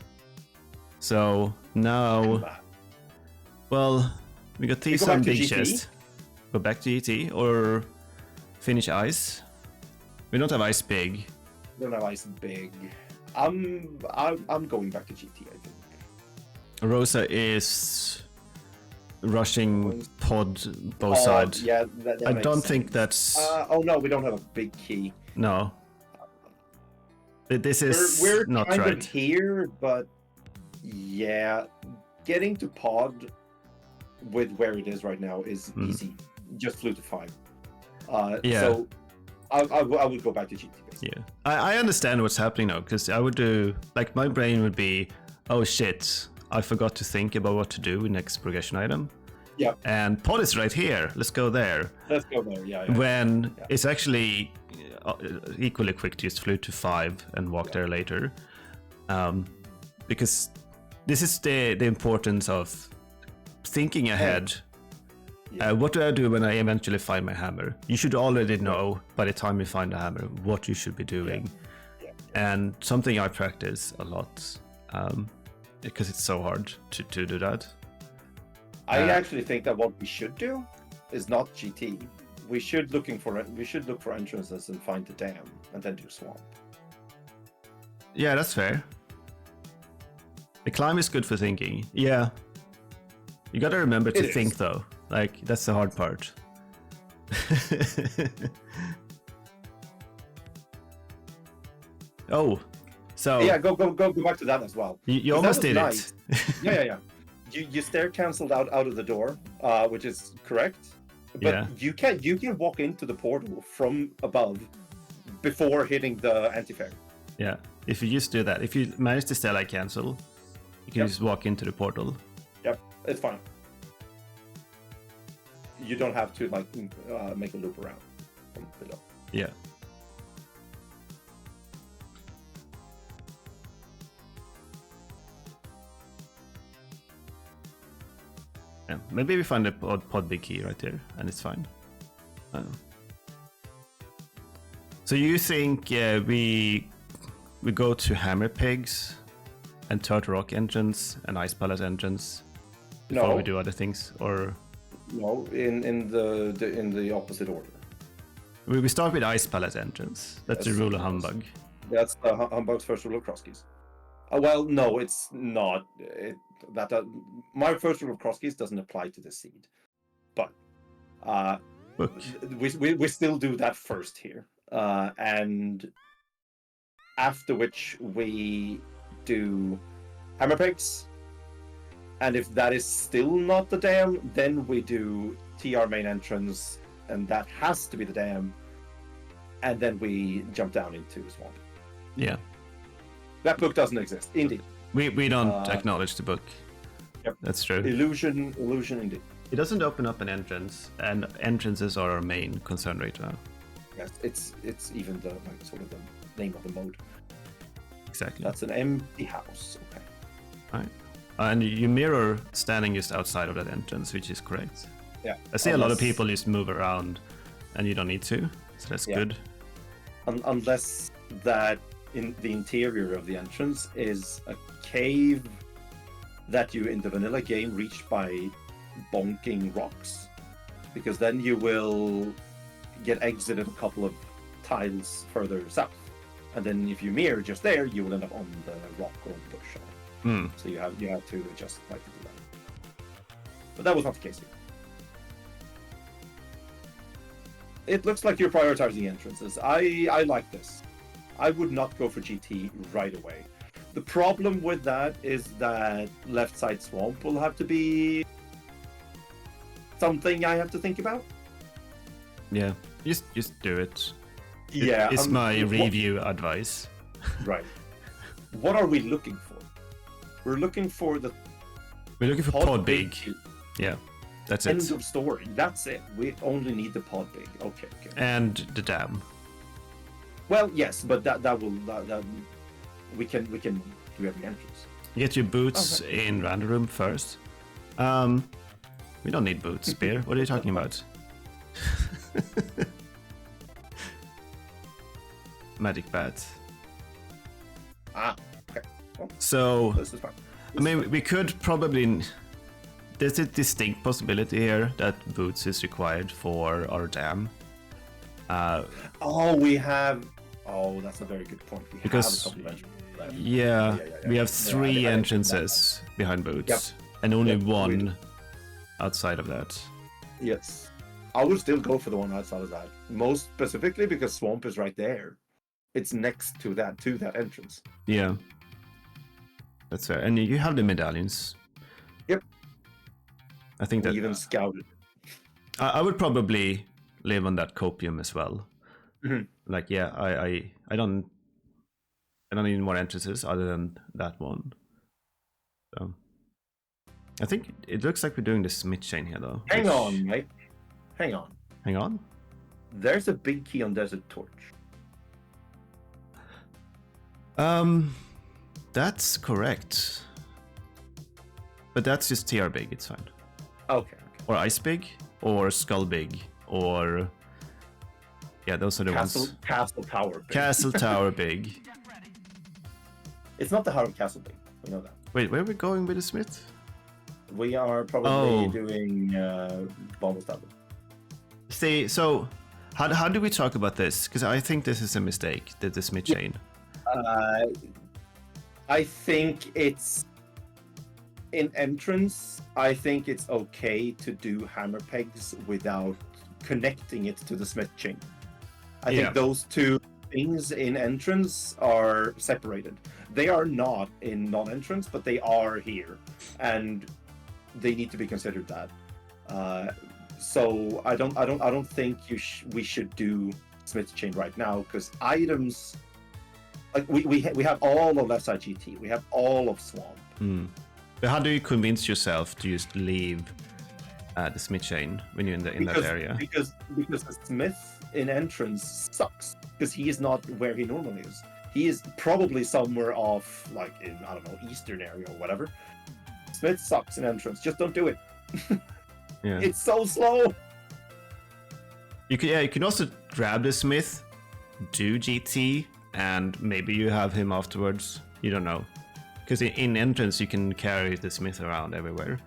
So now, well, we got these go back on to big GT? chest. Go back to GT or finish ice. We don't have ice big. Don't have ice big. I'm going back to GT. I think. Rosa is rushing pod both Oh, sides. yeah, that I makes don't sense. think that's Oh no, we don't have a big key. no. This is We're not kind right. of here, but yeah, getting to pod with where it is right now is easy. Just flew to 5. Yeah. So I would go back to GT. Basically. Yeah, I understand what's happening now because I would do like my brain would be, oh shit, I forgot to think about what to do with next progression item. Yeah. And pod is right here. Let's go there. Let's go there. Yeah. When it's actually equally quick to just flew to 5 and walk there later, because this is the importance of thinking ahead. What do I do when I eventually find my hammer? You should already know by the time you find the hammer what you should be doing. And something I practice a lot because it's so hard to do that. I actually think that what we should do is not GT. We should look for entrances and find the dam and then do swamp. Yeah, that's fair. The climb is good for thinking. Yeah. You gotta remember to think though. Like, that's the hard part. Oh, so Yeah, go back to that as well. you 'Cause that almost was did nice. it. Yeah. You stair cancelled out of the door, which is correct. But Yeah. you can walk into the portal from above before hitting the anti-fair. Yeah, if you just do that, if you manage to Stellite cancel, you can just walk into the portal. Yep, it's fine. You don't have to like make a loop around from below. Yeah. Yeah, maybe we find a pod big key right there, and it's fine. So you think we go to hammer pegs and Turtle Rock engines and Ice Palace engines before No. we do other things, or No, in the opposite order. we start with Ice Palace engines. That's the Yes, rule of yes. Humbugh. That's the Humbugh's first rule of cross keys. Well, no, it's not. My first rule of cross keys doesn't apply to the seed, but Book. we still do that first here, and after which we do hammer pegs, and if that is still not the dam, then we do TR main entrance, and that has to be the dam, and then we jump down into swamp. Yeah. That book doesn't exist, indeed. We don't acknowledge the book. Yep. That's true. Illusion, indeed. It doesn't open up an entrance, and entrances are our main concern right now. Yes, it's even the sort of the name of the mode. Exactly. That's an empty house. Okay. Right. And you mirror standing just outside of that entrance, which is correct. Yeah. I see a lot of people just move around, and you don't need to, so that's good. Unless that in the interior of the entrance is a cave that you in the vanilla game reach by bonking rocks, because then you will get exited a couple of tiles further south, and then if you mirror just there, you will end up on the rock or the bush. So you have to adjust like to do that. But that was not the case here. It looks like you're prioritizing entrances. I like this. I would not go for GT right away. The problem with that is that left side swamp will have to be something I have to think about. Yeah, just do it. Yeah, It's my review advice. Right. What are we looking for? We're looking for the We're looking for pod big. Yeah, that's End it. of story. That's it. We only need the pod big. Okay. And the dam. Well, yes, but that we can do every entrance. Get your boots in random room first. We don't need boots, Spear. What are you talking about? Magic bat. Okay. Well, So, this is fine. I mean, we could probably. There's a distinct possibility here that boots is required for our dam. That's a very good point. We Because- have a couple of entrances left. Yeah, we have Yeah, three I didn't entrances behind boots, Yep. and only Yep, we one do. outside of that. Yes. I would still go for the one outside of that. Most specifically because swamp is right there. It's next to that entrance. Yeah, that's fair. And you have the medallions. Yep. I think We that even scouted. I would probably live on that copium as well. Mhm. Like, yeah, I don't need more entrances other than that one. So I think it looks like we're doing the Smith chain here, though. Hang which- on, mate. Hang on. Hang on. There's a big key on Desert Torch. That's correct. But that's just TR big. It's fine. Okay. Or ice big, or skull big, or yeah, those are the ones. Castle Tower. Big. Castle tower big. It's not the Howard Castle big. We know that. Wait, where are we going with the Smith? We are probably Oh. doing Bomb Stable. See, so how do we talk about this? Because I think this is a mistake, the Smith chain. I think it's in entrance. I think it's okay to do hammer pegs without connecting it to the Smith chain. I Yeah. think those two things in entrance are separated. They are not in non-entrance, but they are here, and they need to be considered that. So I don't think we should do Smith chain right now, because items like we have all of left side GT, we have all of swamp. But how do you convince yourself to just leave the Smith chain when you're in that area? Because the Smith in entrance sucks, because he is not where he normally is. He is probably somewhere off, like in, I don't know, eastern area or whatever. Smith sucks in entrance. Just don't do it. Yeah. It's so slow. You can also grab the Smith, do GT, and maybe you have him afterwards. You don't know. because in entrance you can carry the smith around everywhere.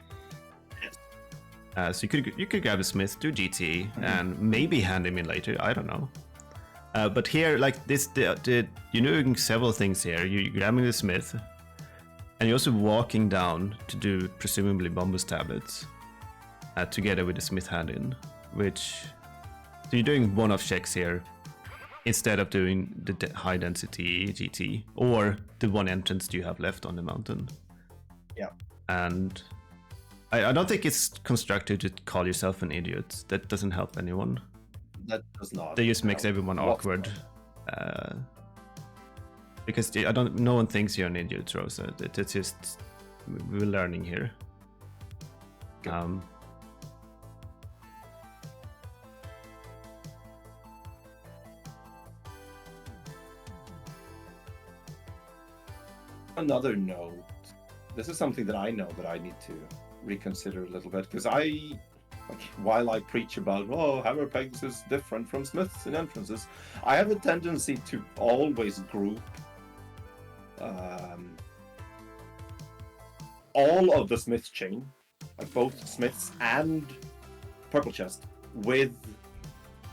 So you could grab a smith, do GT, and maybe hand him in later. I don't know. But here, like this, you're doing several things here. You're grabbing the smith, and you're also walking down to do presumably Bombus tablets, together with the smith hand in, which so you're doing one-off checks here instead of doing the high density GT or the one entrance you have left on the mountain. Yeah. And I don't think it's constructive to call yourself an idiot. That doesn't help anyone. That does not. That just makes everyone awkward. Because no one thinks you're an idiot, Rosa. It's just we're learning here. Good. Another note. This is something that I know that I need to reconsider a little bit, because while I preach about hammer pegs is different from smiths and entrances, I have a tendency to always group all of the smith's chain, like both smiths and purple chest, with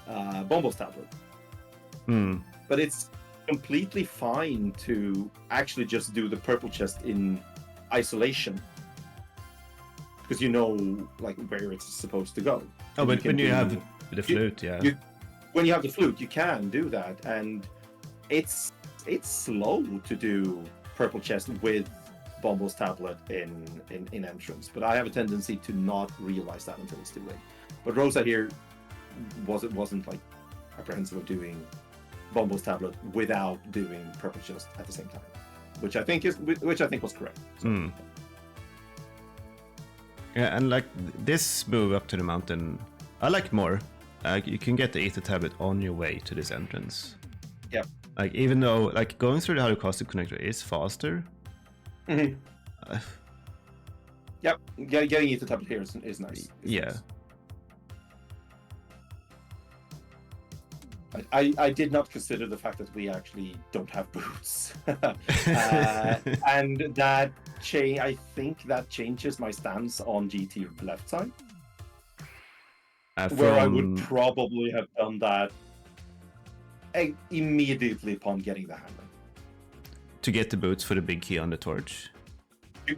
Bombos tablet. But it's completely fine to actually just do the purple chest in isolation, because you know like where it's supposed to go. Oh, but when you have the flute, when you have the flute, you can do that, and it's slow to do purple chest with Bombos tablet in entrance. But I have a tendency to not realize that until it's too late. But Rosa here wasn't like apprehensive of doing Bombos tablet without doing purple chest at the same time, which I think was correct. So. Yeah, and like this move up to the mountain, I like more. You can get the ether tablet on your way to this entrance. Yeah. Like even though like going through the Harukasu connector is faster. Yep. Getting ether tablet here is nice. Nice. I did not consider the fact that we actually don't have boots, and that I think that changes my stance on GT left side, where I would probably have done that immediately upon getting the hammer. To get the boots for the big key on the torch.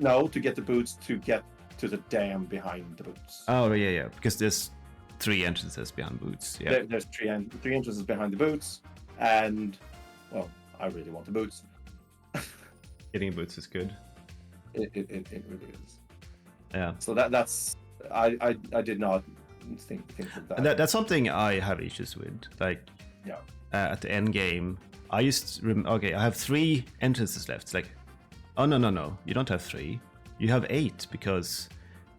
No, to get the boots to get to the dam behind the boots. Oh yeah, because there's 3 entrances behind boots. Yeah, there's three entrances behind the boots, and well, I really want the boots. Getting boots is good. It really is. Yeah. So that's I did not think of that. And that's something I have issues with. Like, at the end game, I I have 3 entrances left. It's like, oh no, you don't have 3. You have 8 because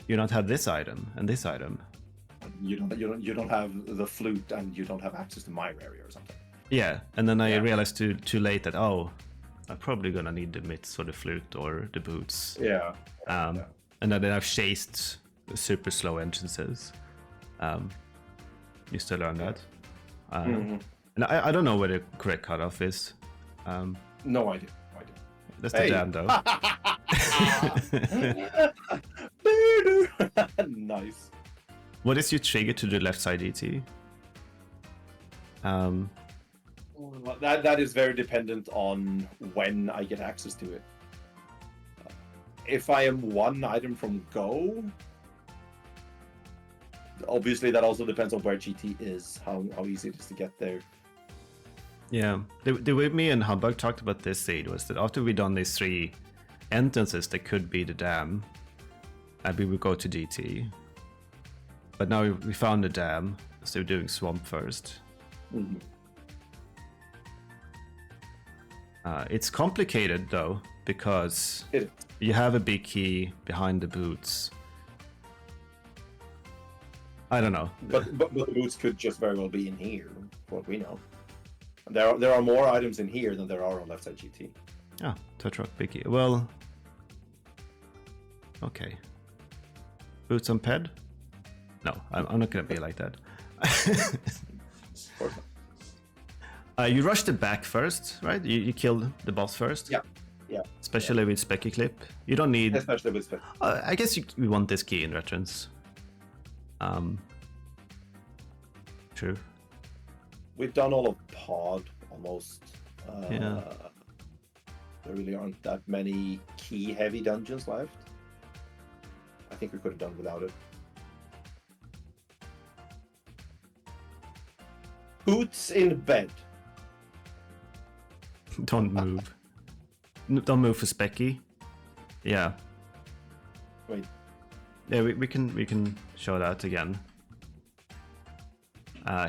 you don't have this item and this item. You don't have the flute, and you don't have access to my area or something. Yeah, and then I realized too late that I'm probably gonna need the mitts or the flute or the boots. Yeah. And then I've chased super slow entrances. You still learn that. And I don't know where the correct cutoff is. No idea. That's the jam though. Nice. What is your trigger to the left side DT? That is very dependent on when I get access to it. If I am 1 item from go, obviously that also depends on where GT is, how easy it is to get there. Yeah, the way me and Humbugh talked about this seed was that after we done these 3 entrances that could be the dam, and we would go to GT. But now we found the dam, so we're doing swamp first. It's complicated though, because you have a big key behind the boots. I don't know. But the boots could just very well be in here, for what we know. There are more items in here than there are on left side GT. Ah, touch rock big key. Well, okay. Boots on ped? No, I'm not gonna be like that. Of course not. You rushed it back first, right? You killed the boss first? Yeah. especially with Specky Clip. You don't need. Especially with spec. I guess we want this key in Retrance. True. We've done all of pod almost. Yeah. There really aren't that many key heavy dungeons left. I think we could have done without it. Boots in bed. Don't move. Don't move for Specky. Yeah. Wait. Yeah, we can show that again.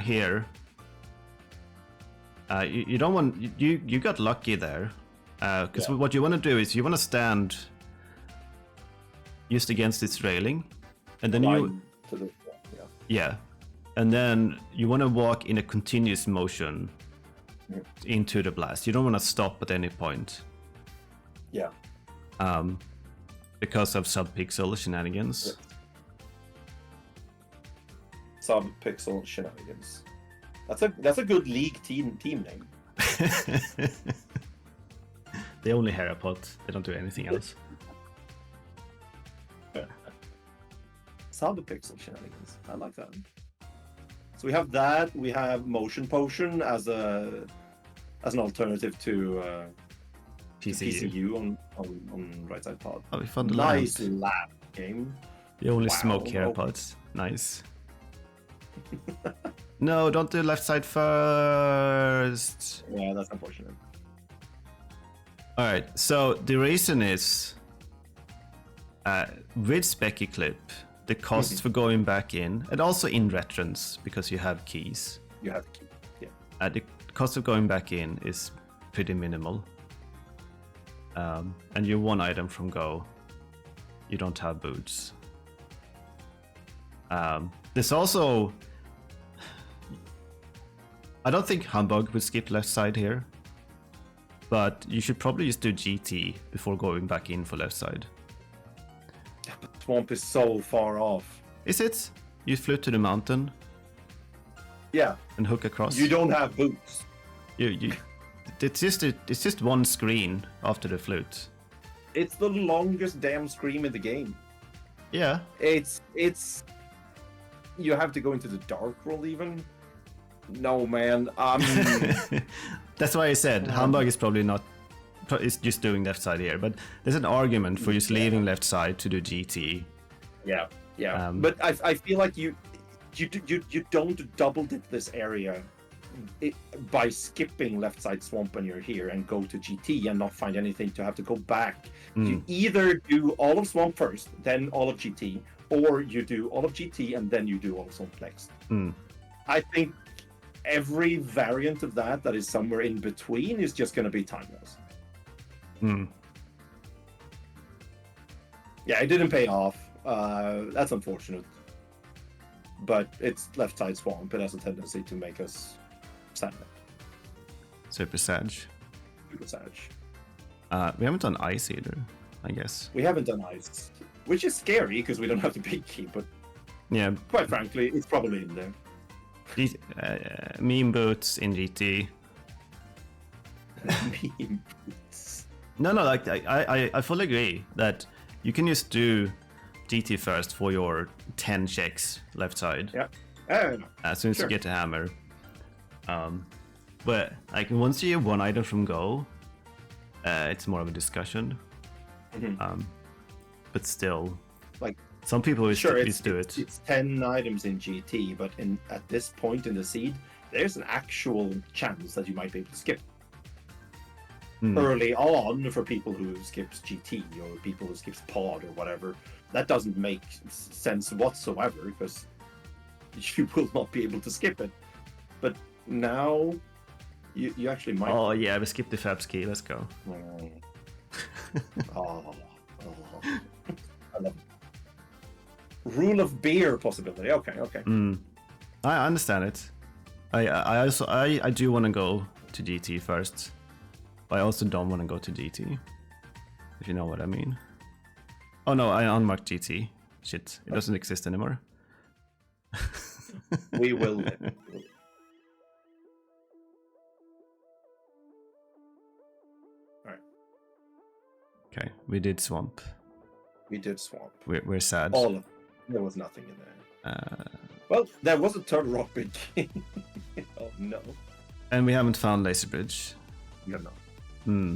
Here. You don't want you got lucky there, because what you want to do is you want to stand just against this railing, and then yeah, and then you want to walk in a continuous motion into the blast. You don't want to stop at any point. Yeah. Because of sub-pixel shenanigans. Sub-pixel shenanigans. That's a good league team name. They only hair a pot. They don't do anything else. Sub-pixel shenanigans. I like that. So we have that. We have motion potion as an alternative to PCU on right side pod. Oh, we found the nice lamp. lap game. The only Wow. smoke hair pots. Nice. No, don't do left side first. Yeah, that's unfortunate. All right. So the reason is, with Specky Clip, the cost for going back in, and also in Retrance because you have keys. You have to keep. Yeah. The cost of going back in is pretty minimal. And you're one item from go. You don't have boots. There's also... I don't think Humbugh would skip left side here. But you should probably just do GT before going back in for left side. Swamp is so far off. Is it? You flew to the mountain Yeah. and hook across? You don't have boots. It's just one screen after the flute. It's the longest damn scream in the game. Yeah. It's you have to go into the dark world even. No man. That's why I said Humbugh is probably not. It's just doing left side here, but there's an argument for just leaving left side to do GT. Yeah. But I feel like you don't double dip this area by skipping left side swamp when you're here and go to GT and not find anything to have to go back. You either do all of swamp first, then all of GT, or you do all of GT and then you do all of swamp next. I think every variant of that is somewhere in between is just going to be time loss. Yeah, it didn't pay off. That's unfortunate. But it's left side swamp. It has a tendency to make us sad. Super Sag. Super sad. We haven't done ice either, I guess. We haven't done ice, which is scary because we don't have the big key, but Yeah. quite frankly, it's probably in there. Meme boots in GT. Meme boots. No, like I fully agree that you can just do GT first for your 10 checks left side. Yeah. As soon as you get a hammer. But like once you have one item from go, it's more of a discussion. But still, Like some people will just do it. It's 10 items in GT, but at this point in the seed, there's an actual chance that you might be able to skip. Early on, for people who skips GT or people who skips pod or whatever, that doesn't make sense whatsoever because you will not be able to skip it. But now, you actually might. Oh yeah, we skipped the Fab ski. Let's go. Oh. I love it. Rule of beer possibility. Okay. I understand it. I do want to go to GT first, but I also don't want to go to GT. If you know what I mean. Oh no, I unmarked GT. Shit, it doesn't exist anymore. We will. Alright. Okay, we did swamp. We did swamp. We're sad. All of there was nothing in there. Uh, Well, there was a third rock bridge. Oh no. and we haven't found laser bridge. No, no. Hmm.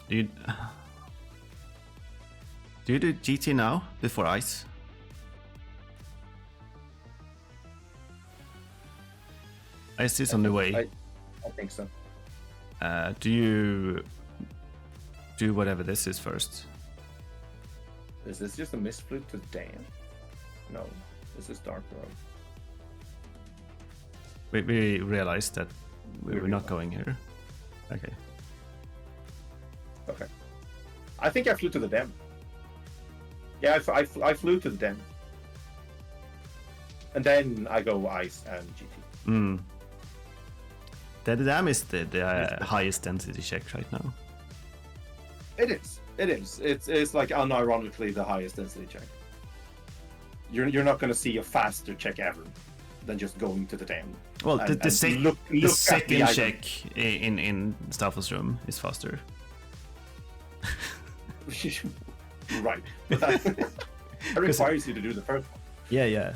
Do you do GT now before ice? Ice is on the way. I think so. Do you do whatever this is first? Is this just a misflute to Dan? No. This is Dark Road. We realized that we We were not realized. going here. Okay. Okay. I think I flew to the dam. Yeah, I flew to the dam. And then I go ice and GT. Hmm. The dam is the highest density check right now. It is. It is. It's like unironically the highest density check. You're not going to see a faster check ever than just going to the dam. Well, And- the and look at the second item. check in Staffos room is faster. Right. But that requires you to do the first one. Yeah.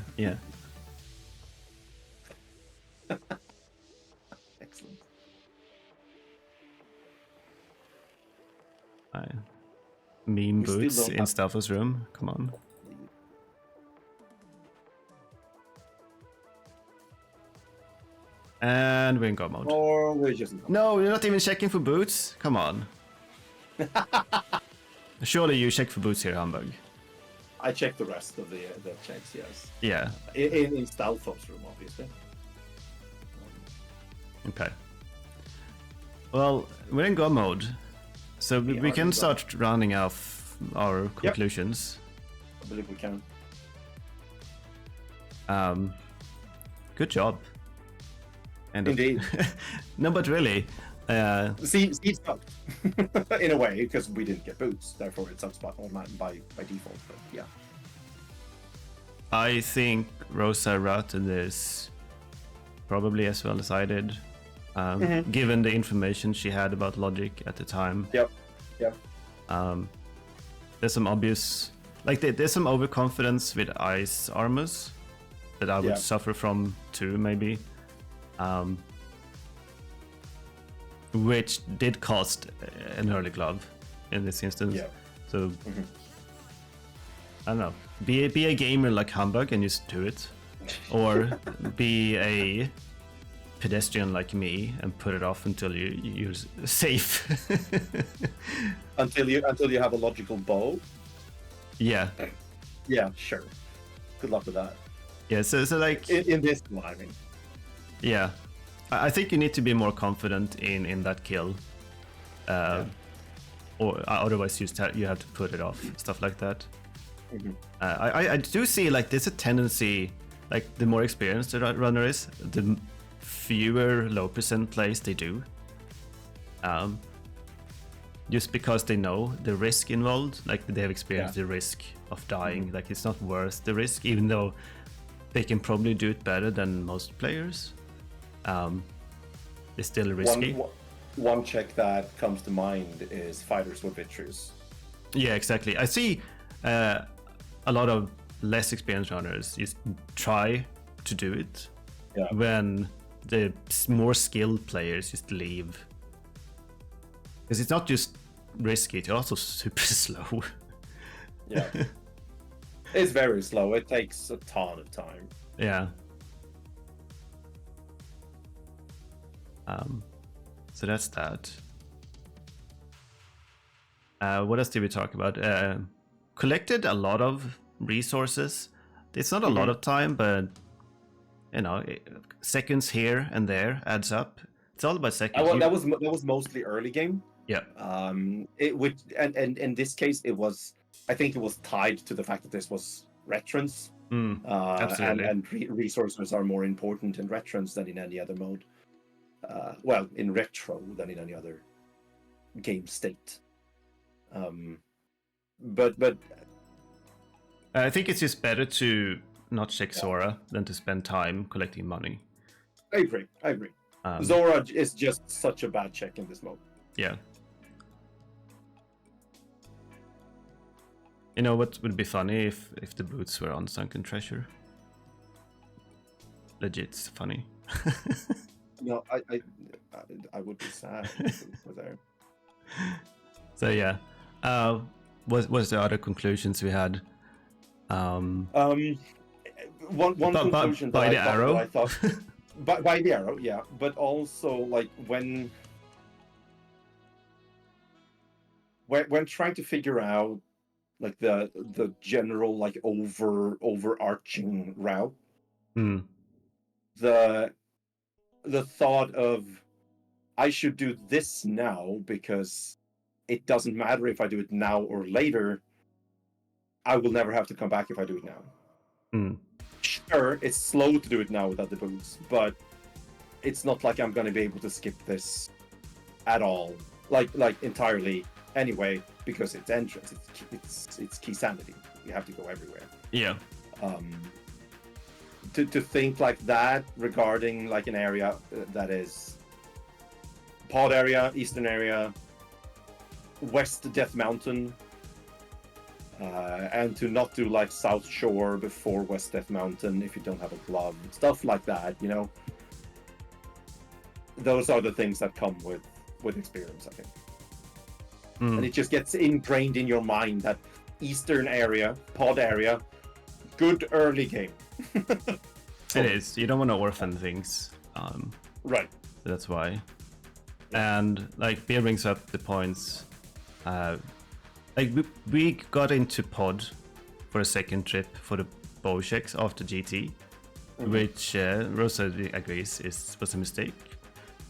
Excellent. Meme We still boots don't in have- Staffos room. Come on. And we're in go mode. Or we're just No, you're not even checking for boots? Come on. Surely you check for boots here, Humbugh. I checked the rest of the checks, yes. Yeah, In Stalfos room, obviously. okay. Well, we're in go mode. So We we are can in go. start rounding off our conclusions. I believe we can. Good job. And Indeed. no, but really, Seed sucked in a way because we didn't get boots, therefore it sucks by default. But yeah, I think Rosa routed this probably as well as I did, given the information she had about logic at the time. yep. There's some obvious, like there's some overconfidence with ice armors that I would Yeah. suffer from too, maybe. Which did cost an early glove in this instance. Yeah. So I don't know. Be a gamer like Humbugh and just do it, or be a pedestrian like me and put it off until you're safe. Until you have a logical bow. Yeah. Yeah, sure. Good luck with that. Yeah. So like In this one, I mean. yeah. I think you need to be more confident in that kill, or otherwise you have to put it off, stuff like that. I do see like there's a tendency, like the more experienced the runner is, the fewer low percent plays they do. Just because they know the risk involved, like they have experienced the risk of dying, like it's not worth the risk, even though they can probably do it better than most players. It's still risky. One check that comes to mind is Fighters with Vitreous. Yeah, exactly. I see a lot of less experienced runners just try to do it when the more skilled players just leave. Because it's not just risky, it's also super slow. Yeah. It's very slow. It takes a ton of time. Yeah. So that's that. What else did we talk about? Collected a lot of resources. It's not a lot of time, but you know, seconds here and there adds up. It's all about seconds. That was mostly early game. Yeah. Which and in this case it was. I think it was tied to the fact that this was Retrance. Absolutely. And resources are more important in Retrance than in any other mode. Well, in Retro than in any other game state. But I think it's just better to not check Sora than to spend time collecting money. I agree. I agree. Um, Zora is just such a bad check in this mode. Yeah. You know what would be funny if the boots were on Sunken Treasure? Legit funny. No, I would be sad if it were there. So yeah, what was the other conclusions we had? One By conclusion the arrow. that I thought by the arrow, yeah, but also like when trying to figure out like the general like overarching route, Hmm. the thought of I should do this now because it doesn't matter if I do it now or later. I will never have to come back if I do it now. Hmm. Sure, it's slow to do it now without the boots, but it's not like I'm gonna be able to skip this at all, like entirely anyway, because it's entrance, it's key sanity. You have to go everywhere. Yeah. To think like that regarding like an area that is pod area, eastern area, west Death Mountain, and to not do like South Shore before West Death Mountain if you don't have a glove, stuff like that, you know. Those are the things that come with experience, I think. And it just gets ingrained in your mind that eastern area, pod area, good early game. It is. You don't want to orphan things. Right. So that's why. And like Beer brings up the points. Like we got into pod for a second trip for the bow checks after GT, which Rosa agrees was a mistake.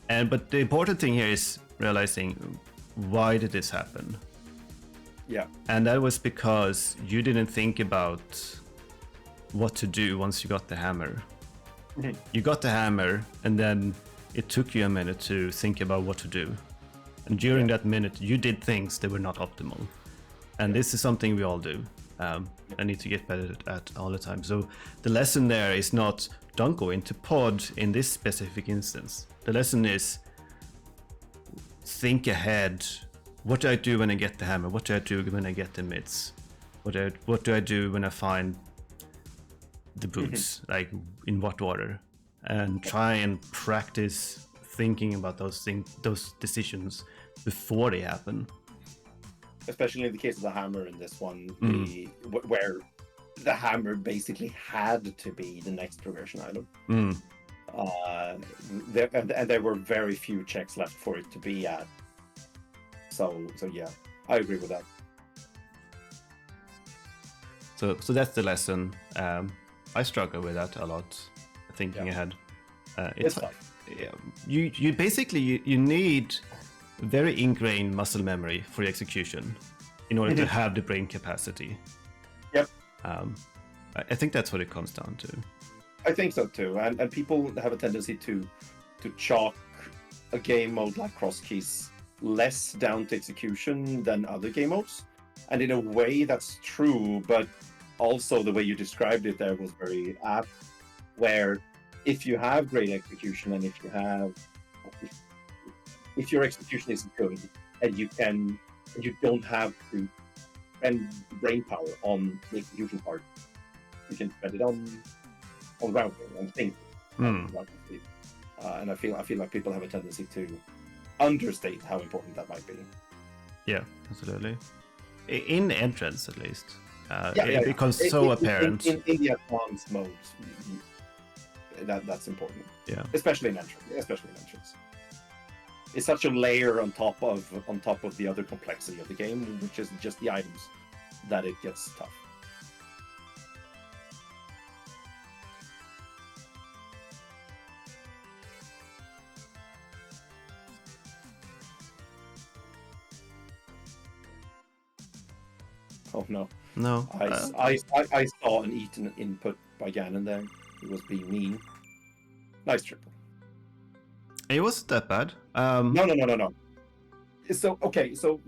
But the important thing here is realizing why did this happen. Yeah. And that was because you didn't think about what to do once you got the hammer. You got the hammer, and then it took you a minute to think about what to do. And during that minute, you did things that were not optimal. And this is something we all do. I need to get better at all the time. So the lesson there is not don't go into pod in this specific instance. The lesson is think ahead. What do I do when I get the hammer? What do I do when I get the mids? What do I do when I find the boots? Like in what order? And try and practice thinking about those decisions before they happen. Especially in the case of the hammer in this one, where the hammer basically had to be the next progression item. And there were very few checks left for it to be at. So yeah, I agree with that. So that's the lesson. I struggle with that a lot, thinking ahead. It's fun. You basically you need very ingrained muscle memory for your execution in order to have the brain capacity. Yep. I think that's what it comes down to. I think so too, and people have a tendency to chalk a game mode like Cross Keys less down to execution than other game modes, and in a way that's true, but also the way you described it there was very apt, where if you have great execution and if your execution is good and you don't have to spend brain power on the execution part, you can spend it on routing and thinking. And I feel like people have a tendency to understate how important that might be. Yeah, absolutely. In entrance, at least, it becomes so apparent. In the advanced modes, that's important. Yeah, especially in entrance. It's such a layer on top of the other complexity of the game, which is just the items, that it gets tough. Oh no. No. I saw an eaten input by Ganon there. He was being mean. Nice triple. It wasn't that bad. No. So okay, so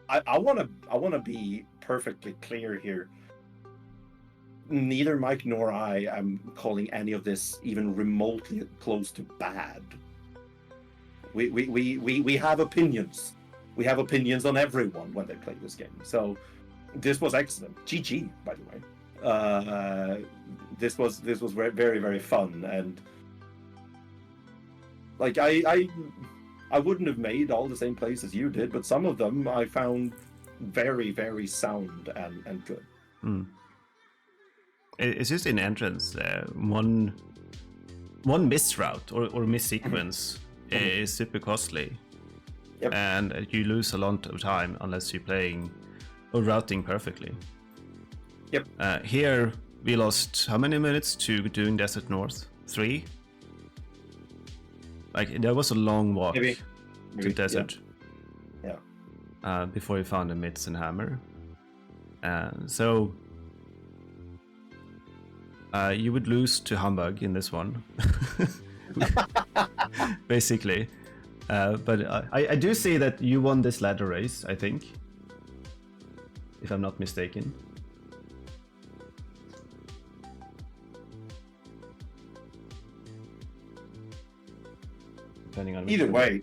I wanna be perfectly clear here. neither Mike nor I am calling any of this even remotely close to bad. We have opinions. We have opinions on everyone when they play this game. So this was excellent. GG, by the way. This was very, very, very fun, and like I wouldn't have made all the same plays as you did, but some of them I found very, very sound and good. It's just in entrance. One miss route or miss sequence is super costly. Yep. And you lose a lot of time unless you're playing or routing perfectly. Yep. Here we lost how many minutes to doing Desert North? 3? Like there was a long walk Maybe, to Desert. Yeah. Before we found a mitts and hammer. So you would lose to Humbugh in this one. Basically. But I do see that you won this ladder race, I think. If I'm not mistaken. Depending on Either way,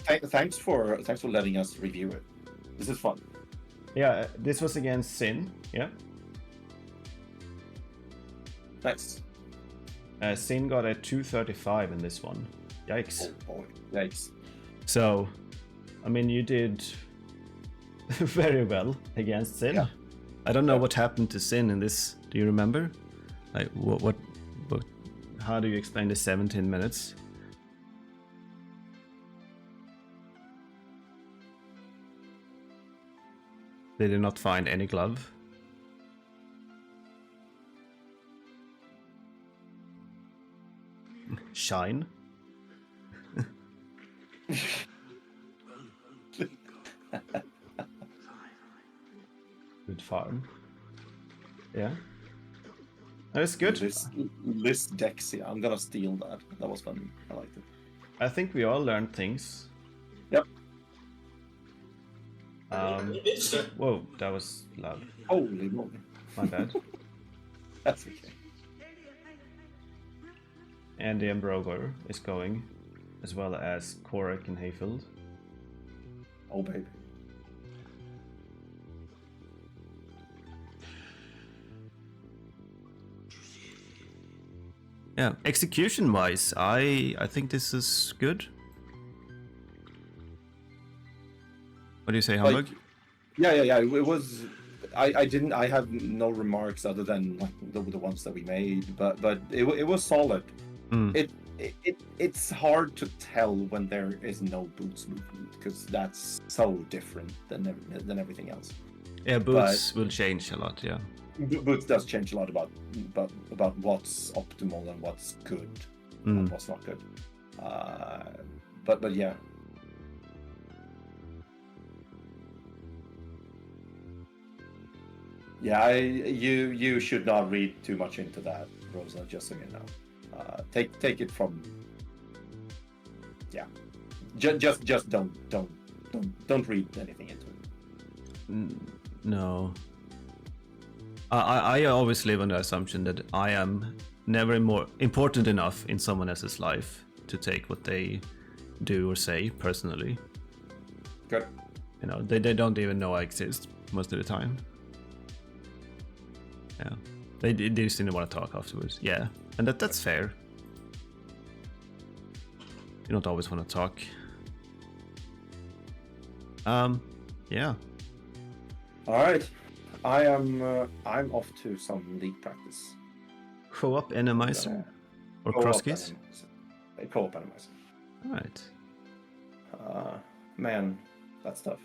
thanks for letting us review it. This is fun. Yeah, this was against Sin, yeah. Nice. Sin got a 235 in this one. Yikes. Oh boy. Yikes. So, I mean, you did very well against Sin. Yeah. I don't know what happened to Sin in this. Do you remember? Like, what how do you explain the 17 minutes? They did not find any glove. Shine. Good farm. Yeah. That's good. This Dexia. I'm gonna steal that. That was funny. I liked it. I think we all learned things. Yep. Whoa, that was loud. Holy moly. My bad. That's okay. And the Embroger is going, as well as Korak and Hayfield. Oh baby. Yeah, execution-wise, I think this is good. What do you say, Humbugh? Yeah. It was. I have no remarks other than like the ones that we made, but it was solid. It's hard to tell when there is no boots movement because that's so different than everything else. Yeah, boots will change a lot. Yeah. Boots does change a lot about what's optimal and what's good and what's not good. But yeah. Yeah, you should not read too much into that, Rosa. Just so you know, take it from. Yeah, just don't read anything into it. No. I always live on the assumption that I am never more important enough in someone else's life to take what they do or say personally. Good. You know, they don't even know I exist most of the time. Yeah, they just didn't want to talk afterwards. Yeah, and that's fair. You don't always want to talk. Yeah. All right, I'm off to some league practice. Co-op Enemizer or crosskeys? Co-op Enemizer. All right. Man, that's tough.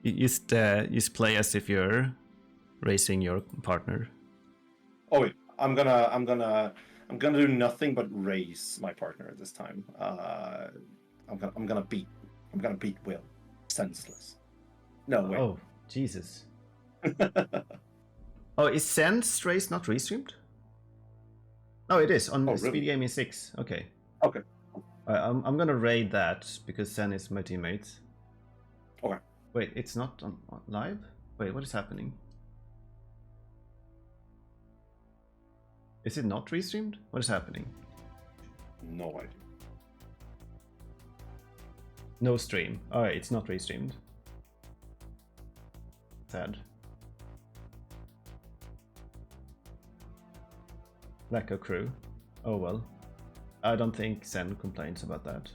You just play as if you're racing your partner. Oh wait, I'm gonna do nothing but race my partner this time. I'm gonna beat Will, senseless. No way. Oh Jesus. Oh, is Sen's race not restreamed? Oh, it is on Speed really? Gaming 6. Okay. Okay. I'm gonna raid that because Sen is my teammate. Okay. Wait, it's not on live? Wait, what is happening? Is it not restreamed? What is happening? No idea. No stream. Alright, it's not restreamed. Sad. Lack of crew. Oh well. I don't think Zen complains about that.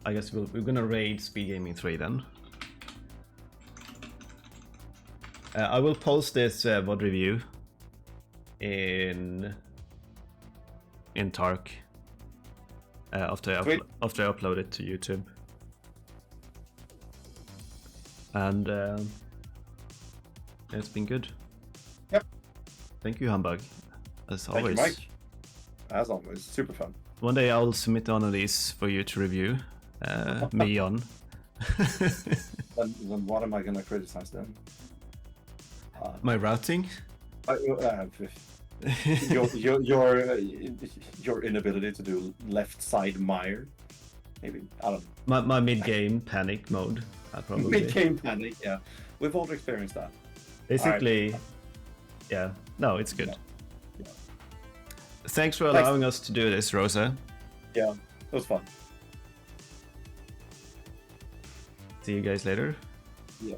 I guess we're gonna raid Speed Gaming 3 then. I will post this VOD review in Tark after I upload it to YouTube. And it's been good. Yep. Thank you, Humbugh. As Thank always. you, Mike. As always, super fun. One day I'll submit one of these for you to review. Me on. Then what am I gonna criticize then? My routing? Your inability to do left side mire, maybe, I don't know. My mid-game panic mode, probably. Mid-game panic, yeah. We've all experienced that. Basically, Right. yeah. No, it's good. Yeah. Thanks for allowing us to do this, Rosa. Yeah, it was fun. See you guys later. Yeah.